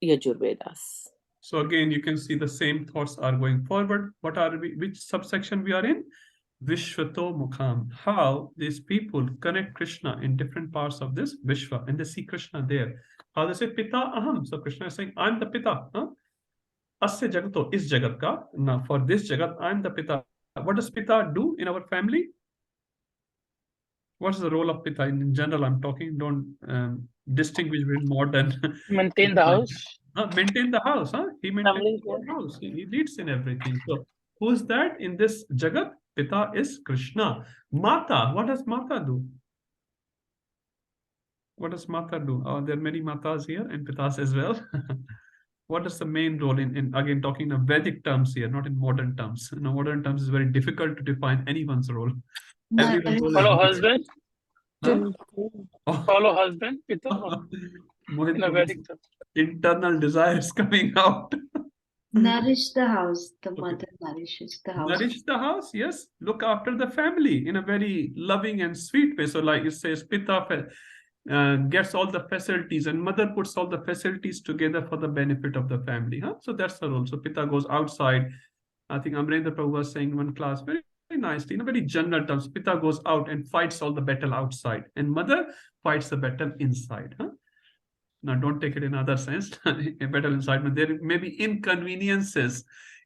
Yajurvedas. So again, you can see the same thoughts are going forward. What are we? Which subsection we are in? Vishwato Mukham. How these people connect Krishna in different parts of this Vishwa, and they see Krishna there. How they say Pita Aham. So Krishna is saying, I'm the Pita. Asya Jagato is Jagat ka. Now for this Jagat, I'm the Pita. What does Pita do in our family? What's the role of Pita in general? I'm talking, don't distinguish between modern. Maintain the house. Maintain the house, huh? He maintains Family, the whole house. He leads in everything. So who's that in this Jagat? Pita is Krishna. Mata, what does Mata do? What does Mata do? There are many Matas here and Pitas as well. What is the main role in again talking in Vedic terms here, not in modern terms. In modern terms, it's very difficult to define anyone's role. Everyone's role Follow is husband. Follow husband. Pita. Mohit In a Vedic term. internal desires coming out. Nourish the house. The mother nourishes the house. Nourish the house, yes. Look after the family in a very loving and sweet way. So like it says, Pita gets all the facilities and mother puts all the facilities together for the benefit of the family. Huh? So that's the role. So Pita goes outside. I think Amrendra Prabhu was saying in one class very, very nicely, in a very general terms, Pita goes out and fights all the battle outside and mother fights the battle inside. Huh? Now, don't take it in other sense. A battle inside, but there may be inconveniences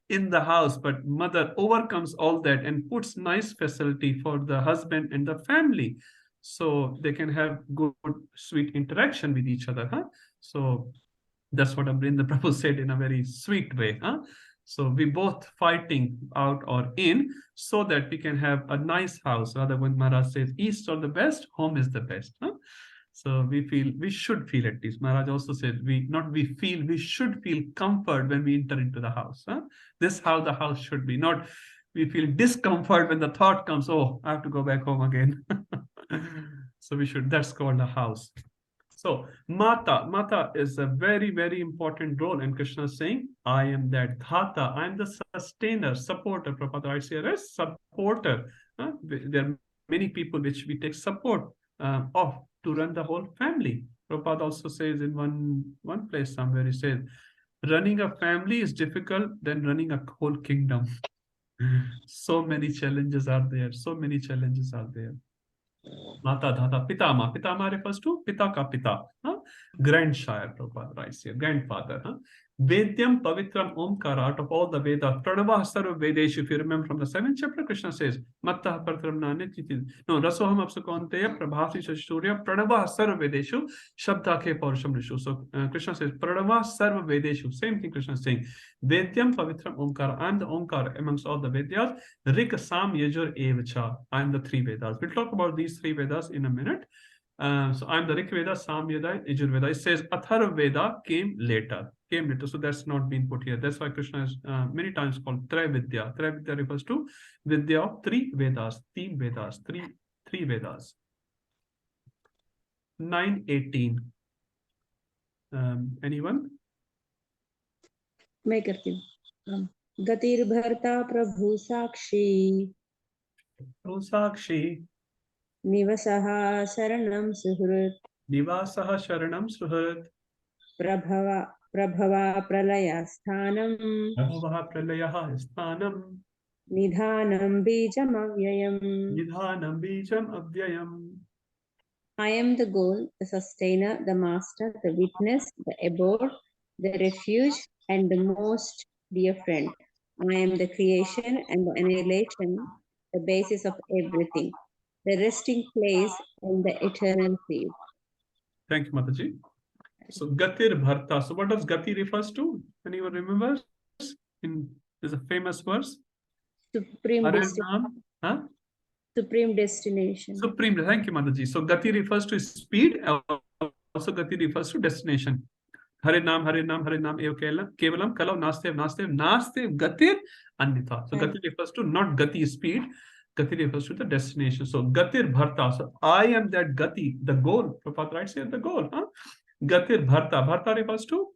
in the house, but mother overcomes all that and puts nice facility for the husband and the family, so they can have good, sweet interaction with each other. Huh? So that's what Amrendra Prabhu said in a very sweet way. Huh? So we both fighting out or in so that we can have a nice house. Rather, when Maharaj says east or the best, home is the best. Huh? So we should feel at least. Maharaj also said, we should feel comfort when we enter into the house. Huh? This is how the house should be. Not we feel discomfort when the thought comes, oh, I have to go back home again. So that's called a house. So Mata is a very, very important role. And Krishna is saying, I am that Dhata, I am the sustainer, supporter. Prabhupada writes here as supporter. There are many people which we take support of to run the whole family. Prabhupada also says in one place somewhere, he says, running a family is difficult than running a whole kingdom. So many challenges are there. So many challenges are there. Mata, Dhata, Pitama. Pitama refers to Pita ka Pita. Grandsire, Prabhupada writes here, grandfather. Vedyam Pavitram Omkara, out of all the Vedas, Pranava Sarva Vedesh, if you remember from the 7th chapter, Krishna says, Matta Partram Nanit, no, Rasoham Apsukonteya, Prabhasi Shashurya, Pranava Sarva Vedeshu, Shabda Ke Paurusham Rishu. So Krishna says, Pranava Sarva Vedeshu, same thing Krishna is saying. Vedyam Pavitram Omkara, I am the Omkara amongst all the Vedas. Rik Sam Yajur Evacha, I am the 3 Vedas. We'll talk about these 3 Vedas in a minute. So I'm the Rik Veda, Sam Veda, Yajur Veda. It says Atharva Veda came later. So that's not been put here. That's why Krishna is many times called Trividya. Trividya refers to Vidya of 3 Vedas, 3 Vedas, 3 Vedas. 9:18. Anyone? मैं करती हूँ. गतिर्भर्ता प्रभु साक्षी. Sakshi. निवसः शरणं सुहृत्. Nivasah Sharanam Suhrit. प्रभवा प्रलयस्थानं. Prabhava Pralayah Sthanam. निधानं बीजमव्ययम्. Nidhanam Bijam Avyayam. I am the goal, the sustainer, the master, the witness, the abode, the refuge, and the most dear friend. I am the creation and the annihilation, the basis of everything, the resting place and the eternal field. Thank you, Mataji. So Gatir Bharta. So what does Gati refers to? Anyone remembers? There's a famous verse. Supreme destination. Huh? Supreme destination. Supreme. Thank you, Mataji. So Gati refers to speed. Also Gati refers to destination. Hare Nam, Hare Nam, Hare Nam, Eva Kevalam, Kalau, Nastev, Nastev, Nastev, Gatir, Anitha. So Gati refers to not Gati speed. Gati refers to the destination. So Gatir Bharta. So I am that Gati, the goal. Prabhupada writes here the goal. Huh? Gatir Bharta. Bharta refers to,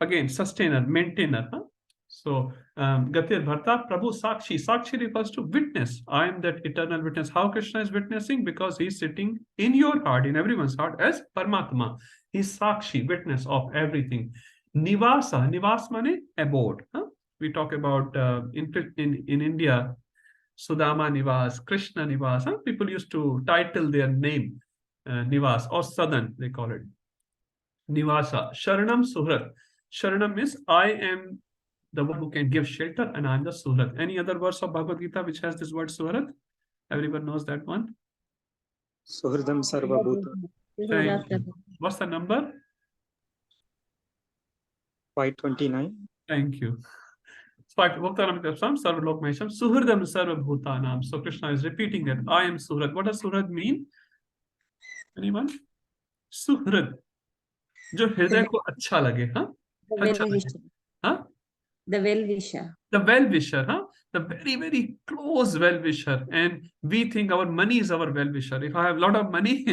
again, sustainer, maintainer. Huh? So Gatir Bharta, Prabhu Sakshi. Sakshi refers to witness. I am that eternal witness. How Krishna is witnessing? Because he is sitting in your heart, in everyone's heart, as Paramatma. He is Sakshi, witness of everything. Nivasa. Nivas mane abode. Huh? We talk about in India, Sudama Nivas, Krishna Nivas. Huh? People used to title their name Nivas or Sadan, they call it. Nivasa. Sharanam Suhrat. Sharanam means I am the one who can give shelter, and I'm the Suhrat. Any other verse of Bhagavad Gita which has this word Suhrat? Everyone knows that one? Suhridam Sarva Bhuta. Thank you. What's the number? 529. Thank you. Suhridam Sarva Bhutanam. So Krishna is repeating that I am Suhrat. What does Suhrat mean? Anyone? Suhrat. जो हृदय को अच्छा लगे, हाँ? अच्छा लगे, हाँ? The well-wisher. The well-wisher, huh? The very, very close well-wisher. And we think our money is our well-wisher. If I have a lot of money,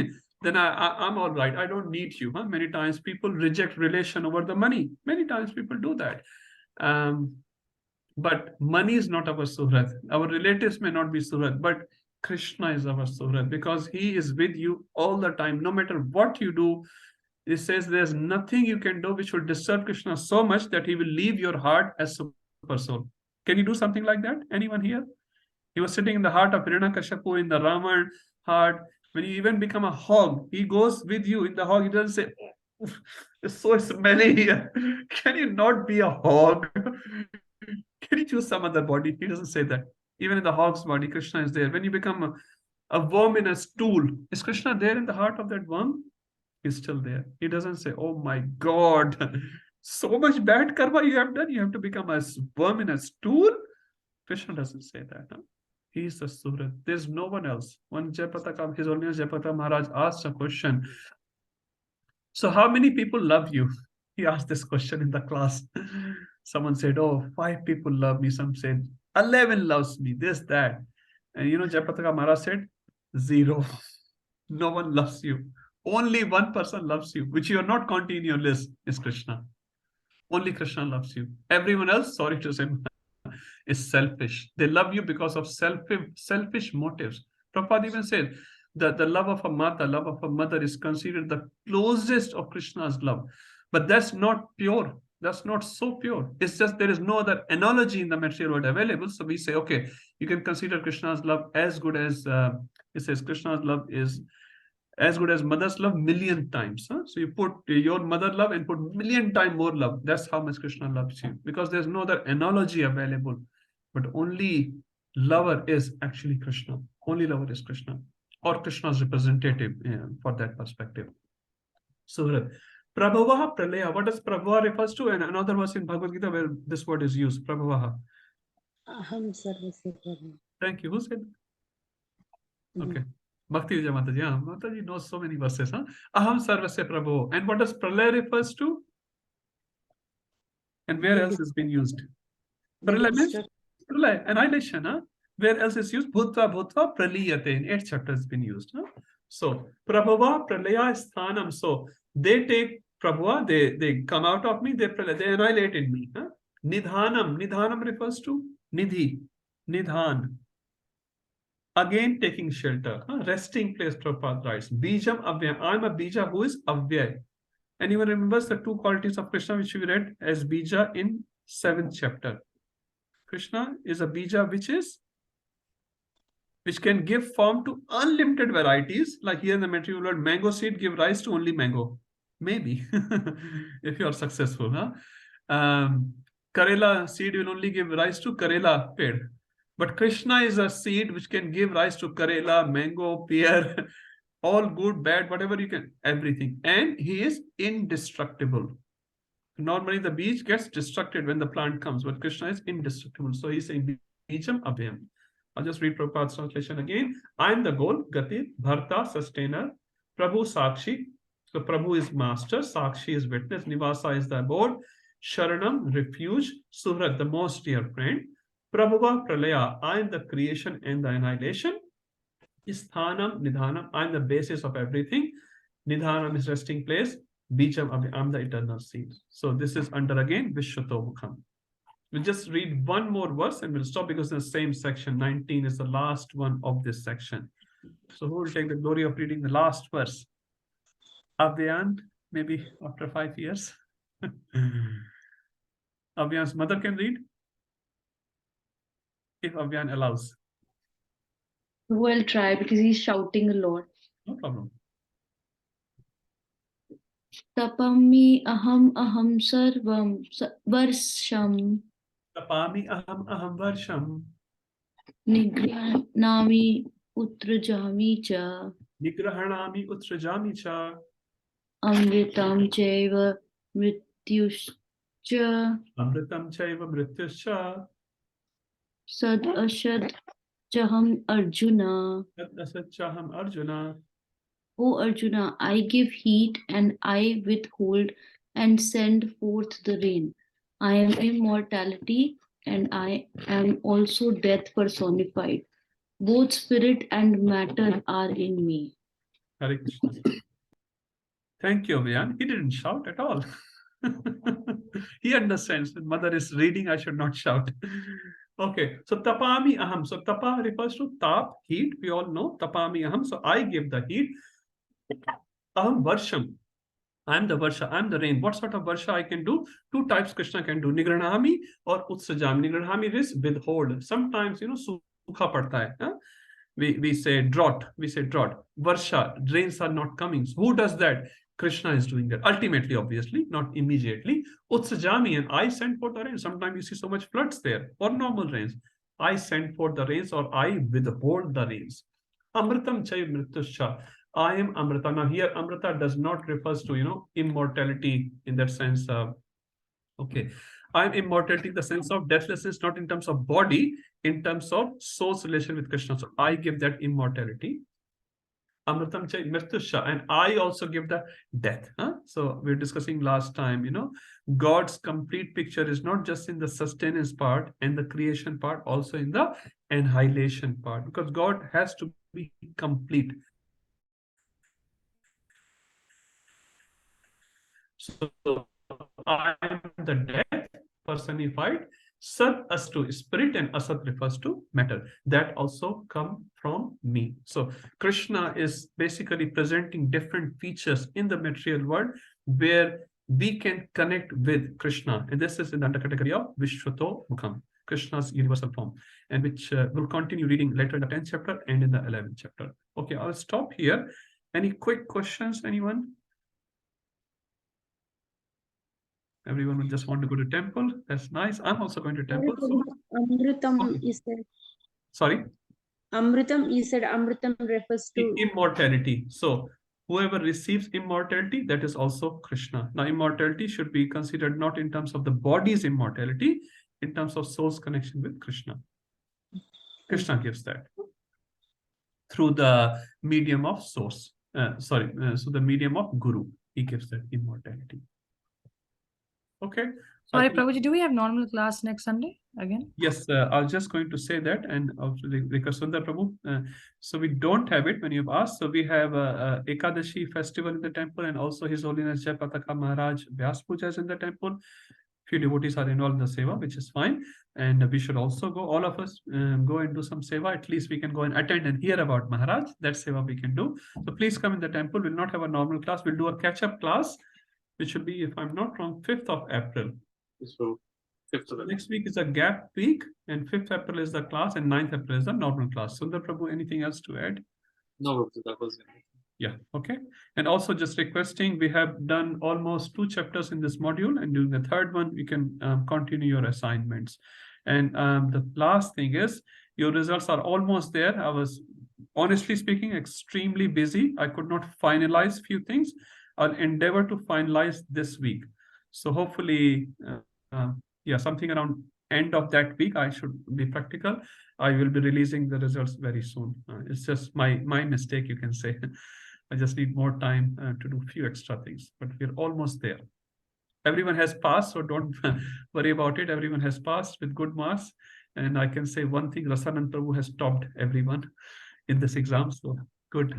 then I'm all right. I don't need you. Huh? Many times people reject relation over the money. Many times people do that. But money is not our Suhrat. Our relatives may not be Suhrat, but Krishna is our Suhrat because he is with you all the time. No matter what you do, it says there's nothing you can do which will disturb Krishna so much that he will leave your heart as super soul. Can you do something like that? Anyone here? He was sitting in the heart of Hiranyakashipu, in the Raman heart. When you even become a hog, he goes with you in the hog. He doesn't say, oh, it's so smelly here. Can you not be a hog? Can you choose some other body? He doesn't say that. Even in the hog's body, Krishna is there. When you become a worm in a stool, is Krishna there in the heart of that worm? He's still there. He doesn't say, oh my God, so much bad karma you have done. You have to become a worm in a stool. Krishna doesn't say that. Huh? He's the Suhrat. There's no one else. One Jayapataka, His Holiness Jayapataka Maharaj asked a question. So how many people love you? He asked this question in the class. Someone said, oh, 5 people love me. Some said, 11 loves me, this, that. And you know, Jayapataka Maharaj said, 0. No one loves you. Only one person loves you, which you are not counting in your list, is Krishna. Only Krishna loves you. Everyone else, sorry to say, is selfish. They love you because of selfish motives. Prabhupada even said that the love of a mother is considered the closest of Krishna's love. But that's not pure. That's not so pure. It's just there is no other analogy in the material world available. So we say, okay, you can consider Krishna's love as good as, it says Krishna's love is as good as mother's love million times. Huh? So you put your mother love and put million times more love. That's how much Krishna loves you, because there's no other analogy available. But only lover is actually Krishna. Only lover is Krishna, or Krishna's representative for that perspective. So Prabhavaha Pralaya, what does Prabhava refers to? And another verse in Bhagavad Gita where this word is used, Prabhavaha. Aham Sarvasya Prabhu. Thank you. Who said? Okay. Bhakti Mataji. Yeah, Mataji knows so many verses. Huh? Aham Sarvasya Prabhu. And what does Pralaya refers to? And where else has been used? Pralaya means Pralaya, annihilation. Huh? Where else is used? Bhutva Bhutva Praliyate. In 8th chapter has been used. Huh? So Prabhava Pralaya Sthanam. So they take Prabhava, they come out of me, they annihilate in me. Huh? Nidhanam. Nidhanam refers to Nidhi. Nidhan. Again, taking shelter, resting place, Prabhupada writes. Bijam Avyay. I'm a Bija who is Avyay. Anyone remembers the 2 qualities of Krishna which we read as Bija in 7th chapter? Krishna is a Bija which can give form to unlimited varieties. Like here in the material world, mango seed give rise to only mango. Maybe, if you are successful. Karela seed will only give rise to Karela ped. But Krishna is a seed which can give rise to Karela, mango, pear, all good, bad, whatever you can, everything. And he is indestructible. Normally the beach gets destructed when the plant comes, but Krishna is indestructible. So he's saying, Bijam Abhyam. I'll just read Prabhupada's translation again. I am the goal, Gati, Bharta, sustainer, Prabhu Sakshi. So Prabhu is master, Sakshi is witness, Nivasa is the abode, Sharanam, refuge, Suhrat, the most dear friend. Prabhava Pralaya, I am the creation and the annihilation. Sthanam, Nidhanam, I am the basis of everything. Nidhanam is resting place. Bijam, I am the eternal seed. So this is under again Vishwatomukham. We'll just read one more verse and we'll stop because in the same section, 19 is the last one of this section. So who will take the glory of reading the last verse? Abhyan, maybe after 5 years. Abhyan's mother can read. If Abhyan allows. We'll try because he's shouting a lot. No problem. Tapami aham sarvam varsham Tapami aham varsham. Nigrhanami utrajami cha. Nigrahanami utrajami cha. Amritam chaiva mrityuscha. Amritam chaiva mrityuscha. Sad ashad chaham Arjuna. Sad asad chaham Arjuna. O Arjuna, I give heat and I withhold and send forth the rain. I am immortality and I am also death personified. Both spirit and matter are in me. Hare Krishna. Thank you, Abhiyan. He didn't shout at all. He understands that mother is reading, I should not shout. Okay, so tapami aham. So tapa refers to tap, heat. We all know tapami aham. So I give the heat. Aham varsham. I am the varsha, I am the rain. What sort of varsha I can do? Two types Krishna can do, Nigranami or Utsajami. Nigranami is withhold. Sometimes, sukha padta hai. Huh? We say drought. We say drought. Varsha, rains are not coming. So who does that? Krishna is doing that. Ultimately, obviously, not immediately. Utsajami, and I send forth the rain. Sometimes you see so much floods there, or normal rains. I send forth the rains, or I withhold the rains. Amritam chay mrituscha. I am Amrita. Now here Amrita does not refers to immortality in that sense. Okay, I am immortality in the sense of deathlessness, not in terms of body, in terms of soul's relation with Krishna. So I give that immortality. Amritam chay mritusha, and I also give the death. So we were discussing last time, God's complete picture is not just in the sustenance part and the creation part, also in the annihilation part, because God has to be complete. So I am the death personified. Sat astu spirit and asat refers to matter. That also come from me. So Krishna is basically presenting different features in the material world where we can connect with Krishna. And this is in the undercategory of Vishwato Mukham, Krishna's universal form, and which we'll continue reading later in the 10th chapter and in the 11th chapter. Okay, I'll stop here. Any quick questions, anyone? Everyone would just want to go to temple. That's nice. I'm also going to temple. So. Amritam is said. Sorry? Amritam, you said Amritam refers to immortality. So whoever receives immortality, that is also Krishna. Now immortality should be considered not in terms of the body's immortality, in terms of soul's connection with Krishna. Krishna gives that through the medium of source. So the medium of Guru, he gives that immortality. Okay. Sorry, Prabhuji, do we have normal class next Sunday again? Yes, I was just going to say that, and also Sundar Prabhu. So we don't have it when you've asked. So we have Ekadashi festival in the temple, and also His Holiness Jayapataka Maharaj Vyas Pujas in the temple. Few devotees are involved in the seva, which is fine. And we should also go, all of us, go and do some seva. At least we can go and attend and hear about Maharaj. That seva we can do. So please come in the temple. We'll not have a normal class. We'll do a catch-up class, which will be, if I'm not wrong, 5th of April. So 5th of Next week is a gap week, and 5th April is the class, and 9th April is the normal class. Sundar Prabhu, anything else to add? No, that was it. Yeah, okay. And also just requesting, we have done almost 2 chapters in this module, and during the 3rd one, you can continue your assignments. And the last thing is, your results are almost there. I was, honestly speaking, extremely busy. I could not finalize few things. I'll endeavor to finalize this week. So hopefully, something around end of that week, I should be practical. I will be releasing the results very soon. It's just my mistake, you can say. I just need more time to do a few extra things, but we're almost there. Everyone has passed, so don't worry about it. Everyone has passed with good marks. And I can say one thing, Rasanand Prabhu has topped everyone in this exam. So good.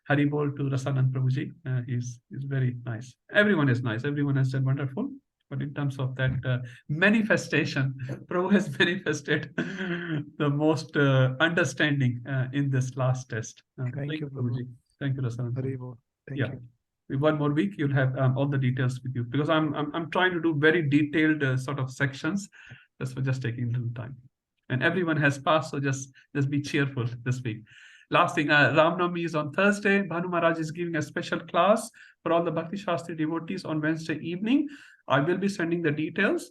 Hari Bol to Rasanand Prabhuji. He's very nice. Everyone is nice. Everyone has done wonderful. But in terms of that manifestation, Prabhu has manifested the most understanding in this last test. Thank you, Prabhuji. Thank you, Rasanand. Hari Bol. Thank you. With 1 more week, you'll have all the details with you, because I'm trying to do very detailed sort of sections. That's for just taking a little time. And everyone has passed, so just be cheerful this week. Last thing, Ram Navami is on Thursday. Bhanu Maharaj is giving a special class for all the Bhakti Shastri devotees on Wednesday evening. I will be sending the details.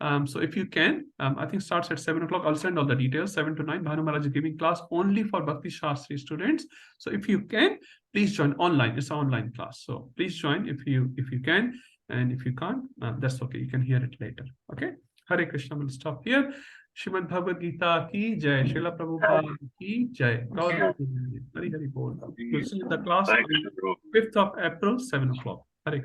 So if you can, I think starts at 7 o'clock. I'll send all the details. 7 to 9. Bhanu Maharaj is giving class only for Bhakti Shastri students. So if you can, please join online. It's an online class. So please join if you can, and if you can't, that's okay. You can hear it later. Okay. Hare Krishna. We'll stop here. Shrimad Bhagavad Gita ki jai. Srila Prabhupada ki jai. God bless you. Hari Hari Bol. We'll see you in the class on 5th of April, 7 o'clock. Hare Krishna.